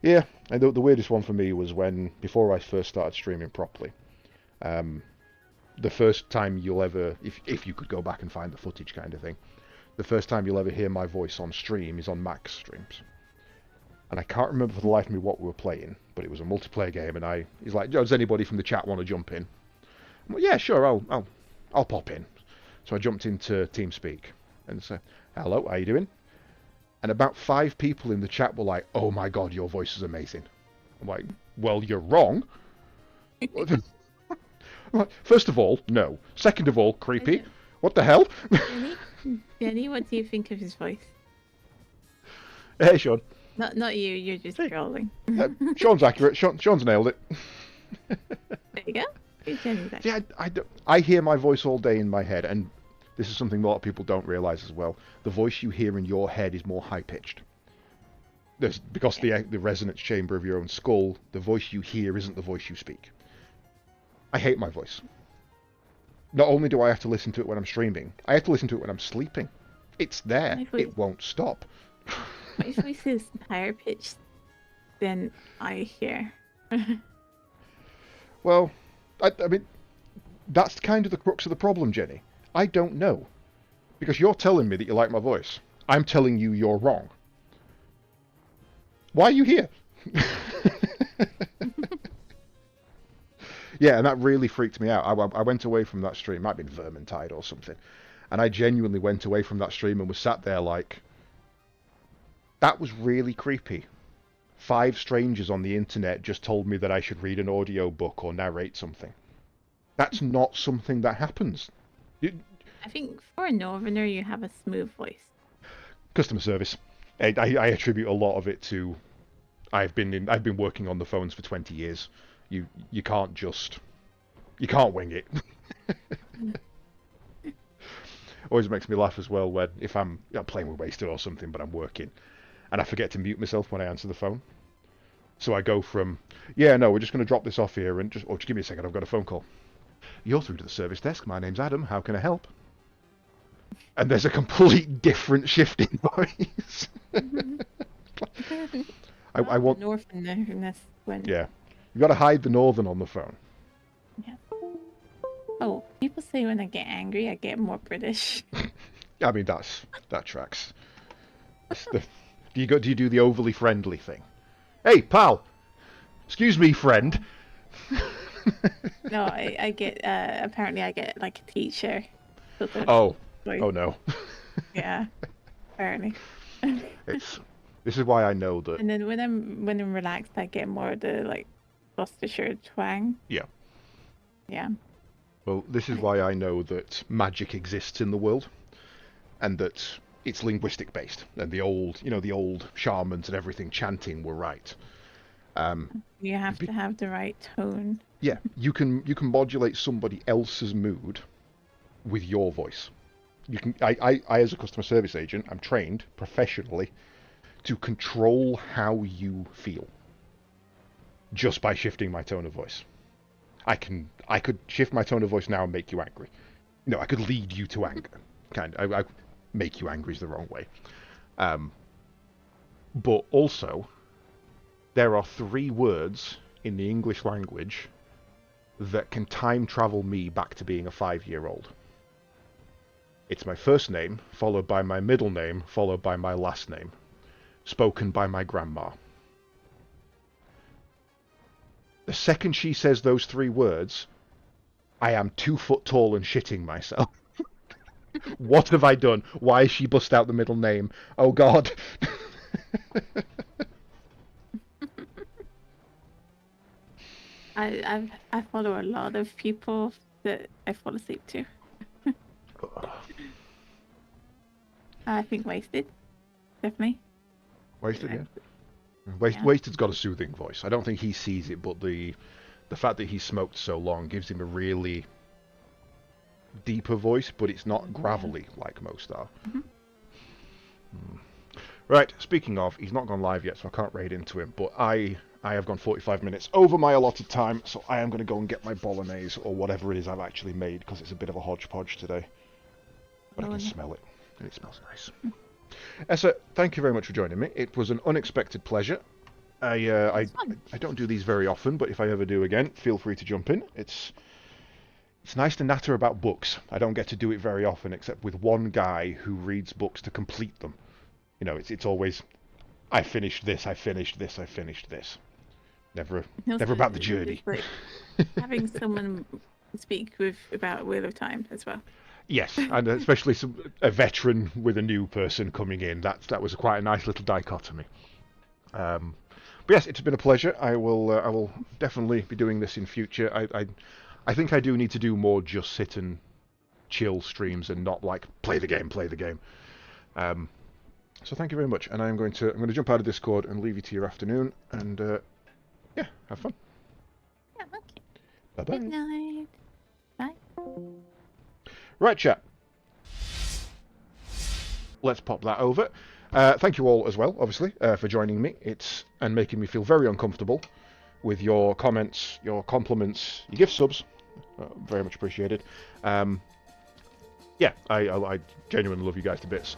Yeah, and the weirdest one for me was before I first started streaming properly, the first time you'll ever, if you could go back and find the footage kind of thing, the first time you'll ever hear my voice on stream is on Mac's streams. And I can't remember for the life of me what we were playing, but it was a multiplayer game, and he's like, "Does anybody from the chat want to jump in?" I'm like, "Yeah, sure, I'll pop in." So I jumped into TeamSpeak and said, "Hello, how you doing?" And about 5 people in the chat were like, "Oh my god, your voice is amazing." I'm like, "Well, you're wrong." First of all, no. Second of all, creepy. What the hell? Jenny, what do you think of his voice? Hey, Sean. Not you, you're just trolling. Sean's accurate. Sean's nailed it. There you go. Yeah, I hear my voice all day in my head, and this is something a lot of people don't realise as well. The voice you hear in your head is more high-pitched. because the resonance chamber of your own skull, the voice you hear isn't the voice you speak. I hate my voice. Not only do I have to listen to it when I'm streaming, I have to listen to it when I'm sleeping. It's there. It won't stop. My voice is higher pitched than I hear. Well, I mean, that's kind of the crux of the problem, Jenny. I don't know. Because you're telling me that you like my voice. I'm telling you you're wrong. Why are you here? Yeah, and that really freaked me out. I went away from that stream. Might have been Vermintide or something. And I genuinely went away from that stream and was sat there like, that was really creepy. 5 strangers on the internet just told me that I should read an audio book or narrate something. That's not something that happens. I think for a northerner, you have a smooth voice. Customer service. I attribute a lot of it to I've been working on the phones for 20 years. You can't wing it. Always makes me laugh as well when if I'm playing with Wasted or something, but I'm working and I forget to mute myself when I answer the phone. So I go from, yeah, no, we're just going to drop this off here and just give me a second, I've got a phone call. You're through to the service desk. My name's Adam. How can I help? And there's a complete different shift in voice. I want northerness when. Yeah, you got to hide the northern on the phone. Yeah. Oh, people say when I get angry, I get more British. I mean, that tracks. Do you do the overly friendly thing? Hey, pal. Excuse me, friend. No, I get. Apparently, I get like a teacher. Oh no. Yeah, apparently. This is why I know that. And then when I'm relaxed, I get more of the like Gloucestershire twang. Yeah. Yeah. Well, this is why I know that magic exists in the world, and that it's linguistic based, and the old shamans and everything chanting were right. You have to have the right tone. Yeah, you can modulate somebody else's mood with your voice. You can. I as a customer service agent, I'm trained professionally to control how you feel just by shifting my tone of voice. I could shift my tone of voice now and make you angry. No, I could lead you to anger. I make you angry is the wrong way. But also, there are 3 words in the English language that can time travel me back to being a 5-year-old. It's my first name, followed by my middle name, followed by my last name, spoken by my grandma. The second she says those 3 words, I am 2 foot tall and shitting myself. What have I done? Why has she bust out the middle name? Oh God. I follow a lot of people that I fall asleep to. I think Wasted, definitely. Wasted, yeah. Wasted's got a soothing voice. I don't think he sees it, but the fact that he smoked so long gives him a really deeper voice, but it's not gravelly like most are. Right, speaking of, he's not gone live yet, so I can't raid into him, but I have gone 45 minutes over my allotted time, so I am going to go and get my bolognese, or whatever it is I've actually made, because it's a bit of a hodgepodge today. But I can smell it, and it smells nice. Essa, thank you very much for joining me. It was an unexpected pleasure. I don't do these very often, but if I ever do again, feel free to jump in. It's nice to natter about books. I don't get to do it very often, except with one guy who reads books to complete them. You know, it's always, I finished this, I finished this, I finished this. Never about the journey. Like having someone speak about Wheel of Time as well. Yes, and especially a veteran with a new person coming in. That was quite a nice little dichotomy. But yes, it's been a pleasure. I will definitely be doing this in future. I think I do need to do more just sit and chill streams and not like play the game. So thank you very much, and I'm going to jump out of Discord and leave you to your afternoon, and yeah, have fun. Yeah, okay. Bye bye. Good night. Bye. Right, chat. Let's pop that over. Thank you all as well, obviously, for joining me. And making me feel very uncomfortable with your comments, your compliments, your gift subs. Very much appreciated. Yeah, I genuinely love you guys to bits.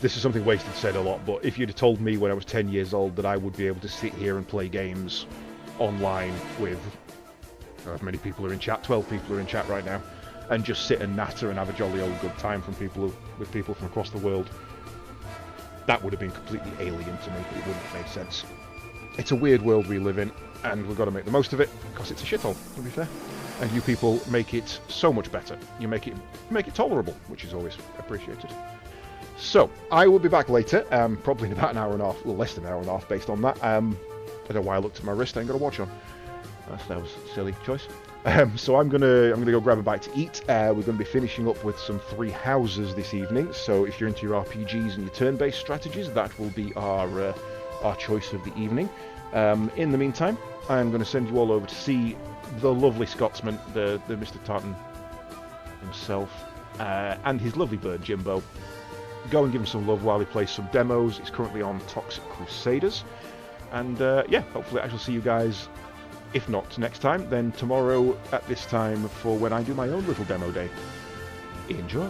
This is something Wasted said a lot, but if you'd have told me when I was 10 years old that I would be able to sit here and play games online with however many people are in chat, 12 people are in chat right now, and just sit and natter and have a jolly old good time with people from across the world, that would have been completely alien to me. It wouldn't have made sense. It's a weird world we live in, and we've got to make the most of it, because it's a shithole, to be fair. And you people make it so much better. You make it tolerable, which is always appreciated. So, I will be back later, probably in about an hour and a half, well, less than an hour and a half based on that. I don't know why I looked at my wrist, I ain't got a watch on. That was a silly choice. So I'm gonna go grab a bite to eat. We're gonna be finishing up with some Three Houses this evening. So if you're into your RPGs and your turn-based strategies, that will be our choice of the evening. In the meantime, I'm gonna send you all over to see the lovely Scotsman, the Mr. Tartan himself, and his lovely bird Jimbo. Go and give him some love while he plays some demos. He's currently on Toxic Crusaders. And yeah, hopefully I shall see you guys, if not next time, then tomorrow at this time for when I do my own little demo day. Enjoy!